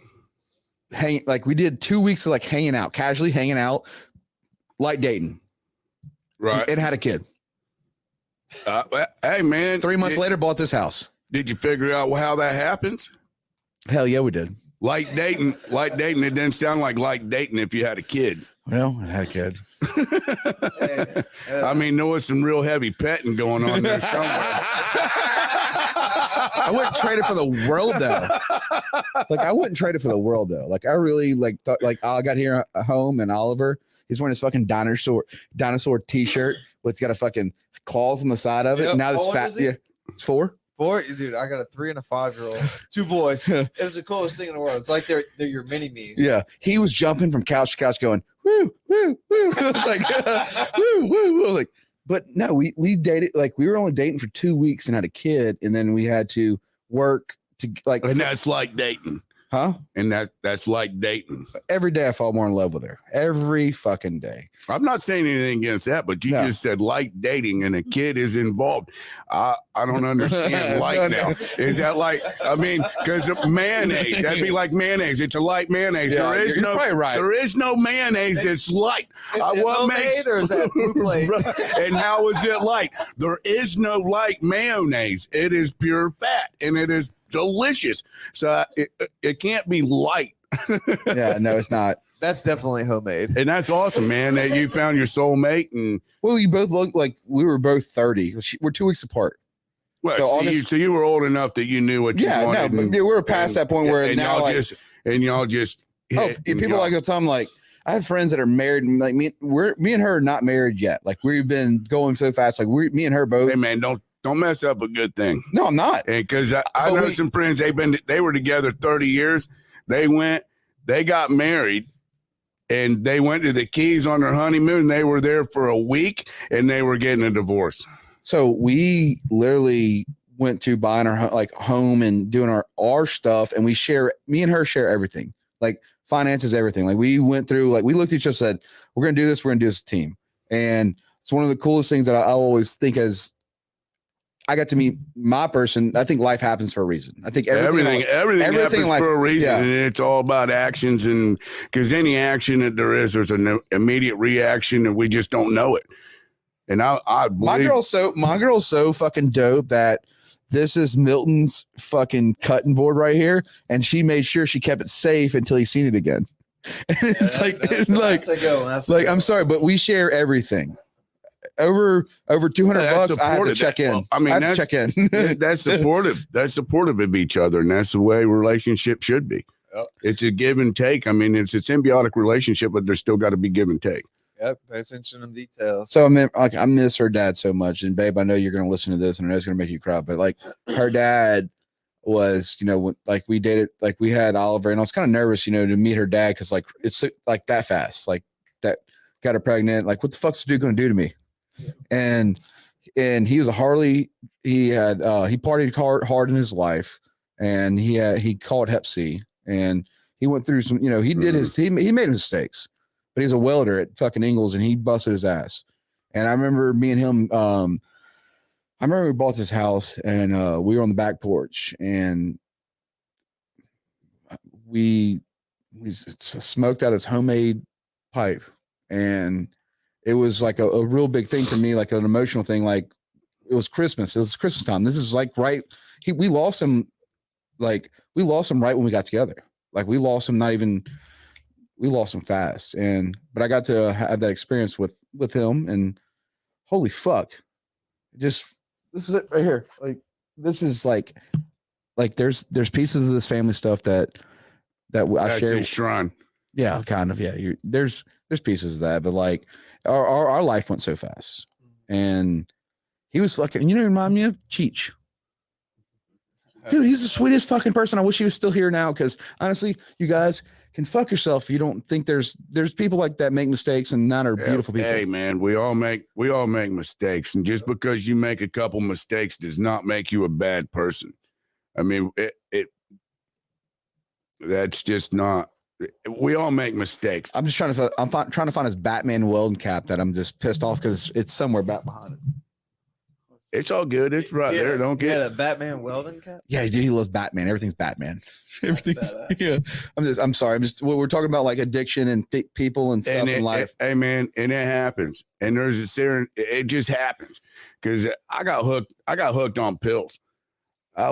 C: like we did 2 weeks of like hanging out, casually hanging out, like dating.
F: Right.
C: And had a kid.
F: Hey, man.
C: 3 months later, bought this house.
F: Did you figure out how that happens?
C: Hell yeah, we did.
F: Like dating. It didn't sound like dating if you had a kid.
C: Well, I had a kid.
F: I mean, there was some real heavy petting going on there somewhere.
C: I wouldn't trade it for the world though. Like I wouldn't trade it for the world though. Like I really like thought like I got here home and Oliver, he's wearing his fucking dinosaur t-shirt with got a fucking claws on the side of it.
B: Yep.
C: Now this
B: How old
C: fat
B: is he?
C: yeah, it's 4.
B: Dude, I got a 3 and a 5-year-old. 2 boys. It's the coolest thing in the world. It's like they're your mini me's.
C: Yeah, he was jumping from couch to couch, going woo woo woo, like woo woo woo. Like, but no, we dated like we were only dating for 2 weeks and had a kid, and then we had to work to like.
F: And that's like dating.
C: Huh?
F: And that's like dating.
C: Every day I fall more in love with her. Every fucking day.
F: I'm not saying anything against that, but you just said like dating and a kid is involved. I don't understand now. Is that like, I mean, because mayonnaise, that'd be like mayonnaise. It's a light mayonnaise.
C: Yeah,
F: There is
C: you're
F: no
C: probably right.
F: There is no mayonnaise that's light.
B: What makes or is that blue plate?
F: And how is it light? There is no light mayonnaise. It is pure fat and it is delicious. So it can't be light.
C: Yeah, no, it's not.
B: That's definitely homemade.
F: And that's awesome, man, that you found your soulmate. And
C: Well, you both look like we were both 30. We're 2 weeks apart.
F: well,
C: So
F: so,
C: August-
F: you were old enough that you knew what you
C: Yeah, no,
F: wanted.
C: but we were past that point where
F: and
C: now
F: y'all
C: like,
F: just
C: oh,
F: hit and
C: people
F: y'all-
C: like the time like I have friends that are married and like me and her are not married yet. Like we've been going so fast. Like me and her both.
F: Hey man, don't mess up a good thing.
C: No, I'm not.
F: And because I
C: Oh,
F: know
C: wait.
F: some friends, they were together 30 years. They got married and they went to the Keys on their honeymoon. They were there for a week and they were getting a divorce.
C: So we literally went to buying our like home and doing our stuff, and me and her share everything, like finances, everything. Like we went through, like we looked at each other, said, we're gonna do this as a team. And it's one of the coolest things that I always think as I got to meet my person. I think life happens for a reason. I think everything
F: Everything happens
C: in life-
F: for a reason,
C: yeah.
F: and it's all about actions. And because any action that there's an immediate reaction, and we just don't know it. And
C: my
F: believe,
C: girl's so fucking dope that this is Milton's fucking cutting board right here, and she made sure she kept it safe until he's seen it again. And it's like
B: that's a go. That's a
C: like
B: go.
C: I'm sorry, but we share everything. over $200
F: That's
C: bucks, I have to
F: supportive.
C: check in.
F: Well, I mean,
C: I have to
F: that's-
C: check in.
F: That's supportive. That's supportive of each other, and that's the way a relationship should be.
B: Yep.
F: It's a give and take. I mean, it's a symbiotic relationship, but there's still got to be give and take.
B: Yep, pay attention to them details.
C: So I mean, like, I miss her dad so much. And babe, I know you're gonna listen to this, and I know it's gonna make you cry. But like, her dad was, like we dated, like we had Oliver, and I was kind of nervous, to meet her dad because like it's like that fast, like that got her pregnant. Like, what the fuck's the dude gonna do to me? And he was a Harley. He had he partied hard in his life, and he caught Hep C, and he went through some. He did he made mistakes, but he's a welder at fucking Ingles, and he busted his ass. And I remember me and him. I remember we bought this house, and we were on the back porch, and we smoked out his homemade pipe, and it was like a real big thing for me, like an emotional thing. Like, it was Christmas. It was Christmas time. This is like we lost him right when we got together. Like, we lost him fast. But I got to have that experience with him, and holy fuck. This is it right here. Like, this is like there's pieces of this family stuff that I
F: That's
C: share.
F: his shrine.
C: Yeah, kind of. Yeah. There's pieces of that, but like our life went so fast, and he was like, remind me of Cheech. Dude, he's the sweetest fucking person. I wish he was still here now. Cause honestly, you guys can fuck yourself. You don't think there's people like that make mistakes, and none are beautiful people.
F: Hey man, we all make mistakes. And just because you make a couple mistakes does not make you a bad person. I mean, that's just not. We all make mistakes.
C: I'm just trying to find his Batman welding cap that I'm just pissed off because it's somewhere back behind it.
F: It's all good. It's right there. Don't get
B: a Batman welding cap.
C: Yeah, dude, he loves Batman. Everything's Batman. Everything.
B: badass.
C: Yeah. I'm sorry. We're talking about like addiction and people and stuff in life.
F: Hey man, and it happens. And it just happens because I got hooked on pills. I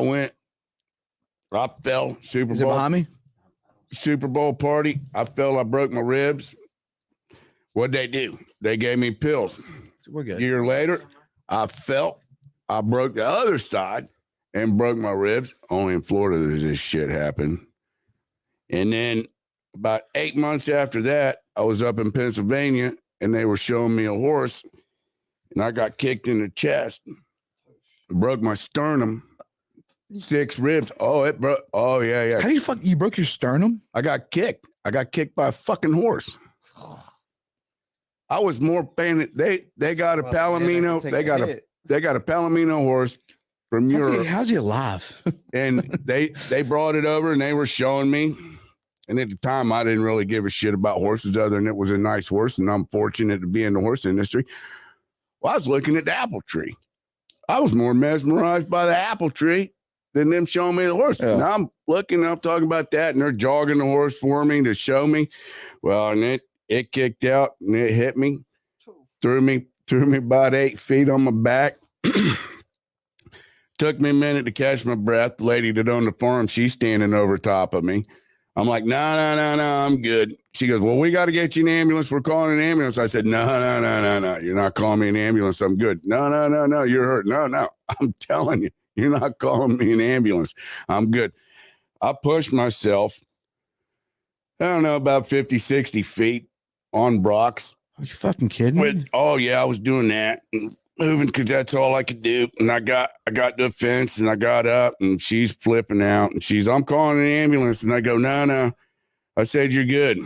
F: fell Super
C: Is it
F: Bowl.
C: behind me?
F: Super Bowl party. I broke my ribs. What'd they do? They gave me pills.
C: We're good.
F: A year later, I broke the other side and broke my ribs. Only in Florida does this shit happen. And then about 8 months after that, I was up in Pennsylvania, and they were showing me a horse, and I got kicked in the chest, broke my sternum, 6 ribs. Oh, it broke. Oh, yeah.
C: How do you broke your sternum?
F: I got kicked. I got kicked by a fucking horse. I was more pain. They got a Palomino. They got a Palomino horse from Europe.
C: How's he alive?
F: And they brought it over, and they were showing me. And at the time, I didn't really give a shit about horses other than it was a nice horse, and I'm fortunate to be in the horse industry. Well, I was looking at the apple tree. I was more mesmerized by the apple tree than them showing me the horse.
C: Yeah.
F: Now I'm looking, I'm talking about that, and they're jogging the horse for me to show me. Well, and it kicked out, and it hit me, threw me about 8 feet on my back. Took me a minute to catch my breath. The lady that owned the farm, she's standing over top of me. I'm like, no, I'm good. She goes, well, we got to get you an ambulance. We're calling an ambulance. I said, no. You're not calling me an ambulance. I'm good. No. You're hurt. No. I'm telling you, you're not calling me an ambulance. I'm good. I pushed myself, I don't know, about 50, 60 feet on rocks.
C: Are you fucking kidding me?
F: Oh, yeah, I was doing that. Moving because that's all I could do. And I got to the fence, and I got up, and she's flipping out, and I'm calling an ambulance. And I go, no. I said, you're good.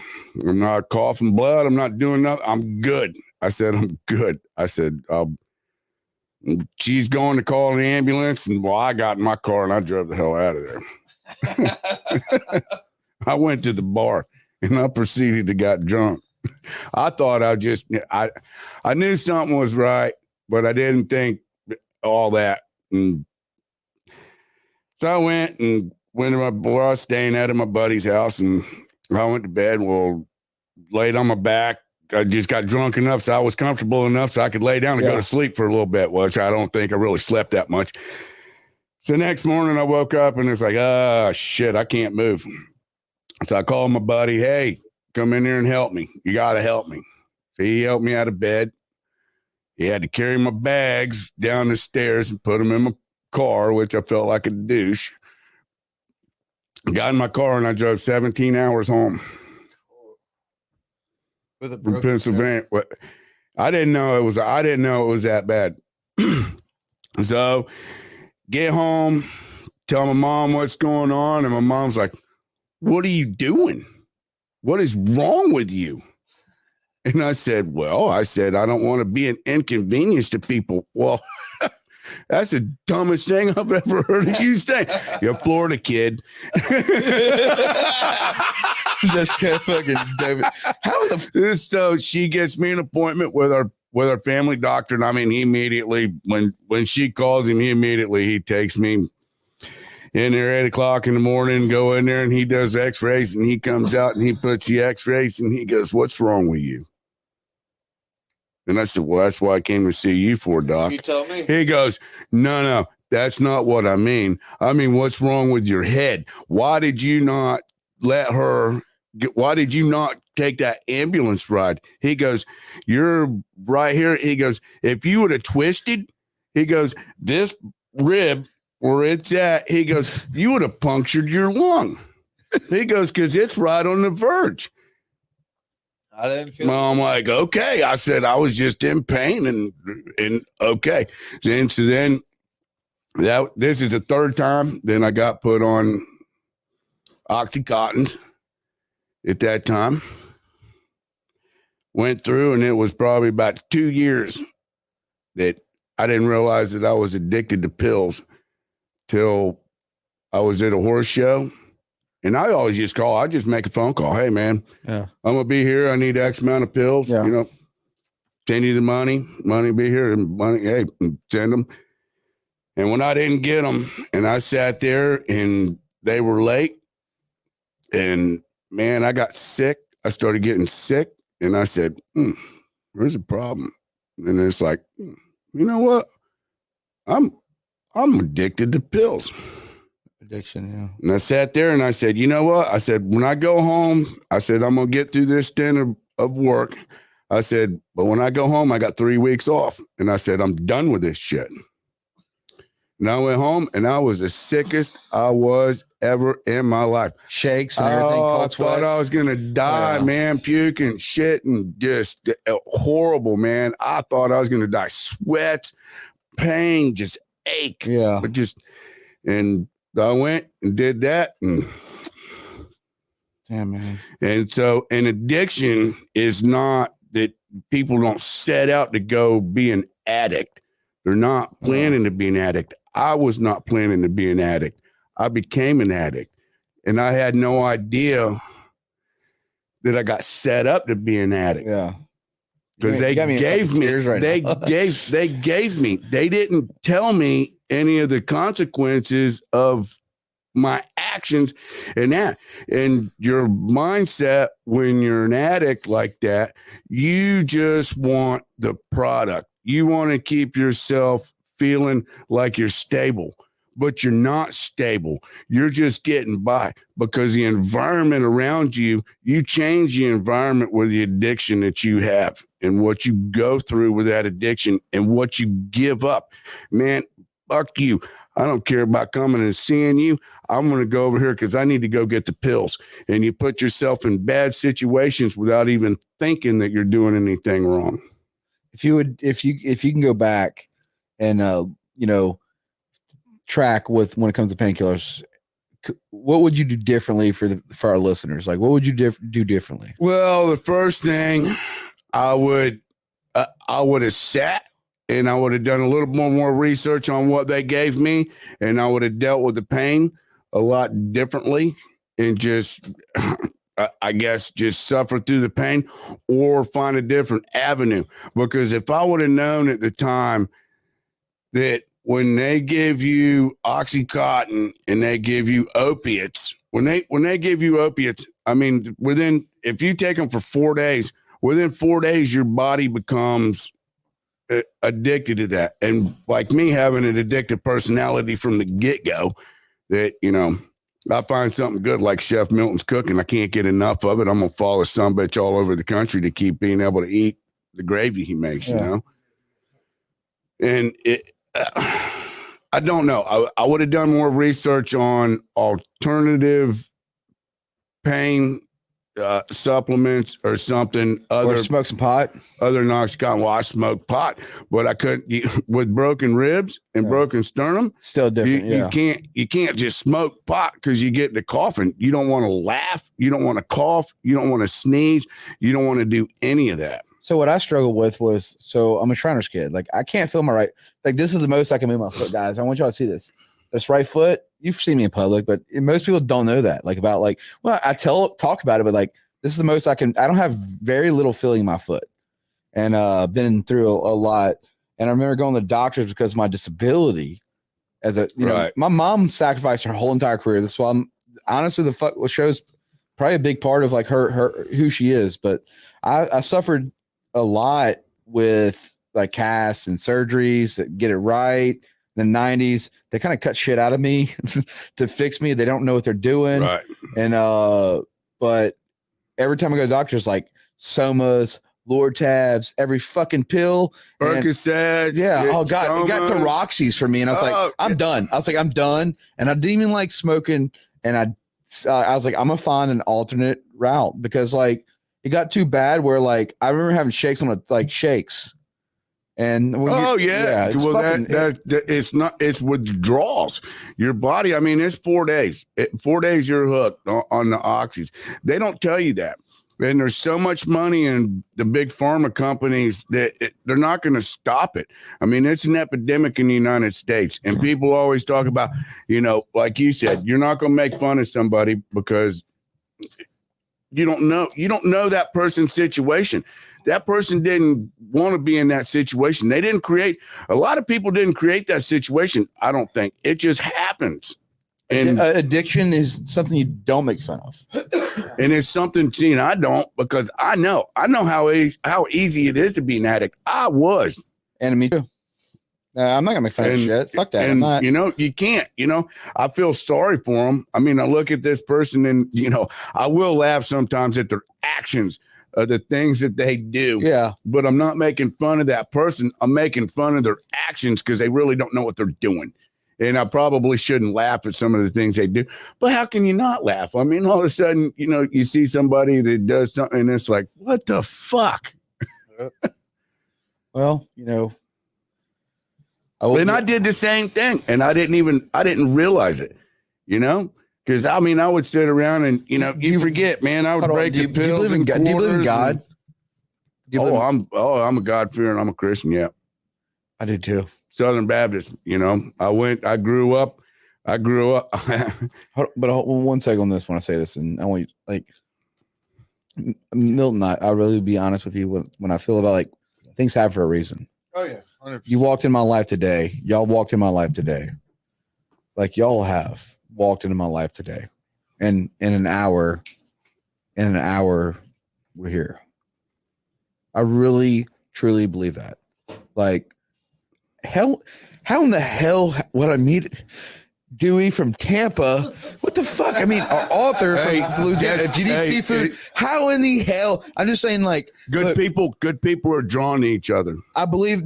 F: I'm not coughing blood. I'm not doing nothing. I'm good. I said, I'm good. I said, she's going to call an ambulance. And well, I got in my car and I drove the hell out of there. I went to the bar and I proceeded to get drunk. I thought I knew something was right, but I didn't think all that. And so I went to where I was staying at my buddy's house, and I went to bed. Well, laid on my back. I just got drunk enough so I was comfortable enough so I could lay down and go to sleep for a little bit, which I don't think I really slept that much. So next morning I woke up and it's like, oh, shit, I can't move. So I called my buddy, hey, come in here and help me. You got to help me. So he helped me out of bed. He had to carry my bags down the stairs and put them in my car, which I felt like a douche. Got in my car and I drove 17 hours home
H: With a
F: from
H: broken
F: Pennsylvania. I didn't know it was that bad. So get home, tell my mom what's going on, and my mom's like, "What are you doing? What is wrong with you?" And I said, I don't want to be an inconvenience to people. Well, that's the dumbest thing I've ever heard of you say. You're a Florida kid.
C: That's kind of fucking David. How the
F: So she gets me an appointment with our family doctor. And I mean, he immediately, when she calls him, he takes me in there at 8 o'clock in the morning, go in there and he does x-rays and he comes out and he puts the x-rays and he goes, "What's wrong with you?" And I said, "Well, that's why I came to see you for, Doc."
H: You tell me.
F: He goes, No, that's not what I mean. I mean, what's wrong with your head? Why did you not why did you not take that ambulance ride? He goes, "You're right here." He goes, "If you would have twisted," he goes, "this rib where it's at," he goes, "you would have punctured your lung." He goes, "Because it's right on the verge."
H: I didn't feel
F: Well, I'm like, okay. I said I was just in pain and okay. And so then this is the third time. Then I got put on Oxycontins at that time. Went through, and it was probably about 2 years that I didn't realize that I was addicted to pills till I was at a horse show. And I always I just make a phone call. "Hey, man,
C: Yeah.
F: I'm going to be here. I need X amount of pills.
C: Yeah.
F: You know, send you the money be here, and money, hey, send them." And when I didn't get them and I sat there and they were late and man, I got sick. I started getting sick and I said, "There's a problem." And it's like, you know what? I'm addicted to pills.
C: addiction? Yeah.
F: And I sat there and I said, "You know what?" I said, "When I go home," I said, "I'm going to get through this stint of work." I said, "But when I go home, I got 3 weeks off." And I said, "I'm done with this shit." And I went home and I was the sickest I was ever in my life.
C: Shakes and everything.
F: I
C: Cold
F: thought
C: sweats.
F: I was going to die,
C: Yeah.
F: man, puking, shit, and just horrible, man. I thought I was going to die. Sweats, pain, just ache.
C: Yeah.
F: But and I went and did that. And
C: Damn, man.
F: And so an addiction is not that people don't set out to go be an addict. They're not planning to be an addict. I was not planning to be an addict. I became an addict. And I had no idea that I got set up to be an addict.
C: Yeah.
F: Because
C: You got me in
F: gave
C: fucking
F: me,
C: tears right
F: they
C: now.
F: gave me, they didn't tell me any of the consequences of my actions and that. And your mindset when you're an addict like that, you just want the product. You want to keep yourself feeling like you're stable, but you're not stable. You're just getting by because the environment around you, you change the environment with the addiction that you have and what you go through with that addiction and what you give up. Man, fuck you. I don't care about coming and seeing you. I'm going to go over here because I need to go get the pills. And you put yourself in bad situations without even thinking that you're doing anything wrong.
C: If you can go back and track with when it comes to painkillers, what would you do differently for our listeners? Like, what would you do differently?
F: Well, the first thing I would have sat and I would have done a little more research on what they gave me, and I would have dealt with the pain a lot differently and just, I guess, just suffer through the pain or find a different avenue. Because if I would have known at the time that when they give you Oxycontin and they give you opiates, when they give you opiates, I mean, if you take them for 4 days, within 4 days, your body becomes addicted to that. And like me having an addictive personality from the get-go, that, I find something good like Chef Milton's cooking, I can't get enough of it. I'm going to follow some bitch all over the country to keep being able to eat the gravy he makes, And I don't know. I would have done more research on alternative pain supplements or something
C: Or smoke some pot.
F: other than Oxycontin. Well, I smoked pot, but I couldn't with broken ribs and broken sternum.
C: Still different.
F: You can't just smoke pot because you get the coughing. You don't want to laugh. You don't want to cough. You don't want to sneeze. You don't want to do any of that.
C: So what I struggled with was, so I'm a Shriner's kid. Like I can't feel my right. Like this is the most I can move my foot, guys. I want y'all to see this. This right foot. You've seen me in public, but most people don't know that. Like about like, well, I talk about it, but like this is the most I can. I don't have very little feeling in my foot, and been through a lot. And I remember going to the doctors because of my disability. As a know, my mom sacrificed her whole entire career. That's why I'm honestly what shows probably a big part of like her who she is. But I suffered a lot with like casts and surgeries that get it right. In the 90s, they kind of cut shit out of me to fix me. They don't know what they're doing.
F: Right.
C: And but every time I go to the doctors, like somas, Lortabs, every fucking pill.
F: Percocet.
C: Yeah. Oh God. It got to Roxy's for me. And I was like, I'm done. I was like, I'm done. And I didn't even like smoking. And I was like, I'm gonna find an alternate route because like it got too bad where like I remember having shakes on shakes. And
F: well,
C: it's
F: it's withdrawals. Your body, I mean, it's 4 days. 4 days you're hooked on the oxys. They don't tell you that. And there's so much money in the big pharma companies that they're not going to stop it. I mean, it's an epidemic in the United States. And people always talk about, like you said, you're not going to make fun of somebody because you don't know that person's situation. That person didn't want to be in that situation. A lot of people didn't create that situation. I don't think it just happens. And
C: addiction is something you don't make fun of.
F: And it's something, I don't, because I know how easy it is to be an addict. I was.
C: And me too. I'm not gonna make fun of shit. Fuck that.
F: And you can't, I feel sorry for them. I mean, I look at this person and, I will laugh sometimes at their actions. The things that they do.
C: Yeah.
F: But I'm not making fun of that person. I'm making fun of their actions because they really don't know what they're doing. And I probably shouldn't laugh at some of the things they do. But how can you not laugh? I mean, all of a sudden, you see somebody that does something and it's like, what the fuck?
C: Well,
F: I did the same thing and I didn't realize it, Because I would sit around and you forget, man. I would break the pills.
C: Do you believe in God? Do you believe in God?
F: I'm a God-fearing. I'm a Christian. Yeah,
C: I do too.
F: Southern Baptist. I grew up.
C: But hold 1 second on this when I say this, and I want you Milton. I really be honest with you when I feel about like things happen for a reason.
H: Oh yeah, 100%.
C: You walked in my life today. Y'all walked in my life today. Like y'all have walked into my life today, and in an hour we're here. I really truly believe that. Like how in the hell would I meet Dewey from Tampa? What the fuck? I mean, our author from Louisiana, GD Seafood. How in the hell? I'm just saying, like,
F: good people are drawn to each other.
C: I believe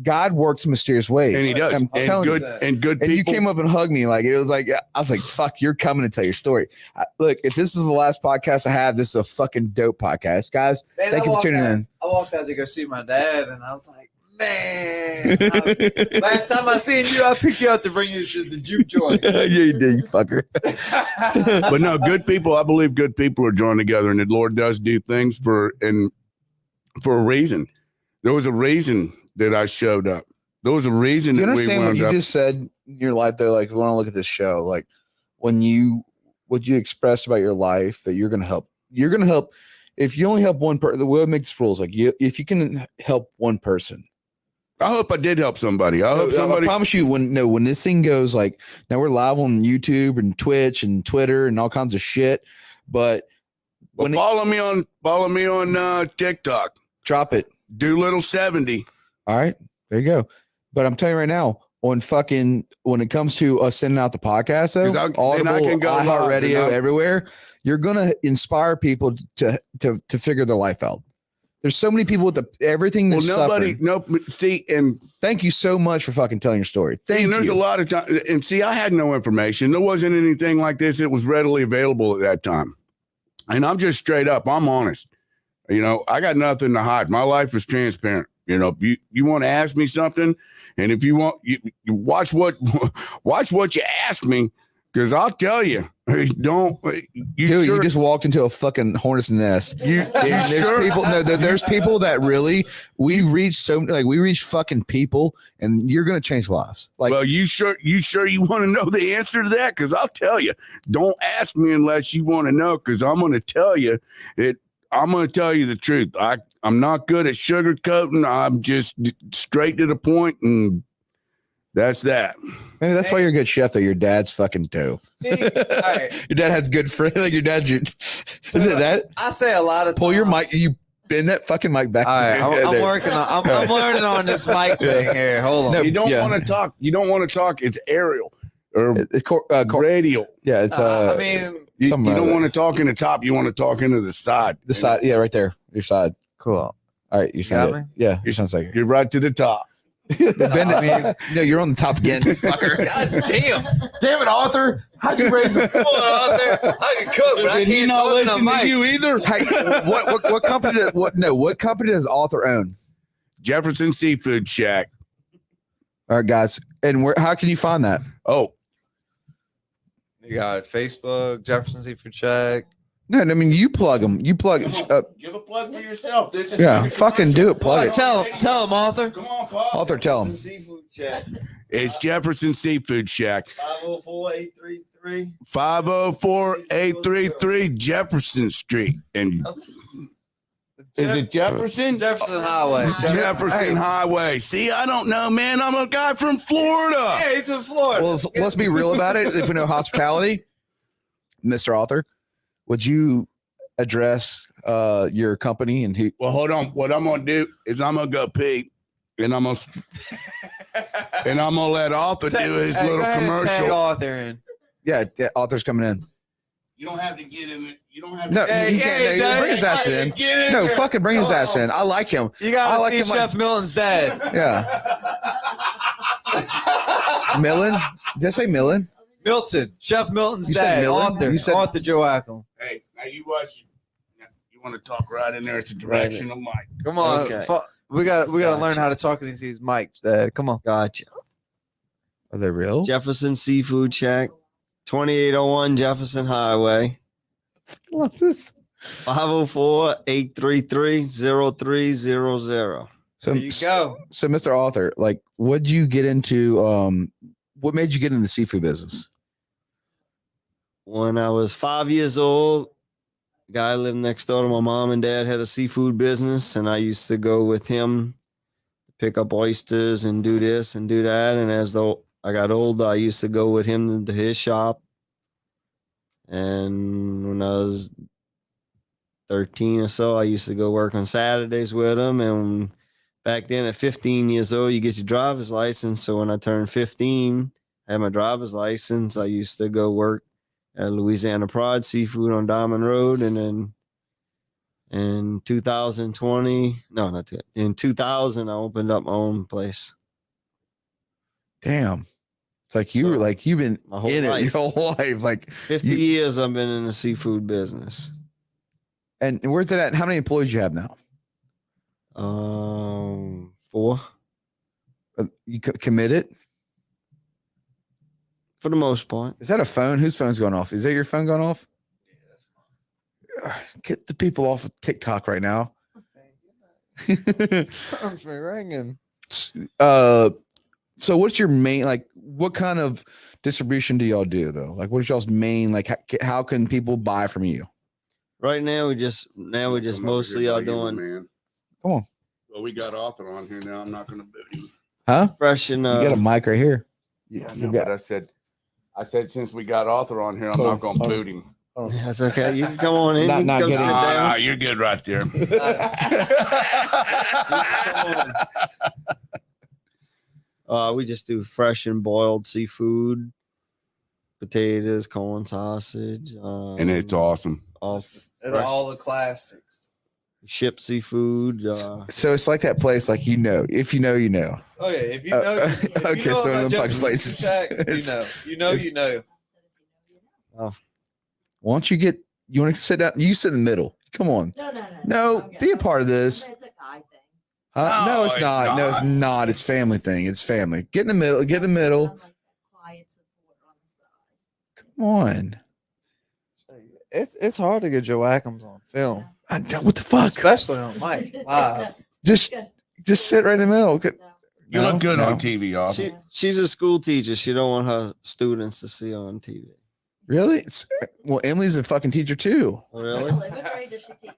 C: God works in mysterious ways,
F: and He does.
C: I'm telling you.
F: And good people.
C: And you came up and hugged me, like it was like I was like, "Fuck, you're coming to tell your story." Look, if this is the last podcast I have, this is a fucking dope podcast, guys.
G: Man,
C: thank you for tuning in.
G: I walked out to go see my dad, and I was like, man, last time I seen you, I picked you up to bring you to the juke joint.
C: Yeah, you did, you fucker.
F: But no, good people. I believe good people are drawn together, and the Lord does do things for a reason. There was a reason that I showed up. There was a reason that we wound up.
C: You understand what you just said in your life, though? Like, if you want to look at this show, like what you expressed about your life, that you're going to help. You're going to help. If you only help one person, the way it makes rules, like if you can help one person.
F: I hope I did help somebody. I
C: promise you, when this thing goes, like, now we're live on YouTube and Twitch and Twitter and all kinds of shit. But
F: follow me on TikTok.
C: Drop it.
F: Doolittle 70.
C: All right, there you go. But I'm telling you right now, when it comes to us sending out the podcast, though, Audible, iHeartRadio, everywhere, you're gonna inspire people to figure their life out. There's so many people with everything.
F: Well,
C: they're
F: nobody,
C: suffering.
F: nope. See, and
C: Thank you so much for fucking telling your story. Thank
F: there's
C: you.
F: a lot of time. And see, I had no information. There wasn't anything like this. It was readily available at that time. And I'm just straight up. I'm honest. You know, I got nothing to hide. My life is transparent. You know, you want to ask me something, and if you want, you watch what you ask me, because I'll tell you. Don't you?
C: Dude,
F: sure,
C: you just walked into a fucking hornet's nest.
F: you
C: There's
F: sure?
C: people. No, there's people that really we reach fucking people, and you're gonna change lives. Like,
F: Well, you sure you want to know the answer to that? Because I'll tell you. Don't ask me unless you want to know, because I'm going to tell you it. I'm going to tell you the truth. I'm not good at sugarcoating. I'm just straight to the point, and that's that.
C: maybe that's why you're a good chef. Though your dad's fucking dope.
G: See, all right.
C: Your dad has good friends. Like your dad's your. Is it that?
G: I say a lot of
C: Pull your
G: times-
C: mic. You bend that fucking mic back.
G: All right, I'm
C: there.
G: working on. I'm learning on this mic thing here. Hold on.
C: No,
F: You don't
C: yeah.
F: want to talk. You don't want to talk. It's aerial or
C: It's
F: radial.
C: yeah, it's
G: I mean,
F: You
C: somewhere
F: don't
C: like
F: want to talk in the top. You want to talk into the side.
C: the side. Yeah, right there. Your side.
B: Cool.
C: All right, you
B: got
C: sound
B: me?
C: it. Yeah, you sounds like it.
F: Get right to the top.
C: Bend it. No, you're on the top again, fucker.
G: God damn
C: it, Arthur. How'd you raise it?
G: Come on, out there. I can cook, but I can't talk in the mic.
F: you either?
C: Hey, what company? What company does Arthur own?
F: Jefferson Seafood Shack.
C: All right, guys, and where? How can you find that?
F: Oh,
B: You got Facebook, Jefferson Seafood Shack.
C: No, I mean you plug them. You plug it.
F: give a plug for yourself. This is
C: Yeah, fucking do it. Plug it.
G: Tell him, Arthur.
F: Come on, Paul.
C: Arthur, tell him.
D: Seafood Chat.
F: It's Jefferson Seafood Shack.
D: 504-833.
F: 504-833 Jefferson Street. And is it Jefferson?
G: Jefferson Highway.
F: Jefferson Highway. See, I don't know, man. I'm a guy from Florida.
G: Yeah, he's in Florida.
C: Well, let's be real about it. If we know hospitality, Mr. Arthur, would you address your company and who?
F: Well, hold on. What I'm gonna do is I'm gonna go pee, and I'm gonna let Arthur do his little
G: Tag
F: commercial.
G: Arthur in.
C: Yeah, Arthur's coming in.
F: You don't have to get in it. You don't have
C: No,
F: to.
C: you can't. No, bring his ass in.
F: Get in
C: No,
F: there.
C: fucking bring his ass in. I like him.
G: You gotta
C: I like
G: see
C: him like-
G: Chef Milton's dad.
C: Yeah, Millen. Did I say Millen?
G: Milton. Chef Milton's
C: You said
G: dad.
C: Milton?
G: Arthur.
C: You said-
G: Arthur Joachim.
F: Hey, now you watch. You want to talk right in there? It's a directional mic.
B: Come on.
G: Okay.
B: We got to learn how to talk into these mics, Dad. Come on.
G: Gotcha.
C: Are they real?
D: Jefferson Seafood Shack. 2801 Jefferson Highway.
C: Love this.
D: 504-833-0300.
C: So,
G: There you go.
C: so Mr. Arthur, like, what'd you get into? What made you get into the seafood business?
D: When I was 5 years old, a guy lived next door to my mom and dad had a seafood business, and I used to go with him to pick up oysters and do this and do that. And as though I got older, I used to go with him to his shop. And when I was 13 or so, I used to go work on Saturdays with him. And back then at 15 years old, you get your driver's license. So when I turned 15, I had my driver's license. I used to go work at Louisiana Pride Seafood on Diamond Road. And then in 2020, no, not that. In 2000, I opened up my own place.
C: Damn. It's like you were like you've been
D: My whole
C: in
D: life.
C: it your whole life. Like,
D: 50
C: You-
D: years I've been in the seafood business.
C: and where's it at? How many employees you have now?
D: 4
C: You committed?
D: for the most part.
C: Is that a phone? Whose phone's going off? Is that your phone going off? Get the people off of TikTok right now.
B: Phone's been ringing.
C: So what's your main, like, what kind of distribution do y'all do though? Like, what's y'all's main, like, how can people buy from you?
D: Right now we just
F: Come over
D: mostly
F: here,
D: are
F: buddy,
D: doing
F: man.
C: Come on.
F: Well, we got Arthur on here now. I'm not going to boot him.
C: Huh?
D: fresh and
C: You got a mic right here.
F: Yeah,
C: You
F: no,
C: got-
F: but I said since we got Arthur on here, I'm not going to boot him.
D: that's okay. You can come on in.
C: Not-
D: You can
C: not
D: come
C: getting-
D: sit down.
F: Nah, you're good right there.
D: We just do fresh and boiled seafood, potatoes, corn, sausage,
F: and it's awesome.
G: All the classics.
D: ship seafood.
H: So it's like that place, like if you know, you know.
G: Oh yeah, if you know, if
H: okay,
G: you know
H: so
G: about
H: in the fucking
G: Jefferson
H: places.
G: Shack, you know.
H: Why don't you get? You want to sit down? You sit in the middle. Come on. No, be a part of this.
E: It's a guy thing.
H: No,
F: No,
H: it's
F: it's
H: not. No, it's
F: not.
H: not. It's family thing. It's family. Get in the middle. Get in the middle.
E: Sound like that quiet support on the side.
H: Come on.
B: It's hard to get Joachims on film,
H: What the fuck?
B: especially on mic live.
H: Just sit right in the middle.
F: You
H: No,
F: look good
H: no.
F: on TV, Arthur.
D: She's a school teacher. She don't want her students to see on TV.
H: Really? Well, Emily's a fucking teacher too.
D: Really?
E: What grade does she teach?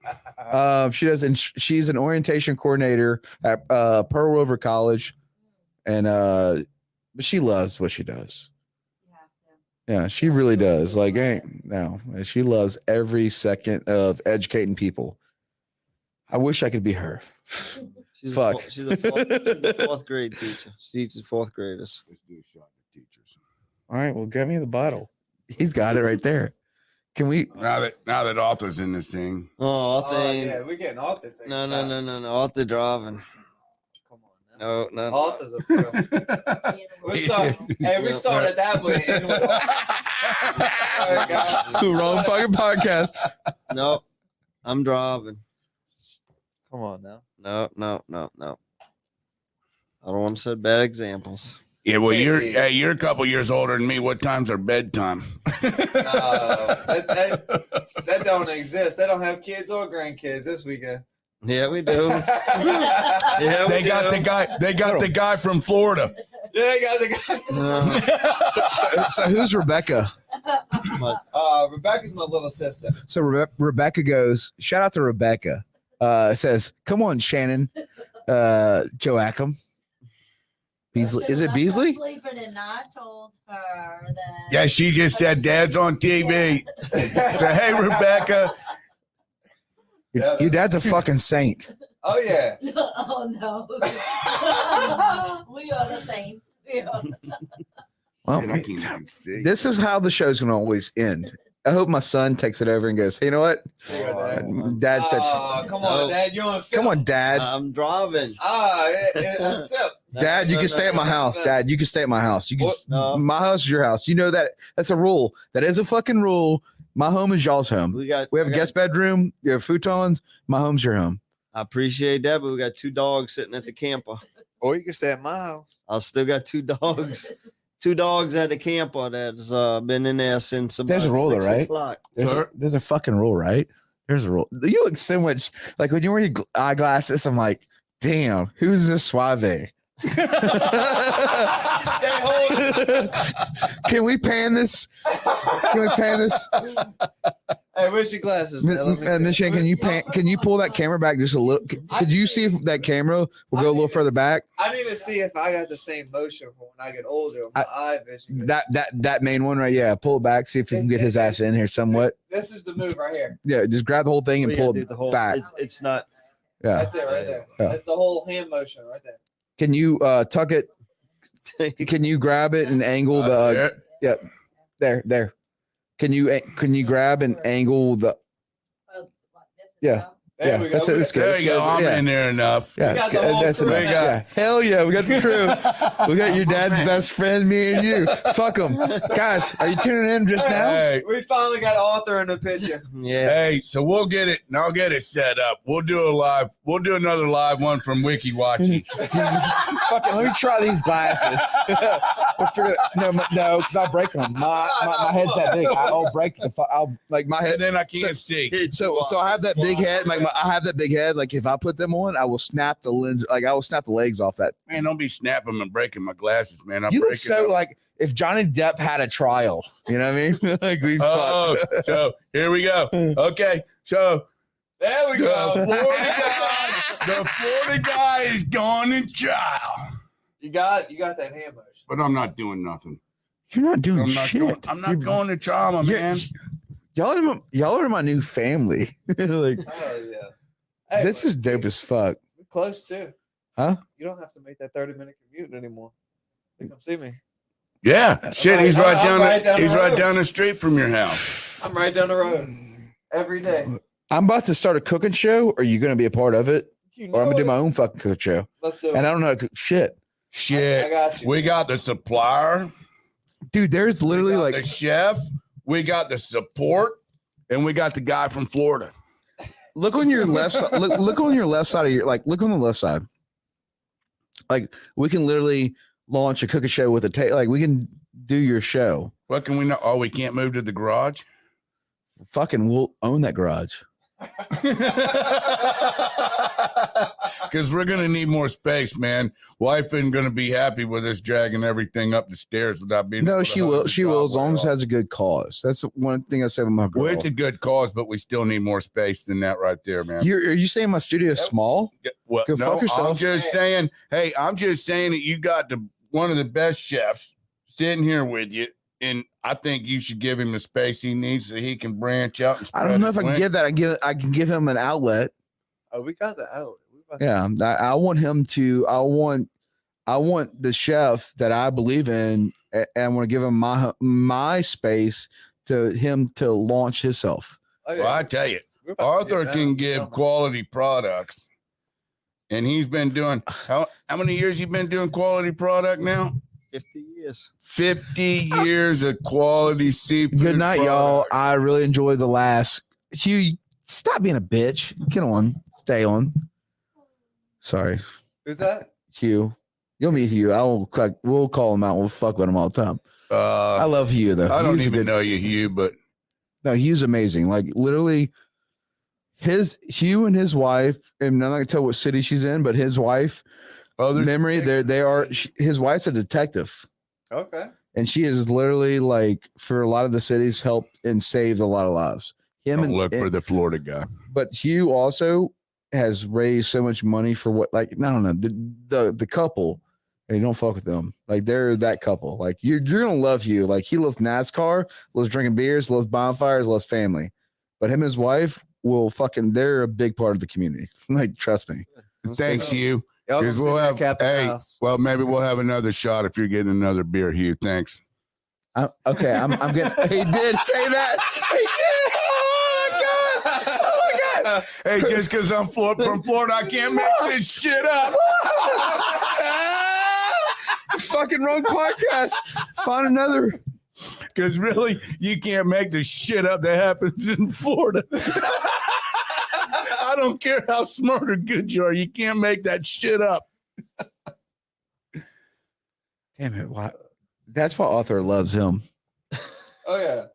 H: She does, and she's an orientation coordinator at Pearl Rover College, and but she loves what she does.
E: You have to.
H: Yeah, she really does. Like, she loves every second of educating people. I wish I could be her.
D: She's
H: Fuck.
D: She's a fourth grade teacher. She teaches fourth graders.
F: Let's do a shot at teachers.
H: All right, well, grab me the bottle. He's got it right there. Can we?
F: Now that Arthur's in this thing.
D: Oh,
G: Yeah, we're getting off the thing.
D: No. Arthur driving.
G: Come on now.
D: No.
G: Off is a pro. We start at that way. All right, guys.
H: Wrong fucking podcast.
D: Nope. I'm driving.
B: Come on now.
D: No. I don't want to set bad examples.
F: Yeah, well, you're a couple years older than me. What time's our bedtime?
G: That don't exist. They don't have kids or grandkids this weekend.
D: Yeah, we do. Yeah,
F: They got the guy from Florida.
G: Yeah, they got the guy.
H: So who's Rebecca?
G: Rebecca's my little sister.
H: So Rebecca goes, shout out to Rebecca. Says, come on, Shannon. Joachim. Beasley. Is it Beasley?
E: Sleeping and I told her that.
F: Yeah, she just said Dad's on TV. So hey, Rebecca.
H: Your dad's a fucking saint.
G: Oh yeah.
E: Oh no. We are the saints. We are.
H: Well,
F: Shit, I can't even see.
H: this is how the show's going to always end. I hope my son takes it over and goes, hey, you know what? Dad said,
G: Oh, come on, Dad. You're on film.
H: come on, Dad.
D: I'm driving.
G: A sip.
H: Dad, you can stay at my house. Dad, you can stay at my house. You can.
D: No.
H: My house is your house. You know that. That's a rule. That is a fucking rule. My home is y'all's home. We have a guest bedroom. You have futons. My home's your home.
D: I appreciate that, but we got 2 dogs sitting at the camper.
B: Or you can stay at my house.
D: I still got 2 dogs. 2 dogs at the camper that's been in there since about
H: There's a rule,
D: 6
H: right?
D: o'clock.
H: There's a fucking rule, right? There's a rule. You look so much like when you wear your eyeglasses. I'm like, damn, who's this suave? Can we pan this? Can we pan this?
G: Hey, where's your glasses? Man? Let me see.
H: Miss Shane, can you pan? Can you pull that camera back just a little? Could you see if that camera will go a little further back?
G: I need to see if I got the same motion for when I get older. My eye vision.
H: That main one right? Yeah, pull it back. See if we can get his ass in here somewhat.
G: This is the move right here.
H: Yeah, just grab the whole thing and
D: We
H: pull
D: gotta do
H: it
D: the whole-
H: back.
D: It's not.
H: Yeah.
G: That's it right there.
H: Yeah.
G: That's the whole hand motion right there.
H: Can you tuck it? Can you grab it and angle the? There. Can you grab and angle the? Yeah.
G: There
H: Yeah,
G: we go.
H: that's it. It's good.
F: There
H: It's
F: you go.
H: good.
F: I'm
H: Yeah.
F: in there enough.
H: Yeah,
G: We got
H: it's
G: the
H: good.
G: whole
H: That's
G: crew.
H: enough.
F: We got-
H: Yeah. Hell yeah, we got the crew. We got your dad's best friend, me and you. Fuck them, guys. Are you tuning in just now?
F: Hey,
G: We finally got Arthur in the picture.
D: Yeah.
F: hey, so we'll get it, and I'll get it set up. We'll do another live one from Wiki Watching.
H: Fucking, let me try these glasses. We'll figure no, because I'll break them. My head's that big. I'll break the. I'll like my head.
F: And then I can't see.
H: So I have that big head. Like I have that big head. Like if I put them on, I will snap the lens. Like I will snap the legs off that.
F: Man, don't be snapping and breaking my glasses, man. I'm
H: You look
F: breaking
H: so
F: them.
H: like if Johnny Depp had a trial. You know what I mean? Like we
F: Oh,
H: fucked.
F: so here we go. Okay, so
G: There we
F: the
G: go.
F: Florida guy is gone in trial.
G: You got that hand motion.
F: But I'm not doing nothing.
H: You're not doing
F: I'm not
H: shit.
F: going, I'm not
H: You're-
F: going to trial, my
H: you're-
F: man.
H: Y'all are my new family. Like
G: Oh yeah. Hey,
H: this is dope as fuck.
G: we're close too.
H: Huh?
G: You don't have to make that 30-minute commute anymore. They come see me.
F: Yeah, shit. He's
G: I'm
F: right down.
G: right down the
F: He's right
G: road.
F: down the street from your house.
G: I'm right down the road every day.
H: I'm about to start a cooking show. Are you going to be a part of it? Or I'm going to do my own fucking cooking show.
G: Let's do
H: And I don't know how to cook shit.
F: Shit.
G: I got you.
F: We got the supplier.
H: Dude, there's literally
F: We got
H: like
F: the chef. We got the support. And we got the guy from Florida.
H: look on your left side. Look on your left side of your look on the left side. Like we can literally launch a cooking show with a like we can do your show.
F: What can we know? Oh, we can't move to the garage?
H: Fucking we'll own that garage.
F: Because we're going to need more space, man. Wife isn't going to be happy with us dragging everything up the stairs without being.
H: No,
F: able to
H: she
F: hose
H: will.
F: the
H: She will, as long as it
F: driveway
H: has a good cause. That's one thing I said with my girl.
F: Well, it's a good cause, but we still need more space than that right there, man.
H: Are you saying my studio is small?
F: Well,
H: Go fuck
F: no,
H: yourself.
F: I'm just saying, hey, I'm just saying that you got one of the best chefs sitting here with you, and I think you should give him the space he needs so he can branch out. And
H: I don't know
F: spread
H: if I
F: his
H: can give that. I can give him an outlet.
G: Oh, we got the outlet.
H: Yeah, I want him to. I want the chef that I believe in, and I want to give him my space to him to launch himself.
G: Oh, yeah.
F: Well, I tell you,
G: We're about to
F: Arthur
G: get
F: can
G: down.
F: give quality products, and he's been doing how many years you been doing quality product now?
D: 50 years.
F: 50 years of quality seafood.
H: Good night, y'all.
F: product.
H: I really enjoyed the last. Hugh, stop being a bitch. Get on. Stay on. Sorry,
G: Who's that?
H: Hugh. You'll meet Hugh. We'll call him out. We'll fuck with him all the time. I love Hugh though.
F: I don't
H: Hugh's a
F: even
H: good-
F: know you, Hugh, but
H: No, Hugh's amazing. Like literally, Hugh and his wife, and I'm not gonna tell what city she's in, but his wife, memory, his wife's a detective,
G: Okay.
H: and she is literally like for a lot of the cities helped and saved a lot of lives. Him
F: don't
H: and
F: look for the Florida guy.
H: but Hugh also has raised so much money for what, like, I don't know, the couple. Hey, don't fuck with them. Like they're that couple. Like you're gonna love Hugh. Like he loves NASCAR, loves drinking beers, loves bonfires, loves family. But him and his wife will they're a big part of the community. Like trust me.
F: Thanks, Hugh.
G: Y'all
F: 'Cause
G: come
F: we'll
G: see me at
F: have,
G: Captain
F: hey,
G: House.
F: well, maybe we'll have another shot if you're getting another beer, Hugh. Thanks.
H: Okay, I'm getting. He did say that. He did. Oh my god! Oh my god!
F: Hey, just because I'm from Florida, I can't make this shit up.
H: Fucking wrong podcast. Find another.
F: Because really, you can't make the shit up that happens in Florida. I don't care how smart or good you are, you can't make that shit up.
H: Damn it! Why? That's why Arthur loves him.
G: Oh yeah.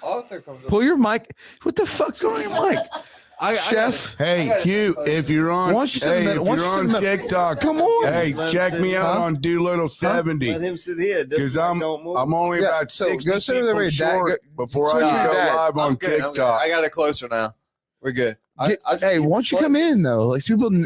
G: Arthur comes up.
H: Pull your mic. What the fuck's going on your mic? Chef.
F: Hey, Hugh, if you're on,
H: Why don't you sit in
F: hey,
H: the-
F: if
H: why don't
F: you're
H: you sit
F: on
H: in the-
F: TikTok,
H: Come on.
F: hey,
D: Let him
F: check
D: sit
F: me
D: here.
F: out
H: Huh?
F: on Doolittle 70.
D: Let him sit here. This
F: Because
D: mic
F: I'm
D: don't move.
F: only
H: Yeah,
F: about
H: so
F: 60
H: go sit over there
F: people
H: with your dad.
F: short before
H: sit
F: I
H: with
F: can
H: your
F: go
H: dad.
F: live on
G: I'm good, I'm good.
F: TikTok.
G: I got it closer now. We're good.
H: Hey, why don't you come in though? Like some people.
E: I'm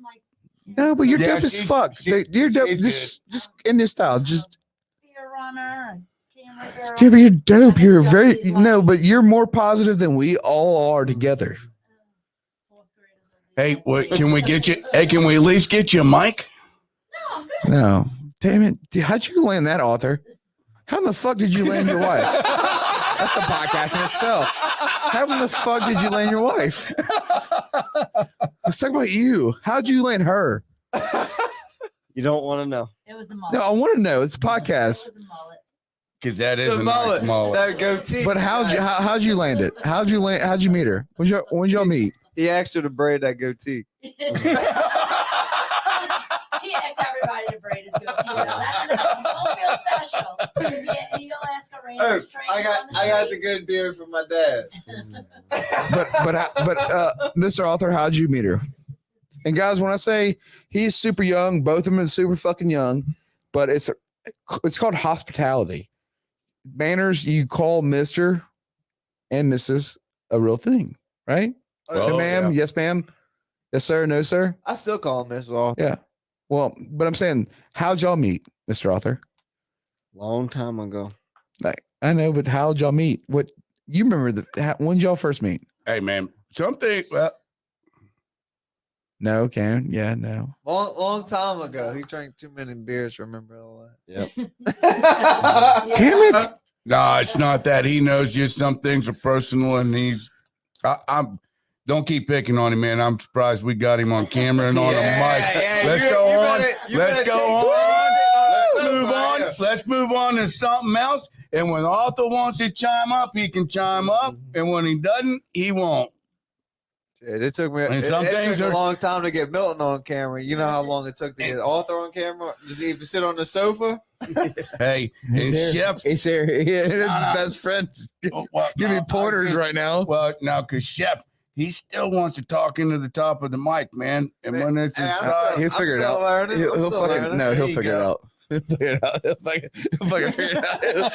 E: like,
H: No, but you're
F: Yeah,
H: dope as
F: she's-
H: fuck. You're dope.
F: she's
H: Just in this style. Just
E: beer runner, camera girl.
H: yeah, but you're dope.
E: I
H: You're
E: think
H: very
E: Josie's
H: no,
E: like-
H: but you're more positive than we all are together.
F: Hey, what, can we get you? Hey, can we at least get you a mic?
E: No, I'm good.
H: No, damn it! Dude, how'd you land that, Arthur? How in the fuck did you land your wife? That's a podcast in itself. How in the fuck did you land your wife? Let's talk about you. How'd you land her?
D: You don't want to know.
E: It was the mullet.
H: No, I want to know. It's a
E: It
H: podcast.
E: was the mullet.
F: Because that is
G: The
F: a nice
G: mullet.
F: mullet.
G: That goatee.
H: But how'd you land it? How'd you meet her? When'd y'all meet?
G: He asked her to braid that goatee.
E: He asked everybody to braid his goatee. That's enough. Don't feel special. You'll ask a random stranger on the
G: I got the
E: street.
G: good beer from my dad.
H: But Mr. Arthur, how'd you meet her? And guys, when I say he's super young, both of them are super fucking young, but it's called hospitality. Manners, you call Mr. and Mrs. a real thing, right?
F: Oh,
H: Hey, ma'am,
F: yeah.
H: yes, ma'am. Yes, sir. No, sir.
G: I still call him Miss Arthur.
H: Yeah. Well, but I'm saying, how'd y'all meet, Mr. Arthur?
D: Long time ago.
H: Like, I know, but how'd y'all meet? What you remember when did y'all first meet?
F: Hey, man, something. Well,
H: No, Karen. Yeah, no.
G: Long time ago. He drank too many beers to remember all
D: Yep.
G: that.
H: Damn it.
F: no, it's not that. He knows just some things are personal, and he's. I'm. Don't keep picking on him, man. I'm surprised we got him on camera and on a mic. Let's go on. Let's go on. Let's move on. Let's move on to something else. And when Arthur wants to chime up, he can chime up. And when he doesn't, he won't.
B: Shit, it took me.
F: And some
B: It
F: things
B: took
F: are-
B: a long time to get Milton on camera. You know how long it took to get Arthur on camera? Does he even sit on the sofa?
F: Hey, and Chef.
H: He's here. Yeah, his best friend.
F: Well,
H: Give me
F: no,
H: pointers right now.
F: Well, now, because Chef, he still wants to talk into the top of the mic, man. And when it's his
H: He'll figure it out.
B: Learning.
H: He'll fucking no. He'll
F: you
H: figure it
F: go.
H: out. He'll figure it out. He'll fucking figure it out.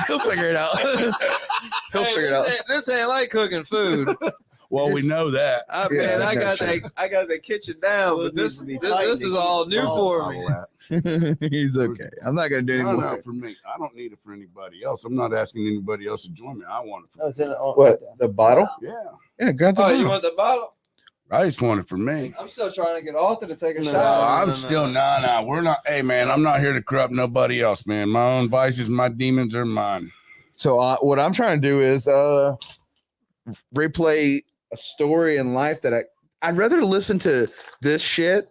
H: He'll figure it out. He'll figure it out.
B: This ain't like cooking food.
F: well, we know that.
B: Man,
H: Yeah,
B: I
H: no
B: got
H: shit.
B: I got the kitchen down, but this is all new for me.
H: He's okay. I'm not gonna do any
F: No,
H: more.
F: no, for me. I don't need it for anybody else. I'm not asking anybody else to join me. I want it for
D: it's in
H: What, the bottle?
F: Yeah.
H: Yeah, grab the
B: Oh,
H: bottle.
B: you want the bottle?
F: I just want it for me.
B: I'm still trying to get Arthur to take a
F: No,
B: shower.
F: I'm still no. We're not. Hey, man, I'm not here to corrupt nobody else, man. My own vices, my demons are mine.
H: So what I'm trying to do is replay a story in life that I'd rather listen to this shit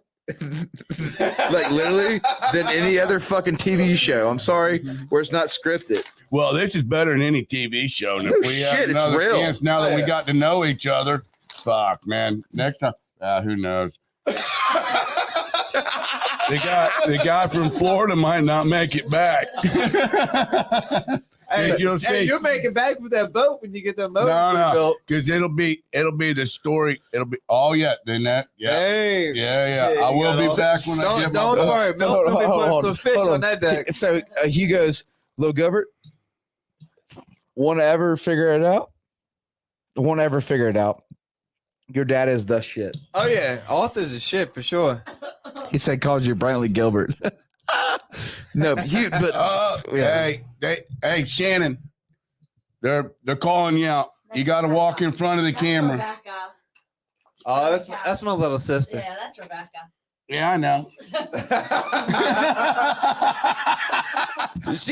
H: like literally than any other fucking TV show. I'm sorry, where it's not scripted.
F: Well, this is better than any TV show. And
H: No shit, it's real.
F: chance now that we got to know each other, fuck, man. Next time, who knows? The guy from Florida might not make it back.
B: Hey,
F: You'll see.
B: you're making back with that boat when you get that motor
F: No,
B: built.
F: because it'll be the story. It'll be then that. Yeah.
B: Hey,
F: Yeah. I will be back when I get my
B: don't
F: boat.
B: worry. Milton will be putting some fish
H: hold
B: on that deck.
H: So Hugh goes, Lil Gilbert, want to ever figure it out? Won't ever figure it out. Your dad is the shit.
B: Oh yeah, Arthur's a shit for sure.
H: He said called you Brantley Gilbert. No, but yeah.
F: Hey, Shannon, they're calling you out. You got to walk in front of the camera.
E: Rebecca.
B: Oh, that's my little sister.
E: Yeah, that's Rebecca.
F: Yeah, I know.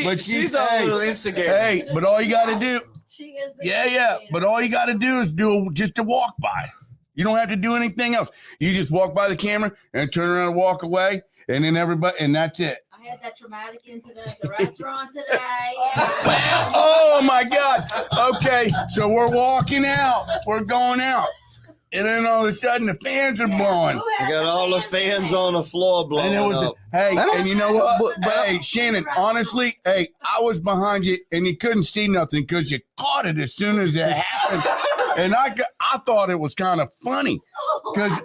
F: But
B: She's on a little Instagram.
F: Hey, but all you got to do,
E: She is the
F: yeah. But all you got to do is just a walk by. You don't have to do anything else. You just walk by the camera and turn around and walk away, and then everybody, and that's it.
E: I had that traumatic incident at the restaurant today.
F: Oh my God. Okay, so we're walking out. We're going out. And then all of a sudden the fans are blowing.
D: I got all the fans on the floor blowing
F: And it was
D: up.
F: and you know what?
H: But
F: hey, Shannon, honestly, I was behind you and you couldn't see nothing because you caught it as soon as it happened. And I thought it was kind of funny. Because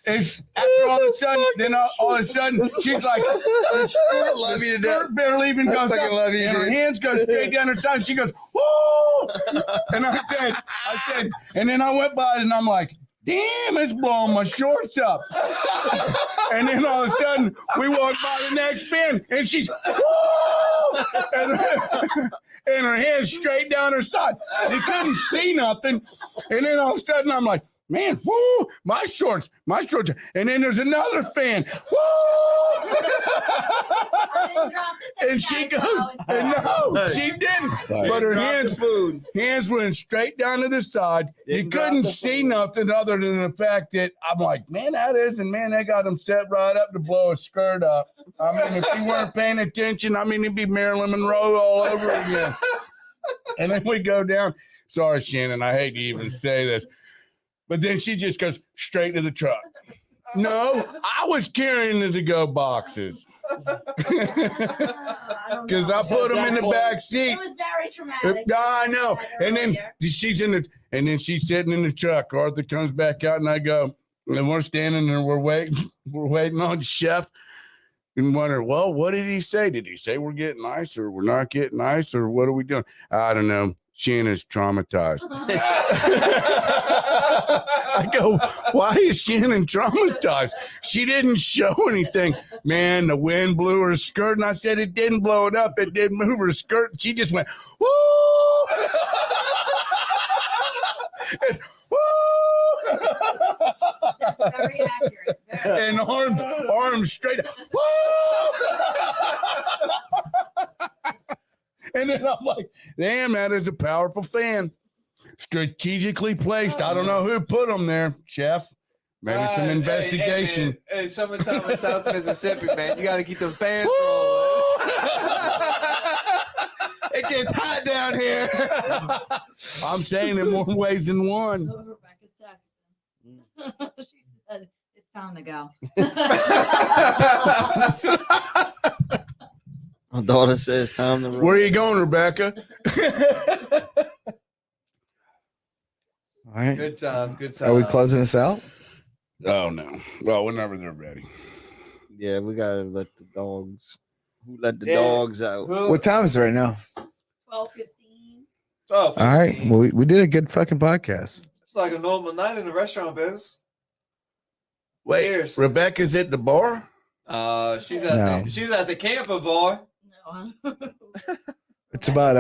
F: it's after all of a sudden, then all of a sudden, she's like,
H: I love you to death.
F: barely even
H: I
F: goes
H: fucking
F: up,
H: love you,
F: and her
H: dude.
F: hands go straight down her side. She goes, whoa! And I said, and then I went by and I'm like, damn, it's blowing my shorts up. And then all of a sudden, we walk by the next fan, and she's, whoa! And her hands straight down her side. You couldn't see nothing. And then all of a sudden, I'm like, man, whoo, my shorts. And then there's another fan. Woo!
E: I didn't drop the
F: And she goes, and no, she didn't.
H: Sorry.
F: But her
D: Dropped the
F: hands went straight down to the side. You
D: Didn't drop
F: couldn't
D: the
F: see
D: food.
F: nothing other than the fact that I'm like, man, they got them set right up to blow a skirt up. I mean, if you weren't paying attention, it'd be Marilyn Monroe all over again. And then we go down. Sorry, Shannon, I hate to even say this. But then she just goes straight to the truck. No, I was carrying the to-go boxes. Because I put them in the back seat.
E: It was very traumatic.
F: I know. And then she's sitting in the truck. Arthur comes back out and I go, and we're standing there, we're waiting on Chef and wonder, well, what did he say? Did he say we're getting ice or we're not getting ice or what are we doing? I don't know. Shannon's traumatized. I go, why is Shannon traumatized? She didn't show anything. Man, the wind blew her skirt, and I said it didn't blow it up. It didn't move her skirt. She just went, woo! And, woo!
E: That's very accurate. Very
F: And arms straight up. Woo! And then I'm like, damn, that is a powerful fan. Strategically placed. I don't know who put them there, Chef. Maybe some investigation.
G: Hey, summertime in South Mississippi, man. You got to keep them fans rolling. It gets hot down here.
F: I'm saying in more ways than one.
E: Oh, Rebecca's texting. She said it's time to go.
D: My daughter says time to roll.
F: Where are you going, Rebecca?
H: All right.
G: Good times. Good times.
H: Are we closing this out?
F: Oh no. Well, whenever they're ready.
D: Yeah, we gotta let the dogs. Who let the
G: Yeah.
D: dogs out?
H: What time is it right now?
E: 12:15.
G: Oh,
H: All right. Well, we did a good fucking podcast.
G: it's like a normal night in the restaurant business.
F: Wait,
G: Cheers.
F: Rebecca's at the bar?
G: She's at
H: No.
G: she's at the camper bar.
E: No.
H: It's about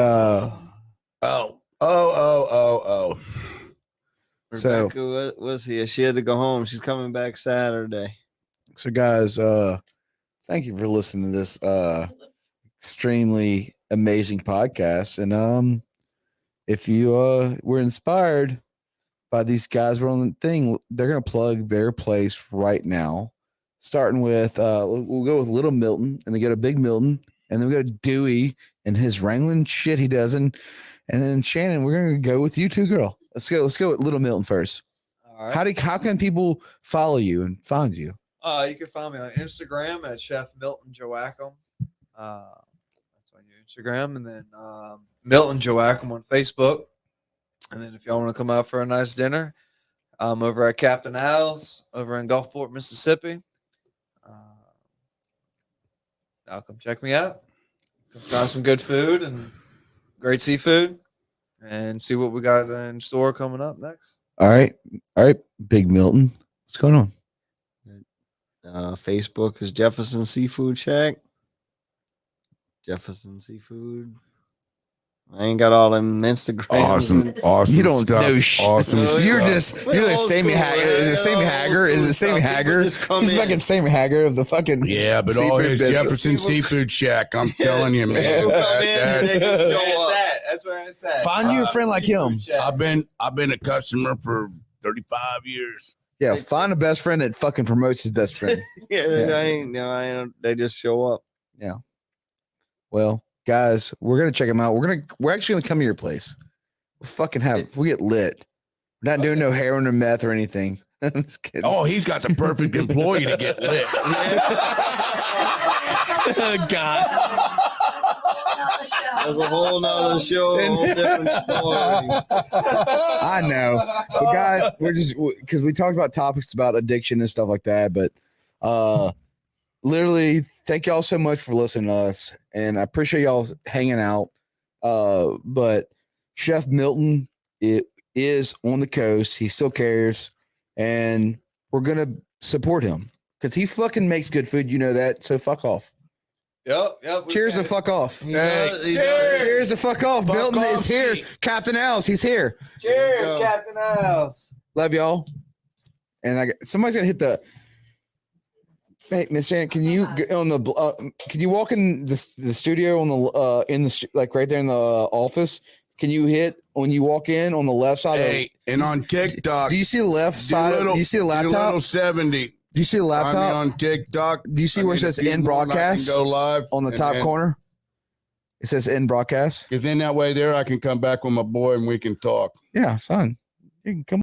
F: Oh.
H: So-
D: Rebecca was here. She had to go home. She's coming back Saturday.
H: So guys, thank you for listening to this extremely amazing podcast. And if you were inspired by these guys who are on the thing, they're gonna plug their place right now. Starting with we'll go with Little Milton, and then go to Big Milton, and then we go to Dewey and his wrangling shit he doesn't. And then Shannon, we're gonna go with you too, girl. Let's go with Little Milton first.
G: All right.
H: How can people follow you and find you?
G: You can find me on Instagram at Chef Milton Joachim. That's on your Instagram, and then Milton Joachim on Facebook. And then if y'all want to come out for a nice dinner, I'm over at Captain Al's over in Gulfport, Mississippi. Y'all come check me out. Come try some good food and great seafood, and see what we got in store coming up next.
H: All right, Big Milton, what's going on?
D: Facebook is Jefferson Seafood Shack. Jefferson Seafood. I ain't got all them Instagrams.
F: Awesome.
H: You don't
F: stuff.
H: know shit.
F: Awesome.
H: You're
F: stuff.
H: you're the Sammy Hagar. Is it Sammy Hagar? Is it Sammy Hagar? He's fucking Sammy Hagar of the fucking
F: Yeah, but all
H: seafood
F: his
H: business.
F: Jefferson Seafood Shack. I'm telling you, man.
G: That's where it's at.
H: Find you a friend like him.
F: I've been a customer for 35 years.
H: Yeah, find a best friend that fucking promotes his best friend.
D: Yeah,
H: Yeah.
D: I ain't. They just show up.
H: Well, guys, we're gonna check him out. We're actually gonna come to your place. We get lit. We're not doing no heroin or meth or anything. I'm just kidding.
F: Oh, he's got the perfect employee to get lit.
H: God.
D: That's a whole nother show, a whole different story.
H: I know, but guys, we're just because we talked about topics about addiction and stuff like that. But literally, thank y'all so much for listening to us, and I appreciate y'all hanging out. But Chef Milton is on the coast. He still cares, and we're gonna support him because he fucking makes good food. You know that, so fuck off.
G: Yep.
H: Cheers to fuck off.
G: Cheers.
H: To fuck off.
F: Fuck
H: Milton
F: off,
H: is here.
F: Steve.
H: Captain Al's, he's here.
G: Cheers,
D: Go.
G: Captain Al's.
H: Love y'all. And somebody's gonna hit the. Hey, Miss Shannon, can you get on the? Can you walk in the studio on the like right there in the office? Can you hit when you walk in on the left side?
F: Hey, and on TikTok,
H: Do you see the left side? Do you see the
F: do
H: laptop?
F: little 70.
H: Do you see the
F: I'm
H: laptop
F: on TikTok.
H: Do you see where it says in broadcast
F: Go live
H: on the top corner? It says in broadcast.
F: Because in that way there, I can come back with my boy and we can talk.
H: Yeah, son. You can come.